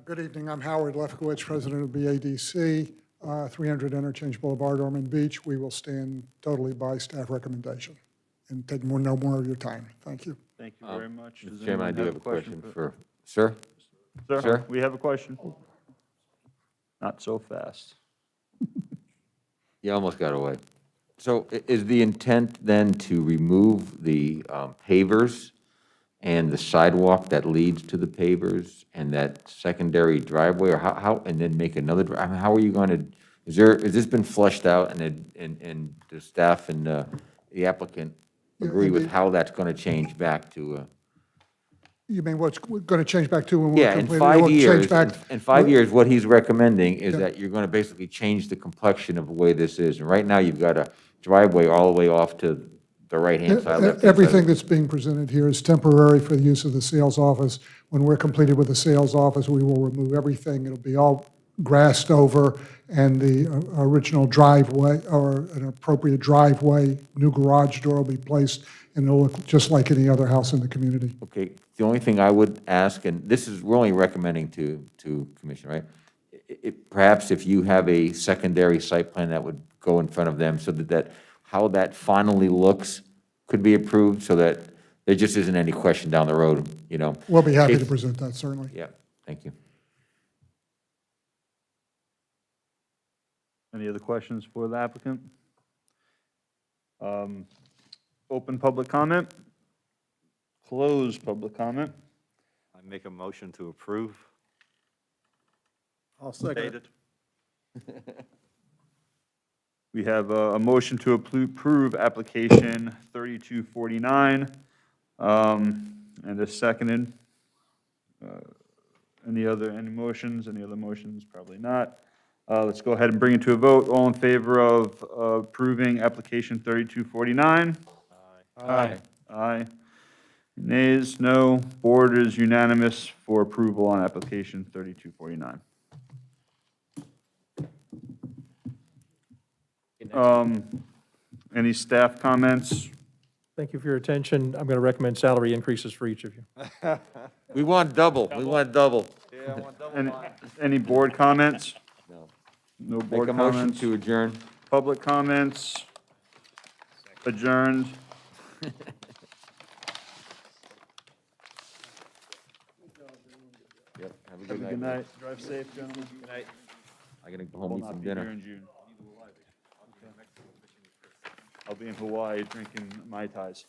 Good evening. I'm Howard Lefkowitz, president of BADC, 300 Interchange Boulevard, Ormond Beach. We will stand totally by staff recommendation and take no more of your time. Thank you. Thank you very much. Does Mr. Chairman, I anyone do have a question for, Sir, Sir? we have a question. Not so fast. You almost got away. So is the intent then to remove the pavers and the sidewalk that leads to the pavers and that secondary driveway, or how, and then make another, I mean, how are you going to, has this been flushed out and the staff and the applicant agree with how that's going to change back to? You mean what's going to change back to when we're Yeah, in completed? 5 We'll change years, back- in 5 years, what he's recommending is Yeah. that you're going to basically change the complexion of the way this is. And right now, you've got a driveway all the way off to the right-hand side, left-hand side. Everything that's being presented here is temporary for the use of the sales office. When we're completed with the sales office, we will remove everything. It'll be all grassed over, and the original driveway, or an appropriate driveway, new garage door will be placed, and it'll look just like any other house in the community. Okay, the only thing I would ask, and this is, we're only recommending to Commission, right? Perhaps if you have a secondary site plan that would go in front of them, so that how that finally looks could be approved, so that there just isn't any question down the road, you know? We'll be happy to If- present that, certainly. Yeah, thank you. Any other questions for the applicant? Open public comment? Close public comment? I make a motion to approve. I'll second it. We have a motion to approve application 3249, and a seconded. Any motions? Any other motions? Probably not. Let's go ahead and bring it to a vote. All in favor of approving application 3249? Aye. Aye. Nays? No. Board is unanimous for approval on application 3249. Any staff comments? Thank you for your attention. I'm going to recommend salary increases for each of you. We want double, we want double. Yeah, I want double line. Any board comments? No. No Make board a motion comments? to adjourn. Public comments? Adjourned. Yep, have a Have a good good night. night. Drive safe, gentlemen. Good night. I gotta go home Will and eat not some be here dinner. in June. I'll be in Hawaii drinking Mai Tais.